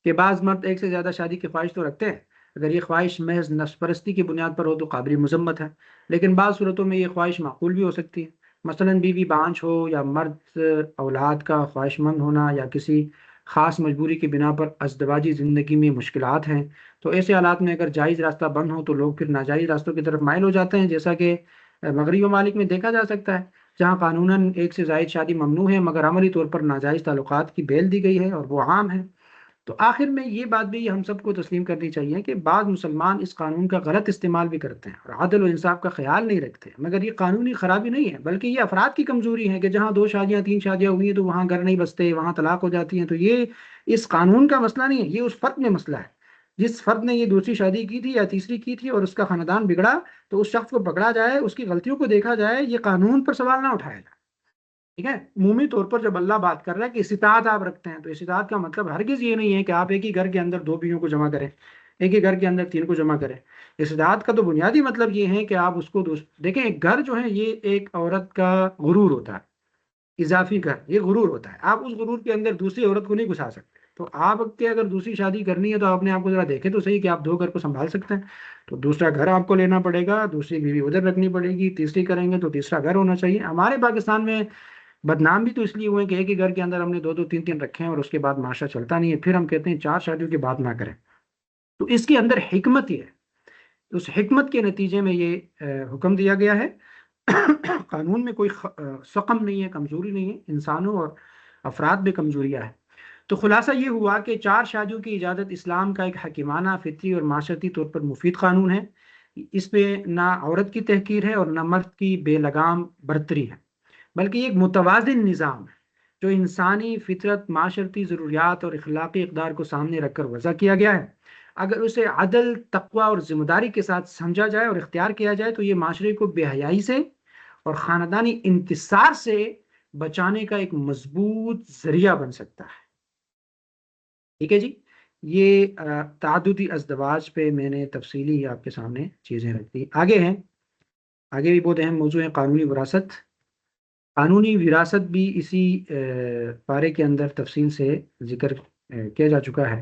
کہ بعض مرد ایک سے زیادہ شادی کی خواہش تو رکھتے ہیں، اگر یہ خواہش محض نفس پرستی کی بنیاد پر ہو تو قابل مذمت ہے، لیکن بعض صورتوں میں یہ خواہش معقول بھی ہو سکتی ہے۔ مثلاً بیوی بانجھ ہو، یا مرد اولاد کا خواہش مند ہونا، یا کسی خاص مجبوری کی بنا پر ازدواجی زندگی میں مشکلات ہیں، تو ایسے حالات میں اگر جائز راستہ بند ہو تو لوگ پھر ناجائز راستوں کی طرف مائل ہو جاتے ہیں، جیسا کہ مغربی ممالک میں دیکھا جا سکتا ہے، جہاں قانوناً ایک سے زائد شادی ممنوع ہے مگر عملی طور پر ناجائز تعلقات کی بیل دی گئی ہے اور وہ عام ہے۔ تو آخر میں یہ بات بھی ہم سب کو تسلیم کرنی چاہیے کہ بعض مسلمان اس قانون کا غلط استعمال بھی کرتے ہیں اور عدل و انصاف کا خیال نہیں رکھتے، مگر یہ قانونی خرابی نہیں ہے بلکہ یہ افراد کی کمزوری ہے کہ جہاں 2 شادیاں 3 شادیاں ہوئی ہیں تو وہاں گھر نہیں بستے، وہاں طلاق ہو جاتی ہیں۔ تو یہ اس قانون کا مسئلہ نہیں ہے، یہ اس فرد میں مسئلہ ہے۔ جس فرد نے یہ دوسری شادی کی تھی یا تیسری کی تھی اور اس کا خاندان بگڑا، تو اس شخص کو پکڑا جائے، اس کی غلطیوں کو دیکھا جائے، یہ قانون پر سوال نہ اٹھایا جائے۔ ٹھیک ہے، عمومی طور پر جب اللہ بات کر رہا ہے کہ استطاعت آپ رکھتے ہیں، تو استطاعت کا مطلب ہرگز یہ نہیں ہے کہ آپ ایک ہی گھر کے اندر 2 بیویوں کو جمع کریں، ایک ہی گھر کے اندر 3 کو جمع کریں۔ استطاعت کا تو بنیادی مطلب یہ ہے کہ آپ اس کو دیکھیں، ایک گھر جو ہے یہ ایک عورت کا غرور ہوتا ہے، اضافی گھر یہ غرور ہوتا ہے، آپ اس غرور کے اندر دوسری عورت کو نہیں گھسا سکتے۔ تو آپ کے اگر دوسری شادی کرنی ہے تو آپ نے آپ کو ذرا دیکھیں تو صحیح کہ آپ 2 گھر کو سنبھال سکتے ہیں، تو دوسرا گھر آپ کو لینا پڑے گا، دوسری بیوی ادھر رکھنی پڑے گی، تیسری کریں گے تو تیسرا گھر ہونا چاہیے۔ ہمارے پاکستان میں بدنام بھی تو اس لیے ہوئے کہ ایک ہی گھر کے اندر ہم نے 2 2 3 3 رکھے ہیں اور اس کے بعد معاشرہ چلتا نہیں ہے، پھر ہم کہتے ہیں 4 شادیوں کی بات نہ کریں۔ تو اس کے اندر حکمت یہ ہے، اس حکمت کے نتیجے میں یہ حکم دیا گیا ہے۔ قانون میں کوئی سقم نہیں ہے، کمزوری نہیں ہے، انسانوں اور افراد میں کمزوریاں ہیں۔ تو خلاصہ یہ ہوا کہ 4 شادیوں کی اجازت اسلام کا ایک حکیمانہ، فطری اور معاشرتی طور پر مفید قانون ہے۔ اس پہ نہ عورت کی تحقیر ہے اور نہ مرد کی بے لگام برتری ہے، بلکہ یہ ایک متوازن نظام ہے جو انسانی فطرت، معاشرتی ضروریات اور اخلاقی اقدار کو سامنے رکھ کر وضع کیا گیا ہے۔ اگر اسے عدل، تقوی اور ذمہ داری کے ساتھ سمجھا جائے اور اختیار کیا جائے تو یہ معاشرے کو بے حیائی سے اور خاندانی انتصار سے بچانے کا ایک مضبوط ذریعہ بن سکتا ہے۔ ٹھیک ہے جی، یہ تعددی ازدواج پہ میں نے تفصیلی آپ کے سامنے چیزیں رکھ دی۔ آگے ہیں، آگے بھی بہت اہم موضوع ہے قانونی وراثت۔ قانونی وراثت بھی اسی پارے کے اندر تفصیل سے ذکر کیا جا چکا ہے۔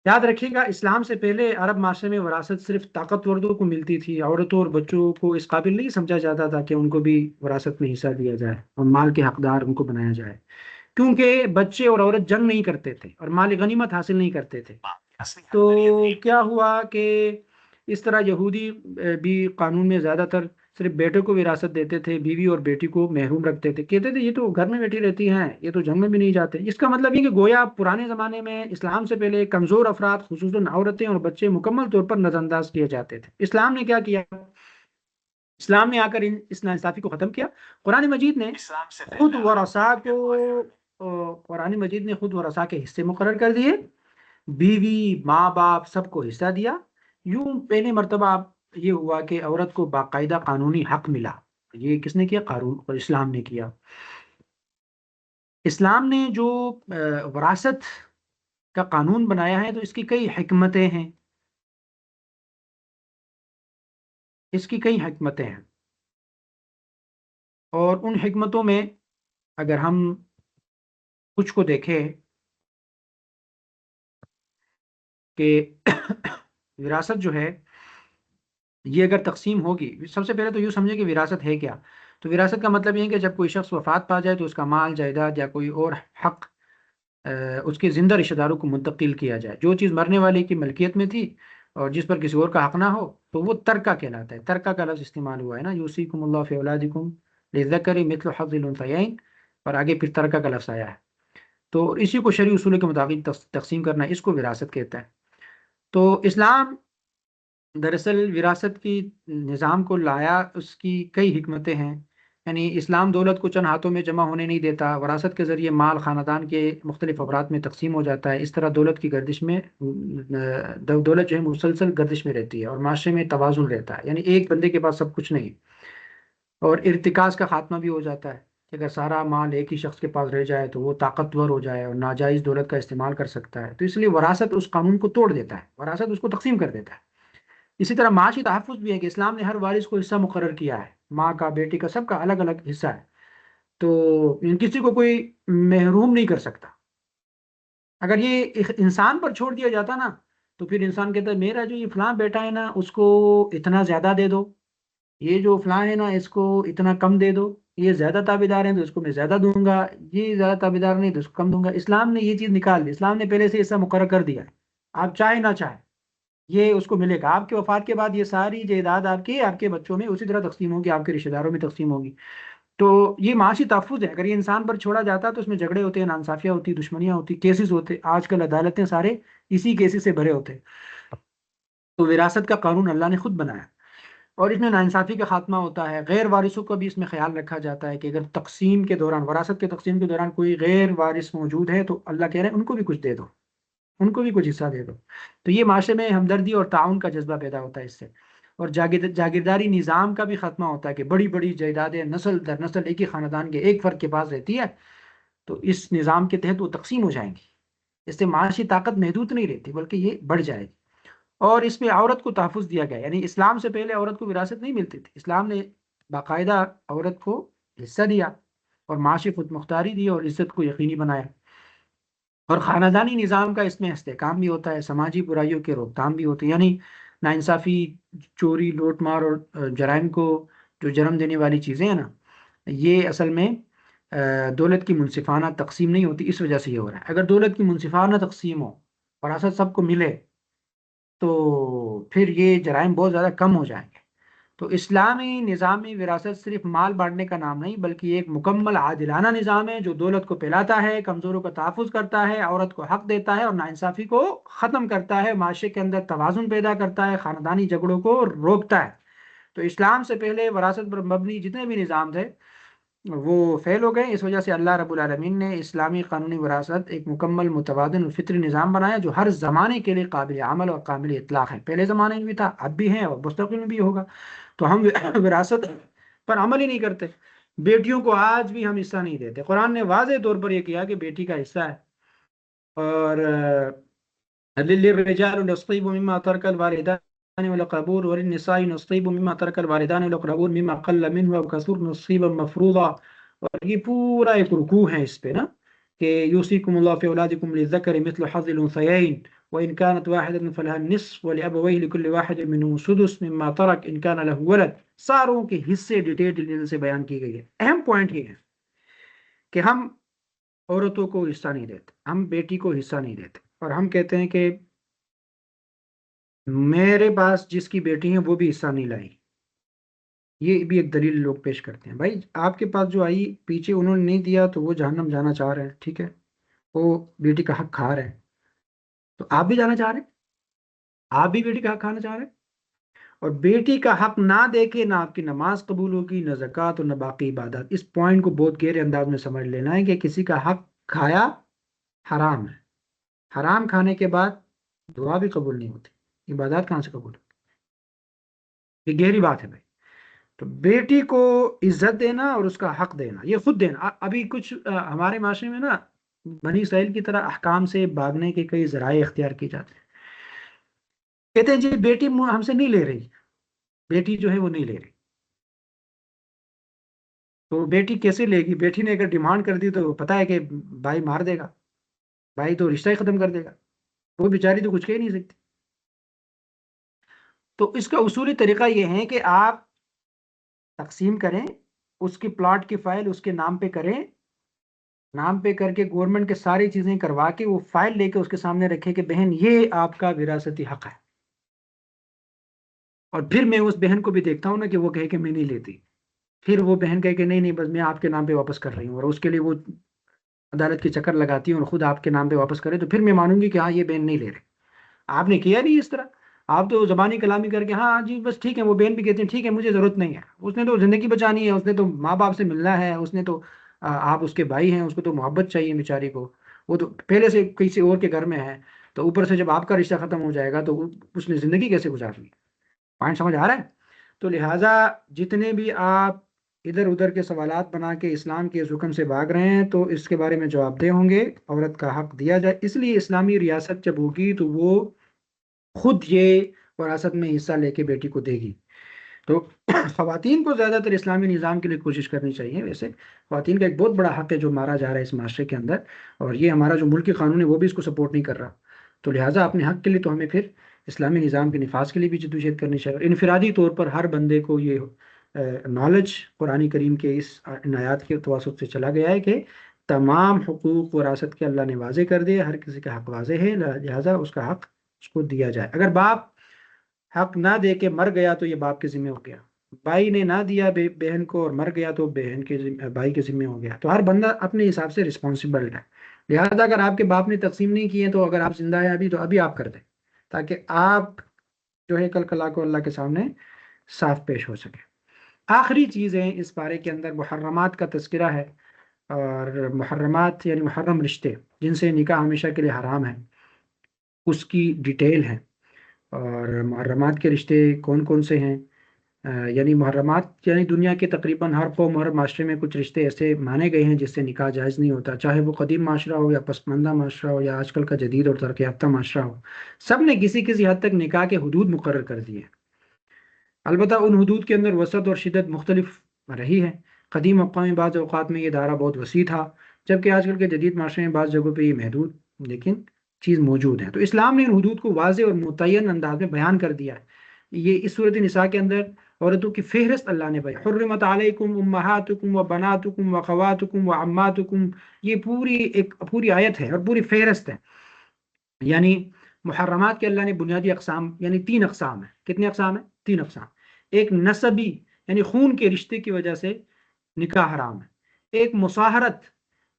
یاد رکھیے گا، اسلام سے پہلے عرب معاشرے میں وراثت صرف طاقتوروں کو ملتی تھی، عورتوں اور بچوں کو اس قابل نہیں سمجھا جاتا تھا کہ ان کو بھی وراثت میں حصہ دیا جائے اور مال کے حقدار ان کو بنایا جائے، کیونکہ بچے اور عورت جنگ نہیں کرتے تھے اور مال غنیمت حاصل نہیں کرتے تھے۔ تو کیا ہوا کہ اس طرح یہودی بھی قانون میں زیادہ تر صرف بیٹے کو وراثت دیتے تھے، بیوی اور بیٹی کو محروم رکھتے تھے، کہتے تھے یہ تو گھر میں بیٹھی رہتی ہیں، یہ تو جنگ میں بھی نہیں جاتے۔ اس کا مطلب یہ کہ گویا پرانے زمانے میں اسلام سے پہلے کمزور افراد، خصوصاً عورتیں اور بچے، مکمل طور پر نظر انداز کیے جاتے تھے۔ اسلام نے کیا کیا؟ اسلام نے آ کر اس ناانصافی کو ختم کیا۔ قرآن مجید نے خود ورثاء کو قرآن مجید نے خود ورثاء کے حصے مقرر کر دیے، بیوی، ماں باپ سب کو حصہ دیا۔ یوں پہلی مرتبہ یہ ہوا کہ عورت کو باقاعدہ قانونی حق ملا۔ یہ کس نے کیا؟ قانون اور اسلام نے کیا۔ اسلام نے جو وراثت کا قانون بنایا ہے تو اس کی کئی حکمتیں ہیں، اس کی کئی حکمتیں ہیں، اور ان حکمتوں میں اگر ہم کچھ کو دیکھیں کہ وراثت جو ہے یہ اگر تقسیم ہوگی، سب سے پہلے تو یوں سمجھے کہ وراثت ہے کیا۔ تو وراثت کا مطلب یہ ہے کہ جب کوئی شخص وفات پا جائے تو اس کا مال، جائیداد یا کوئی اور حق اس کے زندہ رشتہ داروں کو منتقل کیا جائے۔ جو چیز مرنے والے کی ملکیت میں تھی اور جس پر کسی اور کا حق نہ ہو تو وہ ترکہ کہلاتا ہے۔ ترکہ کا لفظ استعمال ہوا ہے نا، یوصیکم اللہ فی اولادکم للذکر مثل حظ الانثیین، اور آگے پھر ترکہ کا لفظ آیا ہے۔ تو اسی کو شرعی اصول کے مطابق تقسیم کرنا، اس کو وراثت کہتا ہے۔ تو اسلام دراصل وراثت کی نظام کو لایا، اس کی کئی حکمتیں ہیں۔ یعنی اسلام دولت کو چند ہاتھوں میں جمع ہونے نہیں دیتا، وراثت کے ذریعے مال خاندان کے مختلف افراد میں تقسیم ہو جاتا ہے، اس طرح دولت کی گردش میں دولت جو ہے مسلسل گردش میں رہتی ہے اور معاشرے میں توازن رہتا ہے، یعنی ایک بندے کے پاس سب کچھ نہیں ہے۔ اور ارتکاز کا خاتمہ بھی ہو جاتا ہے کہ اگر سارا مال ایک ہی شخص کے پاس رہ جائے تو وہ طاقتور ہو جائے اور ناجائز دولت کا استعمال کر سکتا ہے، تو اس لیے وراثت اس قانون کو توڑ دیتا ہے، وراثت اس کو تقسیم کر دیتا ہے۔ اسی طرح معاشی تحفظ بھی ہے کہ اسلام نے ہر وارث کو حصہ مقرر کیا ہے، ماں کا، بیٹی کا، سب کا الگ الگ حصہ ہے، تو کسی کو کوئی محروم نہیں کر سکتا۔ اگر یہ انسان پر چھوڑ دیا جاتا نا تو پھر انسان کہتا ہے میرا جو یہ فلاں بیٹا ہے نا اس کو اتنا زیادہ دے دو، یہ جو فلاں ہے نا اس کو اتنا کم دے دو، یہ زیادہ تابعدار ہیں تو اس کو میں زیادہ دوں گا، یہ زیادہ تابعدار نہیں تو اس کو کم دوں گا۔ اسلام نے یہ چیز نکال دی، اسلام نے پہلے سے حصہ مقرر کر دیا ہے، آپ چاہے نہ چاہے یہ اس کو ملے گا۔ آپ کے وفات کے بعد یہ ساری جائیداد آپ کے بچوں میں اسی طرح تقسیم ہوگی، آپ کے رشتہ داروں میں تقسیم ہوگی۔ تو یہ معاشی تحفظ ہے، اگر یہ انسان پر چھوڑا جاتا تو اس میں جھگڑے ہوتے ہیں، ناانصافیاں ہوتی، دشمنیاں ہوتی، کیسز ہوتے، آج کل عدالتیں سارے اسی کیسز سے بھرے ہوتے۔ تو وراثت کا قانون اللہ نے خود بنایا اور اس میں ناانصافی کا خاتمہ ہوتا ہے، غیر وارثوں کا بھی اس میں خیال رکھا جاتا ہے کہ اگر تقسیم کے دوران، وراثت کے تقسیم کے دوران کوئی غیر وارث موجود ہے تو اللہ کہہ رہے ہیں ان کو بھی کچھ دے دو، ان کو بھی کچھ حصہ دے دو۔ تو یہ معاشرے میں ہمدردی اور تعاون کا جذبہ پیدا ہوتا ہے اس سے، اور جاگیرداری نظام کا بھی خاتمہ ہوتا ہے کہ بڑی بڑی جائیدادیں نسل در نسل ایک ہی خاندان کے ایک فرد کے پاس رہتی ہے، تو اس نظام کے تحت وہ تقسیم ہو جائیں گی، اس سے معاشی طاقت محدود نہیں رہتی بلکہ یہ بڑھ جائے گی۔ اور اس میں عورت کو تحفظ دیا گیا، یعنی اسلام سے پہلے عورت کو وراثت نہیں ملتی تھی، اسلام نے باقاعدہ عورت کو حصہ دیا اور معاشی خود مختاری دی اور عزت کو یقینی بنایا۔ اور خاندانی نظام کا اس میں استحکام بھی ہوتا ہے، سماجی برائیوں کے روک تھام بھی ہوتی ہے، یعنی ناانصافی، چوری، لوٹ مار اور جرائم کو جو جنم دینے والی چیزیں ہیں نا، یہ اصل میں دولت کی منصفانہ تقسیم نہیں ہوتی، اس وجہ سے یہ ہو رہا ہے۔ اگر دولت کی منصفانہ تقسیم ہو، وراثت سب کو ملے، تو پھر یہ جرائم بہت زیادہ کم ہو جائیں گے۔ تو اسلامی نظامی وراثت صرف مال بانٹنے کا نام نہیں بلکہ یہ ایک مکمل عادلانہ نظام ہے جو دولت کو پھیلاتا ہے، کمزوروں کا تحفظ کرتا ہے، عورت کو حق دیتا ہے اور ناانصافی کو ختم کرتا ہے، معاشرے کے اندر توازن پیدا کرتا ہے، خاندانی جھگڑوں کو روکتا ہے۔ تو اسلام سے پہلے وراثت پر مبنی جتنے بھی نظام تھے وہ فیل ہو گئے، اس وجہ سے اللہ رب العالمین نے اسلامی قانونی وراثت ایک مکمل، متوازن اور فطری نظام بنایا جو ہر زمانے کے لیے قابل عمل اور قابل اطلاق ہے۔ پہلے زمانے میں بھی تھا، اب بھی ہے اور مستقبل میں بھی ہوگا۔ تو ہم وراثت پر عمل ہی نہیں کرتے، بیٹیوں کو آج بھی ہم حصہ نہیں دیتے۔ قرآن نے واضح طور پر یہ کیا کہ بیٹی کا حصہ ہے، اور للرجال نصیب مما ترک الوالدان والاقربون وللنساء نصیب مما ترک الوالدان والاقربون مما قل منه او كثر نصیبا مفروضا۔ اور یہ پورا ایک رکوع ہے اس پہ نا، کہ یوصیکم اللہ فی اولادکم للذکر مثل حظ الانثیین وان كانت واحدة فلها النصف ولأبويه لكل واحد منهم سدس مما ترك ان كان له ولد۔ ساروں کے حصے ڈیٹیل سے بیان کی گئی ہے۔ اہم پوائنٹ یہ ہے کہ ہم عورتوں کو حصہ نہیں دیتے، ہم بیٹی کو حصہ نہیں دیتے، اور ہم کہتے ہیں کہ میرے پاس جس کی بیٹی ہیں وہ بھی حصہ نہیں لائی۔ یہ بھی ایک دلیل لوگ پیش کرتے ہیں، بھائی آپ کے پاس جو آئی پیچھے انہوں نے نہیں دیا تو وہ جہنم جانا چاہ رہے ہیں، ٹھیک ہے، وہ بیٹی کا حق کھا رہے ہیں، تو آپ بھی جانا چاہ رہے ہیں، آپ بھی بیٹی کا حق کھانا چاہ رہے ہیں، اور بیٹی کا حق نہ دے کے نہ آپ کی نماز قبول ہوگی، نہ زکوٰۃ اور نہ باقی عبادات۔ اس پوائنٹ کو بہت گہرے انداز میں سمجھ لینا ہے کہ کسی کا حق کھایا حرام ہے، حرام کھانے کے بعد دعا بھی قبول نہیں ہوتی، عبادات کہاں سے قبول ہوتی؟ یہ گہری بات ہے بھائی۔ تو بیٹی کو عزت دینا اور اس کا حق دینا، یہ خود دینا۔ ابھی کچھ ہمارے معاشرے میں نا بنی اسرائیل کی طرح احکام سے بھاگنے کے کئی ذرائع اختیار کی جاتے ہیں، کہتے ہیں جی بیٹی ہم سے نہیں لے رہی، بیٹی جو ہے وہ نہیں لے رہی، تو بیٹی کیسے لے گی؟ بیٹی نے اگر ڈیمانڈ کر دی تو پتا ہے کہ بھائی مار دے گا، بھائی تو رشتہ ہی ختم کر دے گا، وہ بیچاری تو کچھ کہہ نہیں سکتی۔ تو اس کا اصولی طریقہ یہ ہے کہ آپ تقسیم کریں، اس کی پلاٹ کی فائل اس کے نام پہ کریں، نام پہ کر کے گورنمنٹ کے ساری چیزیں کروا کے وہ فائل لے کے اس کے سامنے رکھے کہ بہن یہ آپ کا وراثتی حق ہے، اور پھر میں اس بہن کو بھی دیکھتا ہوں نا کہ وہ کہے کہ میں نہیں لیتی، پھر وہ بہن کہے کہ نہیں نہیں بس میں آپ کے نام پہ واپس کر رہی ہوں، اور اس کے لیے وہ عدالت کے چکر لگاتی ہوں اور خود آپ کے نام پہ واپس کرے، تو پھر میں مانوں گی کہ ہاں یہ بہن نہیں لے رہے۔ آپ نے کیا نہیں اس طرح، آپ تو زبانی کلامی کر کے ہاں ہاں جی بس ٹھیک ہے، وہ بہن بھی کہتے ہیں ٹھیک ہے مجھے ضرورت نہیں ہے، اس نے تو زندگی بچانی ہے، اس نے تو ماں باپ سے ملنا ہے، اس نے تو آپ اس کے بھائی ہیں، اس کو تو محبت چاہیے بیچاری کو، وہ تو پہلے سے کسی اور کے گھر میں ہے، تو اوپر سے جب آپ کا رشتہ ختم ہو جائے گا تو اس نے زندگی کیسے گزارنی؟ پوائنٹ سمجھ آ رہا ہے؟ تو لہٰذا جتنے بھی آپ ادھر ادھر کے سوالات بنا کے اسلام کے اس حکم سے بھاگ رہے ہیں تو اس کے بارے میں جواب دہ ہوں گے، عورت کا حق دیا جائے، اس لیے اسلامی ریاست جب ہوگی تو وہ خود یہ وراثت میں حصہ لے کے بیٹی کو دے گی۔ تو خواتین کو زیادہ تر اسلامی نظام کے لیے کوشش کرنی چاہیے، ویسے خواتین کا ایک بہت بڑا حق ہے جو مارا جا رہا ہے اس معاشرے کے اندر، اور یہ ہمارا جو ملکی قانون ہے وہ بھی اس کو سپورٹ نہیں کر رہا، تو لہٰذا اپنے حق کے لیے تو ہمیں پھر اسلامی نظام کے نفاذ کے لیے بھی جدوجہد کرنی چاہیے، اور انفرادی طور پر ہر بندے کو یہ نالج قرآن کریم کے اس ان آیات کے توسط سے چلا گیا ہے کہ تمام حقوق وراثت کے اللہ نے واضح کر دیے، ہر کسی کا حق واضح ہے، لہٰذا اس کا حق اس کو دیا جائے۔ اگر باپ حق نہ دے کے مر گیا تو یہ باپ کے ذمہ ہو گیا، بھائی نے نہ دیا بہن کو اور مر گیا تو بہن کے بھائی کے ذمہ ہو گیا، تو ہر بندہ اپنے حساب سے رسپانسبل ہے، لہذا اگر آپ کے باپ نے تقسیم نہیں کیے تو اگر آپ زندہ ہیں ابھی تو ابھی آپ کر دیں، تاکہ آپ جو ہے کل کلا کو اللہ کے سامنے صاف پیش ہو سکے۔ آخری چیز ہے اس بارے کے اندر محرمات کا تذکرہ ہے، اور محرمات یعنی محرم رشتے جن سے نکاح ہمیشہ کے لیے حرام ہے، اس کی ڈیٹیل ہے، اور محرمات کے رشتے کون کون سے ہیں۔ یعنی محرمات یعنی دنیا کے تقریباً ہر قوم اور معاشرے میں کچھ رشتے ایسے مانے گئے ہیں جس سے نکاح جائز نہیں ہوتا، چاہے وہ قدیم معاشرہ ہو یا پسماندہ معاشرہ ہو یا آج کل کا جدید اور ترقی یافتہ معاشرہ ہو، سب نے کسی کسی حد تک نکاح کے حدود مقرر کر دیے ہیں، البتہ ان حدود کے اندر وسعت اور شدت مختلف رہی ہے۔ قدیم مقامی بعض اوقات میں یہ دائرہ بہت وسیع تھا، جبکہ آج کل کے جدید معاشرے میں بعض جگہوں پہ یہ محدود لیکن چیز موجود ہے، تو اسلام نے ان حدود کو واضح اور متعین انداز میں بیان کر دیا ہے۔ یہ اس صورت نساء کے اندر عورتوں کی فہرست اللہ نے بھائی، حرمت علیکم امہاتکم و بناتکم و خواتکم و عماتکم، یہ پوری آیت ہے اور پوری فہرست ہے، یعنی محرمات کے اللہ نے بنیادی اقسام یعنی 3 اقسام ہیں۔ کتنے اقسام ہیں؟ 3 اقسام۔ ایک نسبی یعنی خون کے رشتے کی وجہ سے نکاح حرام ہے، ایک مصاہرت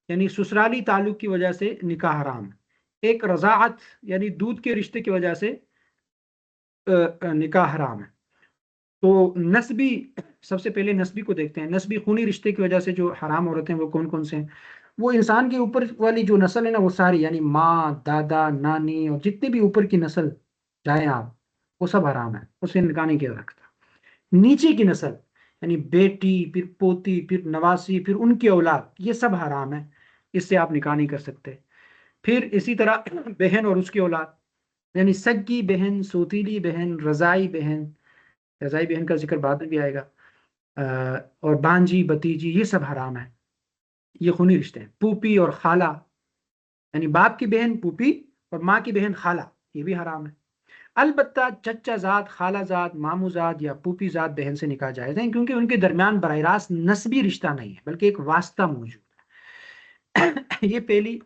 یعنی سسرالی تعلق کی وجہ سے نکاح حرام ہے، ایک رضاعت یعنی دودھ کے رشتے کی وجہ سے نکاح حرام ہے۔ تو نسبی، سب سے پہلے نسبی کو دیکھتے ہیں، نسبی خونی رشتے کی وجہ سے جو حرام عورتیں وہ کون کون سے ہیں؟ وہ انسان کے اوپر والی جو نسل ہے نا وہ ساری، یعنی ماں دادا نانی اور جتنے بھی اوپر کی نسل چاہیں آپ، وہ سب حرام ہے، اس سے نکاح نہیں کیا جا سکتا۔ نیچے کی نسل یعنی بیٹی پھر پوتی پھر نواسی پھر ان کی اولاد، یہ سب حرام ہے، اس سے آپ نکاح نہیں کر سکتے۔ پھر اسی طرح بہن اور اس کی اولاد، یعنی سگی بہن، سوتیلی بہن، رضائی بہن کا ذکر بعد میں بھی آئے گا، اور بانجی بتیجی، یہ سب حرام ہے، یہ خونی رشتے ہیں۔ پھوپھی اور خالہ یعنی باپ کی بہن پھوپھی اور ماں کی بہن خالہ، یہ بھی حرام ہے۔ البتہ چچا زاد، خالہ زاد، ماموں زاد یا پھوپھی زاد بہن سے نکاح جائز ہیں، کیونکہ ان کے درمیان براہ راست نسبی رشتہ نہیں ہے بلکہ ایک واسطہ موجود ہے۔ یہ پہلی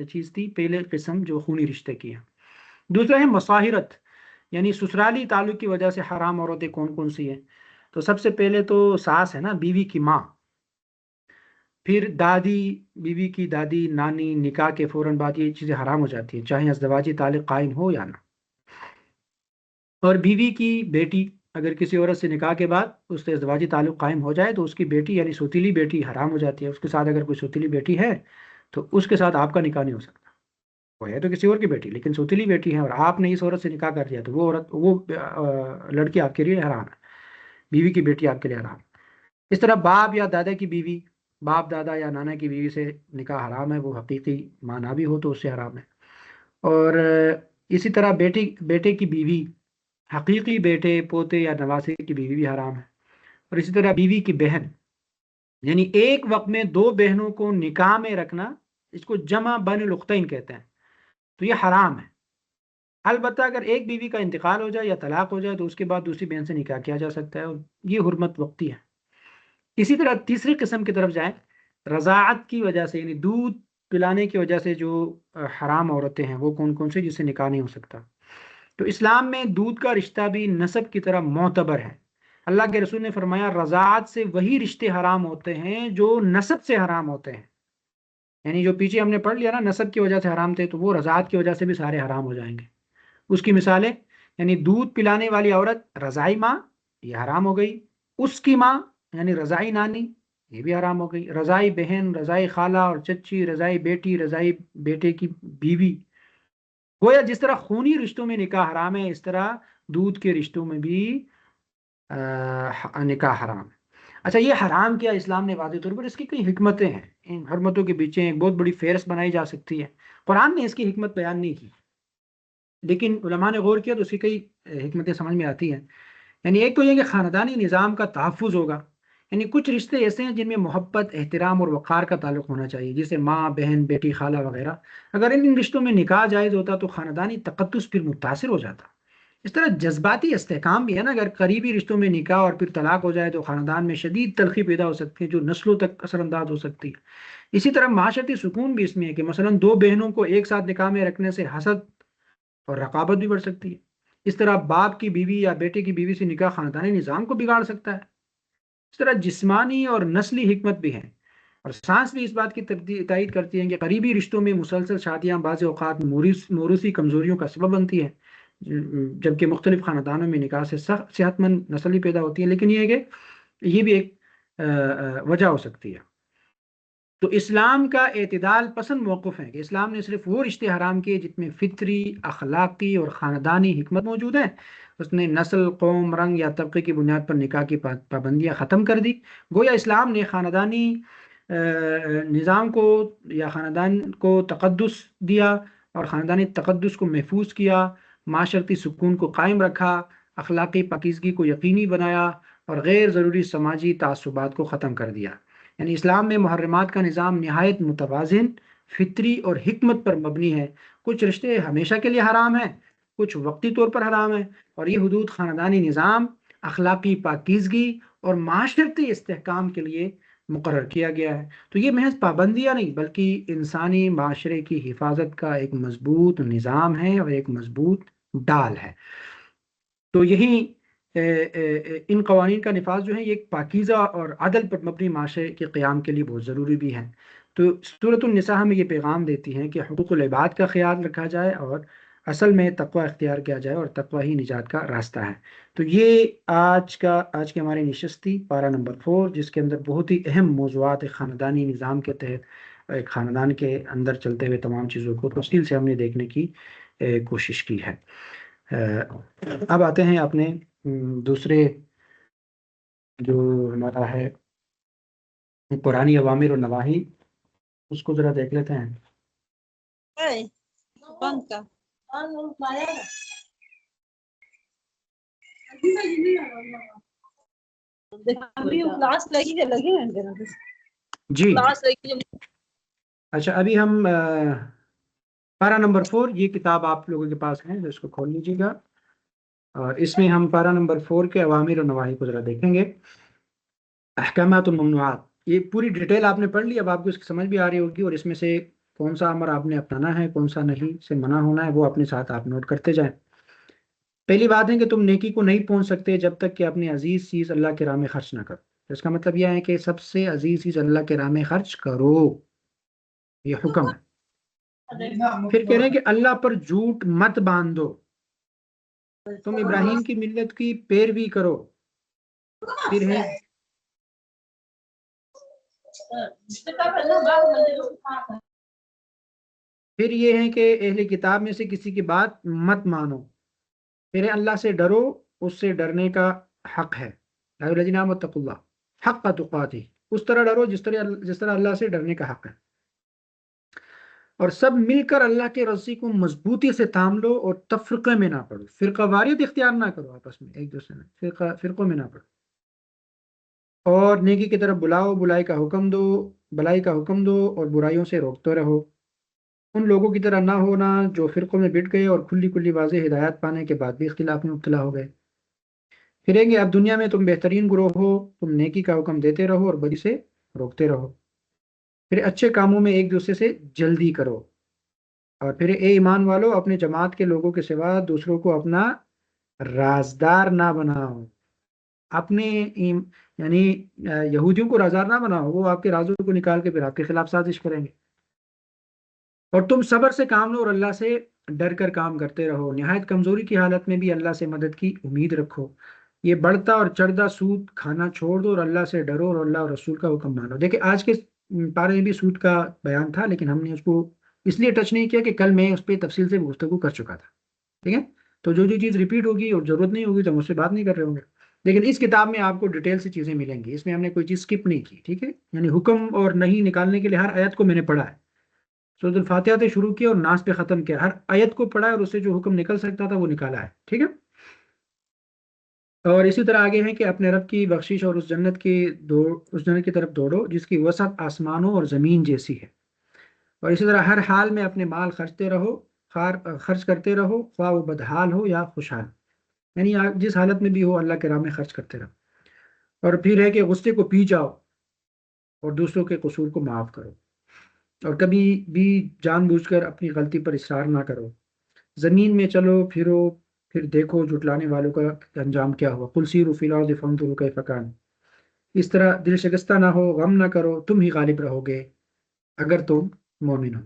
چیز تھی، پہلے قسم جو خونی رشتے کی ہے۔ دوسرا ہے مصاہرت، یعنی سسرالی تعلق کی وجہ سے حرام عورتیں کون کون سی ہیں؟ تو سب سے پہلے تو ساس ہے نا، بیوی کی ماں، پھر دادی، بیوی کی دادی، نانی، نکاح کے فوراً بعد یہ چیزیں حرام ہو جاتی ہیں چاہے ازدواجی تعلق قائم ہو یا نہ۔ اور بیوی کی بیٹی، اگر کسی عورت سے نکاح کے بعد اس سے ازدواجی تعلق قائم ہو جائے تو اس کی بیٹی یعنی سوتیلی بیٹی حرام ہو جاتی ہے، اس کے ساتھ اگر کوئی سوتیلی بیٹی ہے تو اس کے ساتھ آپ کا نکاح نہیں ہو سکتا، وہ ہے تو کسی اور کی بیٹی لیکن سوتیلی بیٹی ہے اور آپ نے اس عورت سے نکاح کر دیا تو وہ لڑکی آپ کے لیے حرام ہے، بیوی کی بیٹی آپ کے لیے حرام ہے۔ اس طرح باپ یا دادا کی بیوی، باپ دادا یا نانا کی بیوی سے نکاح حرام ہے، وہ حقیقی ماں نہ بھی ہو تو اس سے حرام ہے۔ اور اسی طرح بیٹے کی بیوی، حقیقی بیٹے پوتے یا نواسے کی بیوی بھی حرام ہے۔ اور اسی طرح بیوی کی بہن، یعنی ایک وقت میں 2 بہنوں کو نکاح میں رکھنا، اس کو جمع بین الاختین کہتے ہیں، تو یہ حرام ہے۔ البتہ اگر ایک بیوی کا انتقال ہو جائے یا طلاق ہو جائے تو اس کے بعد دوسری بہن سے نکاح کیا جا سکتا ہے، اور یہ حرمت وقتی ہے۔ اسی طرح تیسری قسم کی طرف جائیں، رضاعت کی وجہ سے یعنی دودھ پلانے کی وجہ سے جو حرام عورتیں ہیں وہ کون کون سے جس سے نکاح نہیں ہو سکتا؟ تو اسلام میں دودھ کا رشتہ بھی نسب کی طرح معتبر ہے۔ اللہ کے رسول نے فرمایا رضاعت سے وہی رشتے حرام ہوتے ہیں جو نسب سے حرام ہوتے ہیں، یعنی جو پیچھے ہم نے پڑھ لیا نا نسب کی وجہ سے حرام تھے، تو وہ رضاعت کی وجہ سے بھی سارے حرام ہو جائیں گے۔ اس کی مثالیں یعنی دودھ پلانے والی عورت رضائی ماں یہ حرام ہو گئی، اس کی ماں یعنی رضائی نانی یہ بھی حرام ہو گئی، رضائی بہن، رضائی خالہ اور چچی، رضائی بیٹی، رضائی بیٹے کی بیوی، گویا جس طرح خونی رشتوں میں نکاح حرام ہے اس طرح دودھ کے رشتوں میں بھی نکاح حرام ہے۔ اچھا، یہ حرام کیا اسلام نے واضح طور پر، اس کی کئی حکمتیں ہیں، ان حرمتوں کے پیچھے ایک بہت بڑی فہرست بنائی جا سکتی ہے، قرآن نے اس کی حکمت بیان نہیں کی، لیکن علماء نے غور کیا تو اس کی کئی حکمتیں سمجھ میں آتی ہیں۔ یعنی ایک تو یہ کہ خاندانی نظام کا تحفظ ہوگا، یعنی کچھ رشتے ایسے ہیں جن میں محبت، احترام اور وقار کا تعلق ہونا چاہیے، جیسے ماں، بہن، بیٹی، خالہ وغیرہ۔ اگر ان رشتوں میں نکاح جائز ہوتا تو خاندانی تقدس پھر متاثر ہو جاتا۔ اس طرح جذباتی استحکام بھی ہے نا، اگر قریبی رشتوں میں نکاح اور پھر طلاق ہو جائے تو خاندان میں شدید تلخی پیدا ہو سکتی ہے جو نسلوں تک اثر انداز ہو سکتی ہے۔ اسی طرح معاشرتی سکون بھی اس میں ہے کہ مثلا دو بہنوں کو ایک ساتھ نکاح میں رکھنے سے حسد اور رقابت بھی بڑھ سکتی ہے۔ اس طرح باپ کی بیوی یا بیٹے کی بیوی سے نکاح خاندانی نظام کو بگاڑ سکتا ہے۔ اس طرح جسمانی اور نسلی حکمت بھی ہے، اور سائنس بھی اس بات کی تائید کرتی ہے کہ قریبی رشتوں میں مسلسل شادیاں بعض اوقات موروثی کمزوریوں کا سبب بنتی ہے، جبکہ مختلف خاندانوں میں نکاح سے صحت مند نسلی پیدا ہوتی ہے۔ لیکن یہ ہے کہ یہ بھی ایک وجہ ہو سکتی ہے۔ تو اسلام کا اعتدال پسند موقف ہے کہ اسلام نے صرف وہ رشتے حرام کیے جس میں فطری، اخلاقی اور خاندانی حکمت موجود ہے۔ اس نے نسل، قوم، رنگ یا طبقے کی بنیاد پر نکاح کی پابندیاں ختم کر دی۔ گویا اسلام نے خاندانی نظام کو یا خاندان کو تقدس دیا اور خاندانی تقدس کو محفوظ کیا، معاشرتی سکون کو قائم رکھا، اخلاقی پاکیزگی کو یقینی بنایا اور غیر ضروری سماجی تعصبات کو ختم کر دیا۔ یعنی اسلام میں محرمات کا نظام نہایت متوازن، فطری اور حکمت پر مبنی ہے۔ کچھ رشتے ہمیشہ کے لیے حرام ہیں، کچھ وقتی طور پر حرام ہیں، اور یہ حدود خاندانی نظام، اخلاقی پاکیزگی اور معاشرتی استحکام کے لیے مقرر کیا گیا ہے۔ تو یہ محض پابندیاں نہیں بلکہ انسانی معاشرے کی حفاظت کا ایک مضبوط نظام ہے اور ایک مضبوط ڈال ہے۔ تو یہی ان قوانین کا نفاذ جو ہے یہ ایک پاکیزہ اور عدل پر مبنی معاشرے کے قیام کے لیے بہت ضروری بھی ہے۔ تو سورۃ النساء ہمیں یہ پیغام دیتی ہیں کہ حقوق العباد کا خیال رکھا جائے اور اصل میں تقوی اختیار کیا جائے، اور تقوی ہی نجات کا راستہ ہے۔ تو یہ آج کی ہماری نشست تھی، پارہ نمبر 4، جس کے اندر بہت ہی اہم موضوعات خاندانی نظام کے تحت ایک خاندان کے اندر چلتے ہوئے تمام چیزوں کو تفصیل سے ہم نے دیکھنے کی کوشش کی ہے۔ اب آتے ہیں اپنے دوسرے جو ہمارا ہے قرآنی اوامر اور نواہی، اس کو ذرا دیکھ لیتے ہیں۔ بند کا جی اچھا، ابھی ہم پارہ نمبر 4، یہ کتاب آپ لوگوں کے پاس ہے، اس کو کھول لیجیے گا، اور اس میں ہم پارہ نمبر 4 کے اوامر اور نواہی کو ذرا دیکھیں گے۔ احکامات و ممنوعات، یہ پوری ڈیٹیل آپ نے پڑھ لی، اب آپ کو اس کی سمجھ بھی آ رہی ہوگی، اور اس میں سے کون سا امر آپ نے اپنانا ہے، کون سا نہیں سے منع ہونا ہے، وہ اپنے ساتھ آپ نوٹ کرتے جائیں۔ پہلی بات ہے کہ تم نیکی کو نہیں پہنچ سکتے جب تک کہ اپنی عزیز چیز اللہ کے راہ میں خرچ نہ کرو۔ اس کا مطلب یہ ہے کہ سب سے عزیز چیز اللہ کے راہ میں خرچ کرو، یہ حکم ہے۔ پھر کہہ رہے ہیں کہ اللہ پر جھوٹ مت باندھو، تم ابراہیم کی ملت کی پیروی کرو۔ پھر ہے پھر یہ ہے کہ اہل کتاب میں سے کسی کی بات مت مانو۔ پھر ہے اللہ سے ڈرو، اس سے ڈرنے کا حق ہے، یا الذین آمنوا اتقوا اللہ حق تقاتہ، اس طرح ڈرو جس طرح اللہ سے ڈرنے کا حق ہے۔ اور سب مل کر اللہ کے رضی کو مضبوطی سے تھام لو اور تفرقے میں نہ پڑو، فرقہ واریت اختیار نہ کرو، آپس میں ایک دوسرے میں فرقوں میں نہ پڑو، اور نیکی کی طرف بلاؤ، بلائی کا حکم دو اور برائیوں سے روکتے رہو۔ ان لوگوں کی طرح نہ ہونا جو فرقوں میں بٹ گئے اور کھلی کھلی واضح ہدایات پانے کے بعد بھی اختلاف میں مبتلا ہو گئے۔ پھریں گے اب دنیا میں تم بہترین گروہ ہو، تم نیکی کا حکم دیتے رہو اور بدی سے روکتے رہو۔ پھر اچھے کاموں میں ایک دوسرے سے جلدی کرو، اور پھر اے ایمان والو اپنے جماعت کے لوگوں کے سوا دوسروں کو اپنا رازدار نہ بناؤ۔ اپنے یعنی یہودیوں کو رازدار نہ بناؤ، وہ آپ کے رازوں کو نکال کے پھر آپ کے خلاف سازش کریں گے۔ اور تم صبر سے کام لو اور اللہ سے ڈر کر کام کرتے رہو، نہایت کمزوری کی حالت میں بھی اللہ سے مدد کی امید رکھو، یہ بڑھتا اور چڑھتا سود کھانا چھوڑ دو اور اللہ سے ڈرو اور اللہ اور رسول کا حکم مانو۔ دیکھیں آج کے پارے میں بھی سود کا بیان تھا، لیکن ہم نے اس کو اس لیے ٹچ نہیں کیا کہ کل میں اس پہ تفصیل سے گفتگو کر چکا تھا، ٹھیک ہے؟ تو جو چیز ریپیٹ ہوگی اور ضرورت نہیں ہوگی تو ہم اس سے بات نہیں کر رہے ہوں گے، لیکن اس کتاب میں آپ کو ڈیٹیل سے چیزیں ملیں گی، اس میں ہم نے کوئی چیز اسکپ نہیں کی، ٹھیک ہے؟ یعنی حکم اور نہیں نکالنے کے لیے ہر آیت کو میں نے پڑھا ہے، سورۃ الفاتحہ سے شروع کیا اور ناس پہ ختم کیا، ہر آیت کو پڑھا ہے اور اس سے جو حکم نکل سکتا تھا وہ نکالا ہے، ٹھیک ہے؟ اور اسی طرح آگے ہیں کہ اپنے رب کی بخشش اور اس جنت کی طرف دوڑو جس کی وسعت آسمانوں اور زمین جیسی ہے، اور اسی طرح ہر حال میں اپنے مال خرچ کرتے رہو، خواہ وہ بدحال ہو یا خوشحال، یعنی آپ جس حالت میں بھی ہو اللہ کے راہ میں خرچ کرتے رہو، اور پھر ہے کہ غصے کو پی جاؤ اور دوسروں کے قصور کو معاف کرو، اور کبھی بھی جان بوجھ کر اپنی غلطی پر اصرار نہ کرو، زمین میں چلو پھرو پھر دیکھو جھٹلانے والوں کا انجام کیا ہوا، قل سیروا فی الارض فانظروا کیف کان، اس طرح دل شکستہ نہ ہو، غم نہ کرو، تم ہی غالب رہو گے اگر تم مومن ہو۔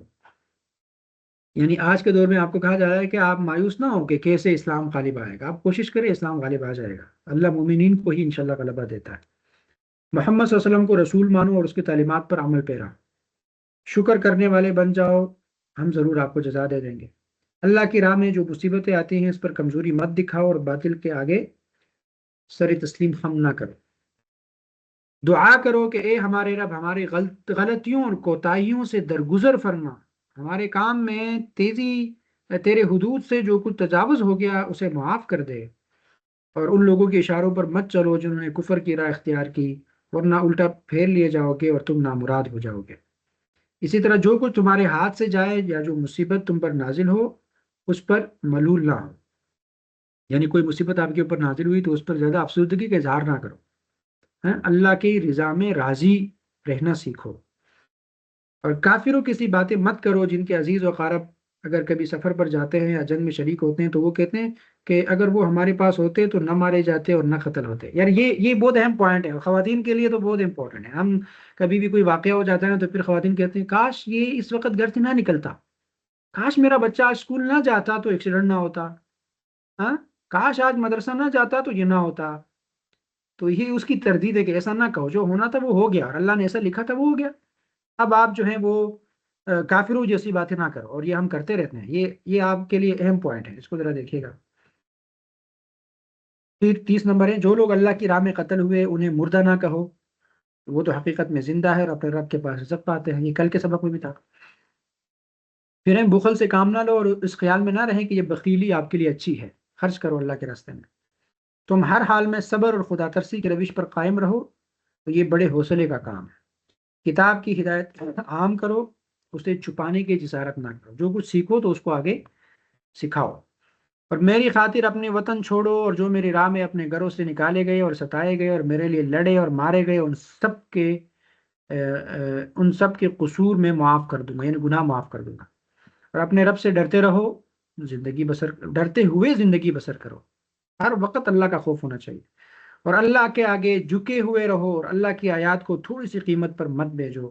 یعنی آج کے دور میں آپ کو کہا جا رہا ہے کہ آپ مایوس نہ ہو کہ کیسے اسلام غالب آئے گا، آپ کوشش کریں اسلام غالب آ جائے گا، اللہ مومنین کو ہی انشاءاللہ غلبہ دیتا ہے۔ محمد صلی اللہ علیہ وسلم کو رسول مانو اور اس کی تعلیمات پر عمل پیرا، شکر کرنے والے بن جاؤ، ہم ضرور آپ کو جزا دے دیں گے۔ اللہ کی راہ میں جو مصیبتیں آتی ہیں اس پر کمزوری مت دکھاؤ اور باطل کے آگے سر تسلیم خم نہ کرو، دعا کرو کہ اے ہمارے رب ہماری غلطیوں اور کوتاہیوں سے درگزر فرما، ہمارے کام میں تیزی، تیرے حدود سے جو کچھ تجاوز ہو گیا اسے معاف کر دے، اور ان لوگوں کے اشاروں پر مت چلو جنہوں نے کفر کی راہ اختیار کی، ورنہ الٹا پھیر لیے جاؤ گے اور تم نامراد ہو جاؤ گے۔ اسی طرح جو کچھ تمہارے ہاتھ سے جائے یا جو مصیبت تم پر نازل ہو اس پر ملول نہ ہو، یعنی کوئی مصیبت آپ کے اوپر نازل ہوئی تو اس پر زیادہ افسردگی کا اظہار نہ کرو، ہیں؟ اللہ کی رضا میں راضی رہنا سیکھو، اور کافروں کی سی باتیں مت کرو جن کے عزیز و اقارب اگر کبھی سفر پر جاتے ہیں یا جنگ میں شریک ہوتے ہیں تو وہ کہتے ہیں کہ اگر وہ ہمارے پاس ہوتے تو نہ مارے جاتے اور نہ قتل ہوتے، یار یہ بہت اہم پوائنٹ ہے، خواتین کے لیے تو بہت امپورٹنٹ ہے۔ ہم کبھی بھی کوئی واقعہ ہو جاتا ہے نا تو پھر خواتین کہتے ہیں کاش یہ اس وقت گھر سے نہ نکلتا، کاش میرا بچہ آج اسکول نہ جاتا تو ایکسیڈنٹ نہ ہوتا، ہاں، کاش آج مدرسہ نہ جاتا تو یہ نہ ہوتا۔ تو یہ اس کی تردید ہے کہ ایسا نہ کہو، جو ہونا تھا وہ ہو گیا اور اللہ نے ایسا لکھا تھا وہ ہو گیا، اب آپ جو ہیں وہ کافروں جیسی باتیں نہ کرو، اور یہ ہم کرتے رہتے ہیں، یہ آپ کے لیے اہم پوائنٹ ہے، اس کو ذرا دیکھیے گا۔ پھر 30 نمبر ہے جو لوگ اللہ کی راہ میں قتل ہوئے انہیں مردہ نہ کہو، وہ تو حقیقت میں زندہ ہے اور اپنے رب کے پاس رزق پاتے ہیں، یہ کل کے سبق میں بھی تھا۔ پھر ہم بخل سے کام نہ لو اور اس خیال میں نہ رہیں کہ یہ بخیلی آپ کے لیے اچھی ہے، خرچ کرو اللہ کے راستے میں، تم ہر حال میں صبر اور خدا ترسی کی روش پر قائم رہو، تو یہ بڑے حوصلے کا کام ہے۔ کتاب کی ہدایت عام کرو، اسے چھپانے کی جسارت نہ کرو، جو کچھ سیکھو تو اس کو آگے سکھاؤ، اور میری خاطر اپنے وطن چھوڑو، اور جو میری راہ میں اپنے گھروں سے نکالے گئے اور ستائے گئے اور میرے لیے لڑے اور مارے گئے ان سب کے قصور میں معاف کر دوں گا، یعنی گناہ معاف کر دوں گا، اور اپنے رب سے ڈرتے رہو، ڈرتے ہوئے زندگی بسر کرو، ہر وقت اللہ کا خوف ہونا چاہیے، اور اللہ کے آگے جھکے ہوئے رہو، اور اللہ کی آیات کو تھوڑی سی قیمت پر مت بھیجو،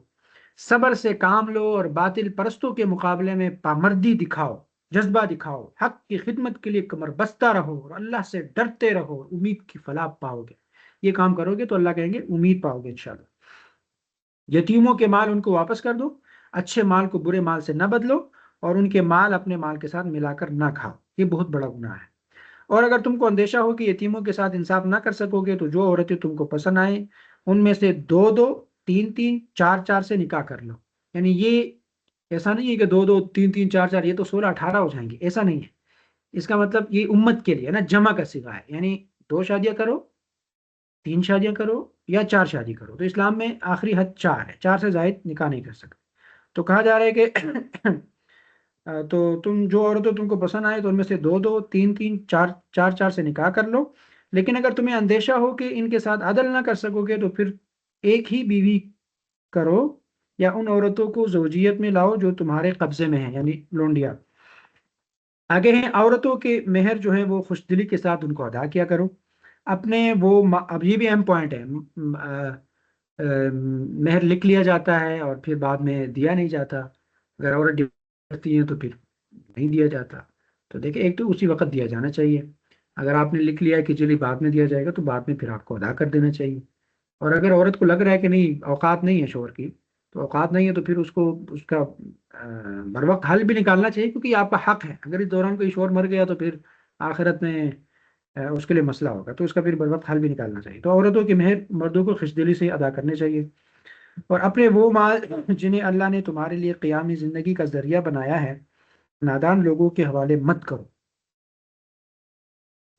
صبر سے کام لو اور باطل پرستوں کے مقابلے میں پامردی دکھاؤ، جذبہ دکھاؤ، حق کی خدمت کے لیے کمر بستہ رہو اور اللہ سے ڈرتے رہو، امید کی فلاح پاؤ گے، یہ کام کرو گے تو اللہ کہیں گے امید پاؤ گے انشاءاللہ۔ یتیموں کے مال ان کو واپس کر دو، اچھے مال کو برے مال سے نہ بدلو، اور ان کے مال اپنے مال کے ساتھ ملا کر نہ کھاؤ، یہ بہت بڑا گناہ ہے۔ اور اگر تم کو اندیشہ ہو کہ یتیموں کے ساتھ انصاف نہ کر سکو گے تو جو عورتیں تم کو پسند آئیں ان میں سے دو دو، تین تین، چار چار سے نکاح کر لو، یعنی یہ ایسا نہیں ہے کہ دو دو، تین تین، چار چار، یہ تو 16 18 ہو جائیں گے، ایسا نہیں ہے، اس کا مطلب یہ امت کے لیے نا جمع کا صیغہ ہے، یعنی 2 شادیاں کرو، 3 شادیاں کرو یا 4 شادی کرو، تو اسلام میں آخری حد 4 ہے، 4 سے زائد نکاح نہیں کر سکتے، تو کہا جا رہا ہے کہ تو تم جو عورتوں تم کو پسند آئے تو ان میں سے دو دو، تین تین، چار چار چار سے نکاح کر لو، لیکن اگر تمہیں اندیشہ ہو کہ ان کے ساتھ عدل نہ کر سکو گے تو پھر ایک ہی بیوی کرو، یا ان عورتوں کو زوجیت میں لاؤ جو تمہارے قبضے میں ہیں، یعنی لونڈیا۔ آگے ہیں عورتوں کے مہر جو ہیں وہ خوش دلی کے ساتھ ان کو ادا کیا کرو، اپنے اب یہ بھی اہم پوائنٹ ہے، مہر لکھ لیا جاتا ہے اور پھر بعد میں دیا نہیں جاتا، اگر عورت کرتی ہیں تو پھر نہیں دیا جاتا تو دیکھیں ایک تو اسی وقت دیا جانا چاہیے. اگر آپ نے لکھ لیا ہے کہ چلیے بعد میں دیا جائے گا تو بعد میں پھر آپ کو ادا کر دینا چاہیے. اور اگر عورت کو لگ رہا ہے کہ نہیں اوقات نہیں ہے شوہر کی، تو اوقات نہیں ہے تو پھر اس کو اس کا بر وقت حل بھی نکالنا چاہیے، کیونکہ یہ آپ کا حق ہے. اگر اس دوران کوئی شوہر مر گیا تو پھر آخرت میں اس کے لیے مسئلہ ہوگا، تو اس کا پھر بر وقت حل بھی نکالنا چاہیے. تو عورتوں کی مہر مردوں کو خوش دلی سے ادا کرنے چاہیے. اور اپنے وہ مال جنہیں اللہ نے تمہارے لیے قیامی زندگی کا ذریعہ بنایا ہے نادان لوگوں کے حوالے مت کرو.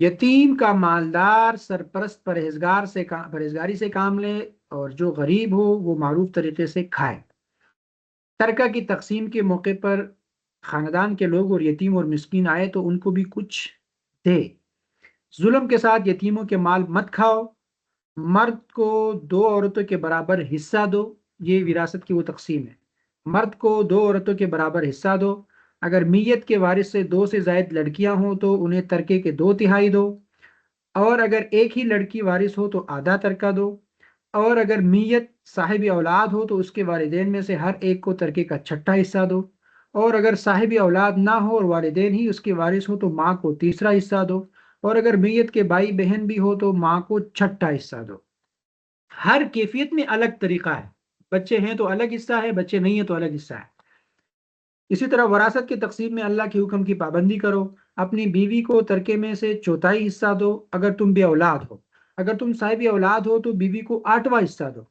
یتیم کا مالدار سرپرست پرہیزگاری سے کام لے، اور جو غریب ہو وہ معروف طریقے سے کھائے. ترکہ کی تقسیم کے موقع پر خاندان کے لوگ اور یتیم اور مسکین آئے تو ان کو بھی کچھ دے. ظلم کے ساتھ یتیموں کے مال مت کھاؤ. مرد کو دو عورتوں کے برابر حصہ دو. یہ وراثت کی وہ تقسیم ہے. مرد کو دو عورتوں کے برابر حصہ دو. اگر میت کے وارث سے دو سے زائد لڑکیاں ہوں تو انہیں ترکے کے دو تہائی دو. اور اگر ایک ہی لڑکی وارث ہو تو آدھا ترکہ دو. اور اگر میت صاحب اولاد ہو تو اس کے والدین میں سے ہر ایک کو ترکے کا چھٹا حصہ دو. اور اگر صاحب اولاد نہ ہو اور والدین ہی اس کے وارث ہو تو ماں کو تیسرا حصہ دو. اور اگر میت کے بھائی بہن بھی ہو تو ماں کو چھٹا حصہ دو. ہر کیفیت میں الگ طریقہ ہے. بچے ہیں تو الگ حصہ ہے، بچے نہیں ہیں تو الگ حصہ ہے. اسی طرح وراثت کی تقسیم میں اللہ کے حکم کی پابندی کرو. اپنی بیوی کو ترکے میں سے چوتھائی حصہ دو اگر تم بے اولاد ہو. اگر تم صاحب اولاد ہو تو بیوی کو آٹھواں حصہ دو.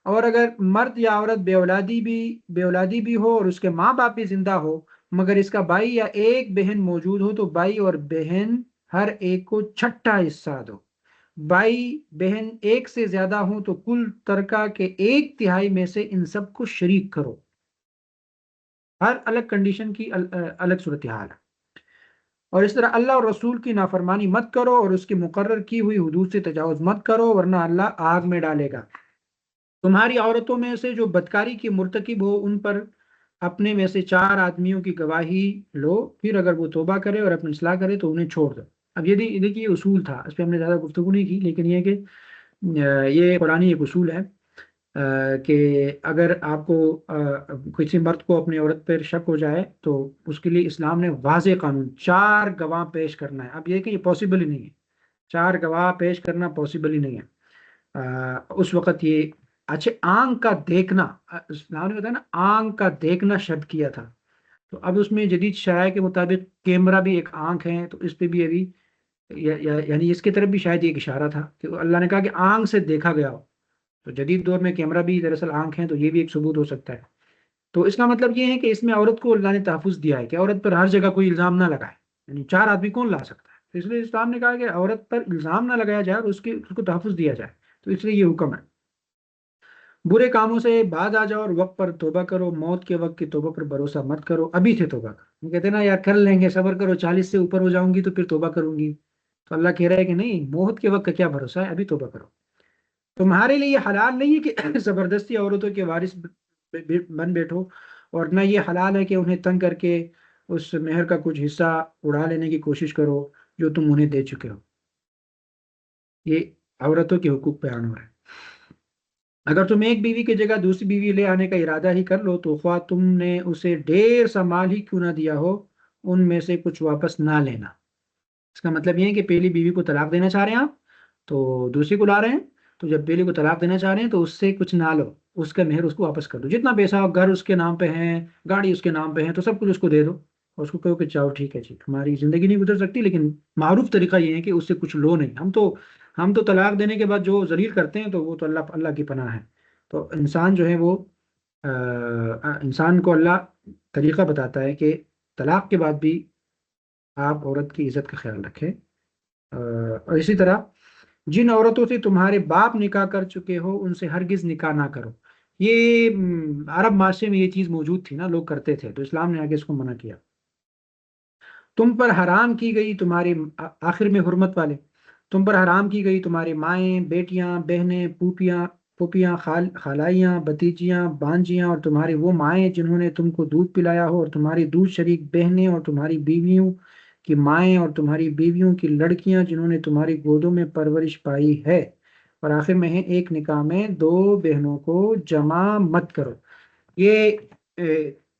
اور اگر مرد یا عورت بے اولادی بھی ہو اور اس کے ماں باپ بھی زندہ ہو مگر اس کا بھائی یا ایک بہن موجود ہو تو بھائی اور بہن ہر ایک کو چھٹا حصہ دو. بھائی بہن ایک سے زیادہ ہوں تو کل ترکہ کے ایک تہائی میں سے ان سب کو شریک کرو. ہر الگ کنڈیشن کی الگ صورتحال ہے. اور اس طرح اللہ اور رسول کی نافرمانی مت کرو اور اس کی مقرر کی ہوئی حدود سے تجاوز مت کرو ورنہ اللہ آگ میں ڈالے گا. تمہاری عورتوں میں سے جو بدکاری کی مرتکب ہو ان پر اپنے میں سے چار آدمیوں کی گواہی لو. پھر اگر وہ توبہ کرے اور اپنی اصلاح کرے تو انہیں چھوڑ دو. اب یہ دیکھیے یہ اصول تھا، اس پہ ہم نے زیادہ گفتگو نہیں کی، لیکن یہ کہ یہ قرآنی ایک اصول ہے کہ اگر آپ کو کسی مرد کو اپنی عورت پر شک ہو جائے تو اس کے لیے اسلام نے واضح قانون چار گواہ پیش کرنا ہے. اب یہ کہ یہ پاسبل ہی نہیں ہے، چار گواہ پیش کرنا پاسبل ہی نہیں ہے. اس وقت یہ اچھے آنکھ کا دیکھنا، اسلام نے بتایا نا آنکھ کا دیکھنا شرط کیا تھا. تو اب اس میں جدید شرائع کے مطابق کیمرہ بھی ایک آنکھ ہے، تو اس پہ بھی ابھی یعنی اس کی طرف بھی شاید ایک اشارہ تھا کہ اللہ نے کہا کہ آنکھ سے دیکھا گیا ہو. تو جدید دور میں کیمرہ بھی دراصل آنکھ ہے، تو یہ بھی ایک ثبوت ہو سکتا ہے. تو اس کا مطلب یہ ہے کہ اس میں عورت کو اللہ نے تحفظ دیا ہے کہ عورت پر ہر جگہ کوئی الزام نہ لگائے. یعنی چار آدمی کون لا سکتا ہے؟ تو اس لیے اسلام نے کہا کہ عورت پر الزام نہ لگایا جائے اور اس کو تحفظ دیا جائے. تو اس لیے یہ حکم ہے. برے کاموں سے بعد آ جاؤ اور وقت پر توبہ کرو. موت کے وقت کی توبہ پر بھروسہ مت کرو، ابھی سے توبہ کرو. کہتے ہیں نا یار کر لیں گے، صبر کرو، 40 سے اوپر ہو جاؤں گی تو پھر توبہ کروں گی. تو اللہ کہہ رہا ہے کہ نہیں، موت کے وقت کا کیا بھروسہ ہے، ابھی توبہ کرو. تمہارے لیے یہ حلال نہیں ہے کہ زبردستی عورتوں کے وارث بن بیٹھو، اور نہ یہ حلال ہے کہ انہیں تنگ کر کے اس مہر کا کچھ حصہ اڑا لینے کی کوشش کرو جو تم انہیں دے چکے ہو. یہ عورتوں کے حقوق بیان ہو رہا ہے. اگر تم ایک بیوی کی جگہ دوسری بیوی لے آنے کا ارادہ ہی کر لو تو خواہ تم نے اسے ڈھیر سا مال ہی کیوں نہ دیا ہو ان میں سے کچھ واپس نہ لینا. اس کا مطلب یہ ہے کہ پہلی بیوی کو طلاق دینا چاہ رہے ہیں آپ تو دوسری کو لا رہے ہیں، تو جب پہلی کو طلاق دینا چاہ رہے ہیں تو اس سے کچھ نہ لو، اس کا مہر اس کو واپس کر دو. جتنا پیسہ ہو، گھر اس کے نام پہ ہیں، گاڑی اس کے نام پہ ہے، تو سب کچھ اس کو دے دو اور اس کو کہو کہ چاہو ٹھیک ہے جی ہماری زندگی نہیں گزر سکتی لیکن معروف طریقہ یہ ہے کہ اس سے کچھ لو نہیں. ہم تو طلاق دینے کے بعد جو ذلیل کرتے ہیں تو وہ تو اللہ کی پناہ ہے. تو انسان جو ہے وہ انسان کو اللہ طریقہ بتاتا ہے کہ طلاق کے بعد بھی آپ عورت کی عزت کا خیال رکھیں. اور اسی طرح جن عورتوں سے تمہارے باپ نکاح کر چکے ہو ان سے ہرگز نکاح نہ کرو. یہ عرب معاشرے میں یہ چیز موجود تھی نا، لوگ کرتے تھے، تو اسلام نے آگے اس کو منع کیا. تم پر حرام کی گئی تمہارے آخر میں حرمت والے، تم پر حرام کی گئی تمہاری مائیں، بیٹیاں، بہنیں، پھوپھیاں، خالائیاں، بھتیجیاں، بانجیاں، اور تمہاری وہ مائیں جنہوں نے تم کو دودھ پلایا ہو، اور تمہاری دودھ شریک بہنیں، اور تمہاری بیویوں کی مائیں، اور تمہاری بیویوں کی لڑکیاں جنہوں نے تمہاری گودوں میں پرورش پائی ہے. اور آخر میں ہے ایک نکاح میں دو بہنوں کو جمع مت کرو. یہ